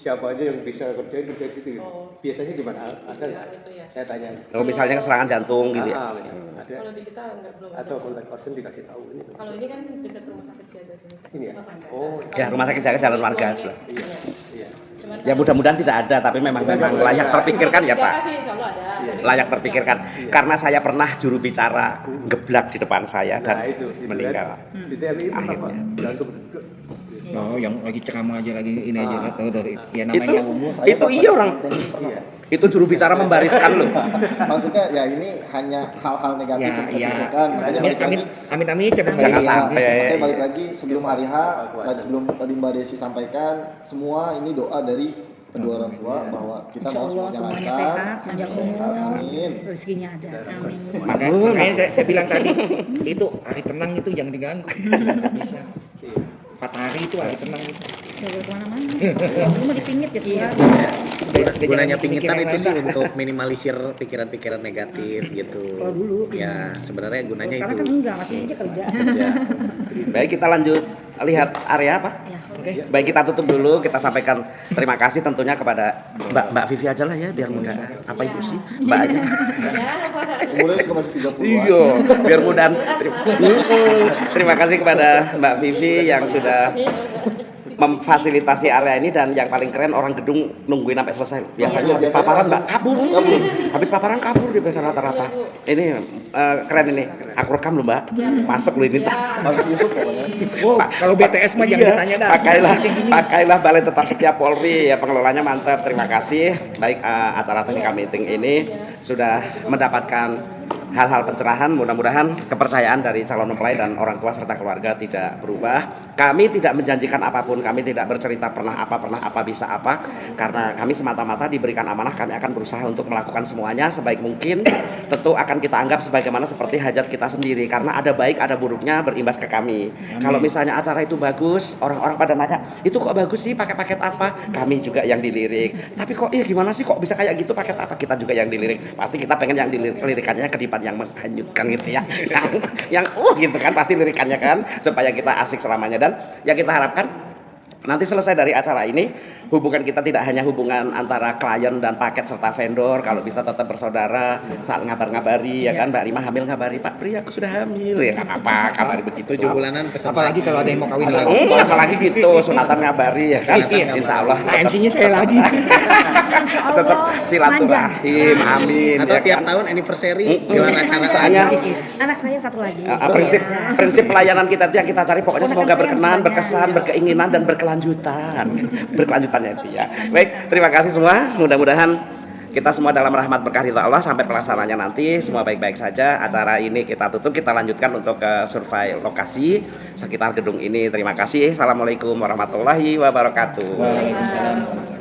siapa aja yang bisa kerja di situ. Oh. Biasanya di mana? Ada nggak? Itu ya. Saya tanya. Kalau misalnya serangan jantung gitu ya. Ada. Kalau di kita enggak belum ada. Atau kontak person dikasih tahu ini. Kalau ini kan dekat rumah sakit siaga sini. Ini ya? Apa enggak? Oh, Ya, rumah sakit jaga jalan warga sebelah. Iya. iya. Cuman Ya mudah-mudahan tidak ada, tapi memang layak terpikirkan ya Pak. sih insya Allah ada. Tapi Layak terpikirkan. Karena saya pernah juru bicara geblak di depan saya Nah, dan itu meninggal. Di TMI itu apa? Akhirnya. Jantung. Oh, yang lagi ceramah aja lagi ini aja lah tahu dari ya Itu namanya itu iya orang. Iya. Itu juru bicara membariskan loh. Maksudnya ya ini hanya hal-hal negatif Ya, yang kita ya. pikirkan. Makanya balik lagi. Amit cepet Jangan balik. sampai. Makanya balik lagi sebelum hari H dan sebelum tadi Mbak Desi sampaikan semua ini doa dari kedua orang tua bahwa kita Insya mau Allah semuanya semuanya lancar, sehat, panjang umur, amin. rezekinya ada. Amin. Makanya saya bilang tadi itu hari tenang itu jangan diganggu. Nggak bisa. 4 hari itu hari tenang itu. Jangan kemana-mana. Lu mau dipingit ya semua. Gunanya Jangan pingitan mikir itu yang sih lain, untuk minimalisir pikiran-pikiran negatif gitu. Kalau dulu, Ya, sebenarnya gunanya Sekarang itu. kan enggak, masih aja kerja. Kerja. Baik, kita lanjut lihat area apa? Ya, Oke. Baik, kita tutup dulu. Kita sampaikan terima kasih tentunya kepada Mbak Vivi aja lah ya, biar mudah. Apa Ibu sih? Mbak aja. Umurnya juga masih 30-an. Iya, biar mudah. Terima kasih kepada Mbak Vivi yang sudah memfasilitasi area ini, dan yang paling keren orang gedung nungguin sampai selesai. Biasanya habis paparan Mbak kabur. Habis paparan kabur di biasa rata-rata. Ini keren ini. Aku rekam loh Mbak. Masuk loh ini. Mas Yusuf kayaknya. Oh, kalau BTS mah jangan ditanya dah. Pakailah Balai Tetap Setia Polri ya, pengelolanya mantap. Terima kasih. Baik, acara teknika meeting ini sudah mendapatkan hal-hal pencerahan. Mudah-mudahan kepercayaan dari calon mempelai dan orang tua serta keluarga tidak berubah. Kami tidak menjanjikan apapun, kami tidak bercerita pernah apa bisa apa, karena kami semata-mata diberikan amanah. Kami akan berusaha untuk melakukan semuanya sebaik mungkin. Tentu akan kita anggap sebagaimana seperti hajat kita sendiri, karena ada baik ada buruknya berimbas ke kami. Kalau misalnya acara itu bagus, orang-orang pada nanya, itu kok bagus sih, pakai paket apa? Kami juga yang dilirik. Tapi kok gimana sih kok bisa kayak gitu, paket apa? Kita juga yang dilirik. Pasti kita pengen yang lirikannya kedipan yang menghanyutkan gitu ya. yang gitu kan pasti lirikannya kan, supaya kita asik selamanya. Dan yang kita harapkan nanti selesai dari acara ini, hubungan kita tidak hanya hubungan antara klien dan paket serta vendor, kalau bisa tetap bersaudara, saat ngabar-ngabari ya kan. Mbak Rima hamil, ngabari Pak Pri aku sudah hamil, ya nggak apa-apa, kabari begitu. 7 bulanan pesan. Apalagi kalau ada yang mau kawin lagi. Apalagi gitu, sunatan ngabari ya kan. Insya Allah. Nah, MC-nya saya lagi. Insya Allah. Tetap silaturahim, amin. Atau ya tiap kan? tahun anniversary gelar acara Soalnya Anak saya satu lagi. prinsip pelayanan kita itu yang kita cari pokoknya semoga berkenan, berkesan, berkeinginan dan berkelanjutannya itu ya. Baik, terima kasih semua. Mudah-mudahan kita semua dalam rahmat berkah ridha Allah sampai pelaksanaannya nanti semua baik-baik saja. Acara ini kita tutup, kita lanjutkan untuk ke survei lokasi sekitar gedung ini. Terima kasih. Assalamualaikum warahmatullahi wabarakatuh. Waalaikumsalam.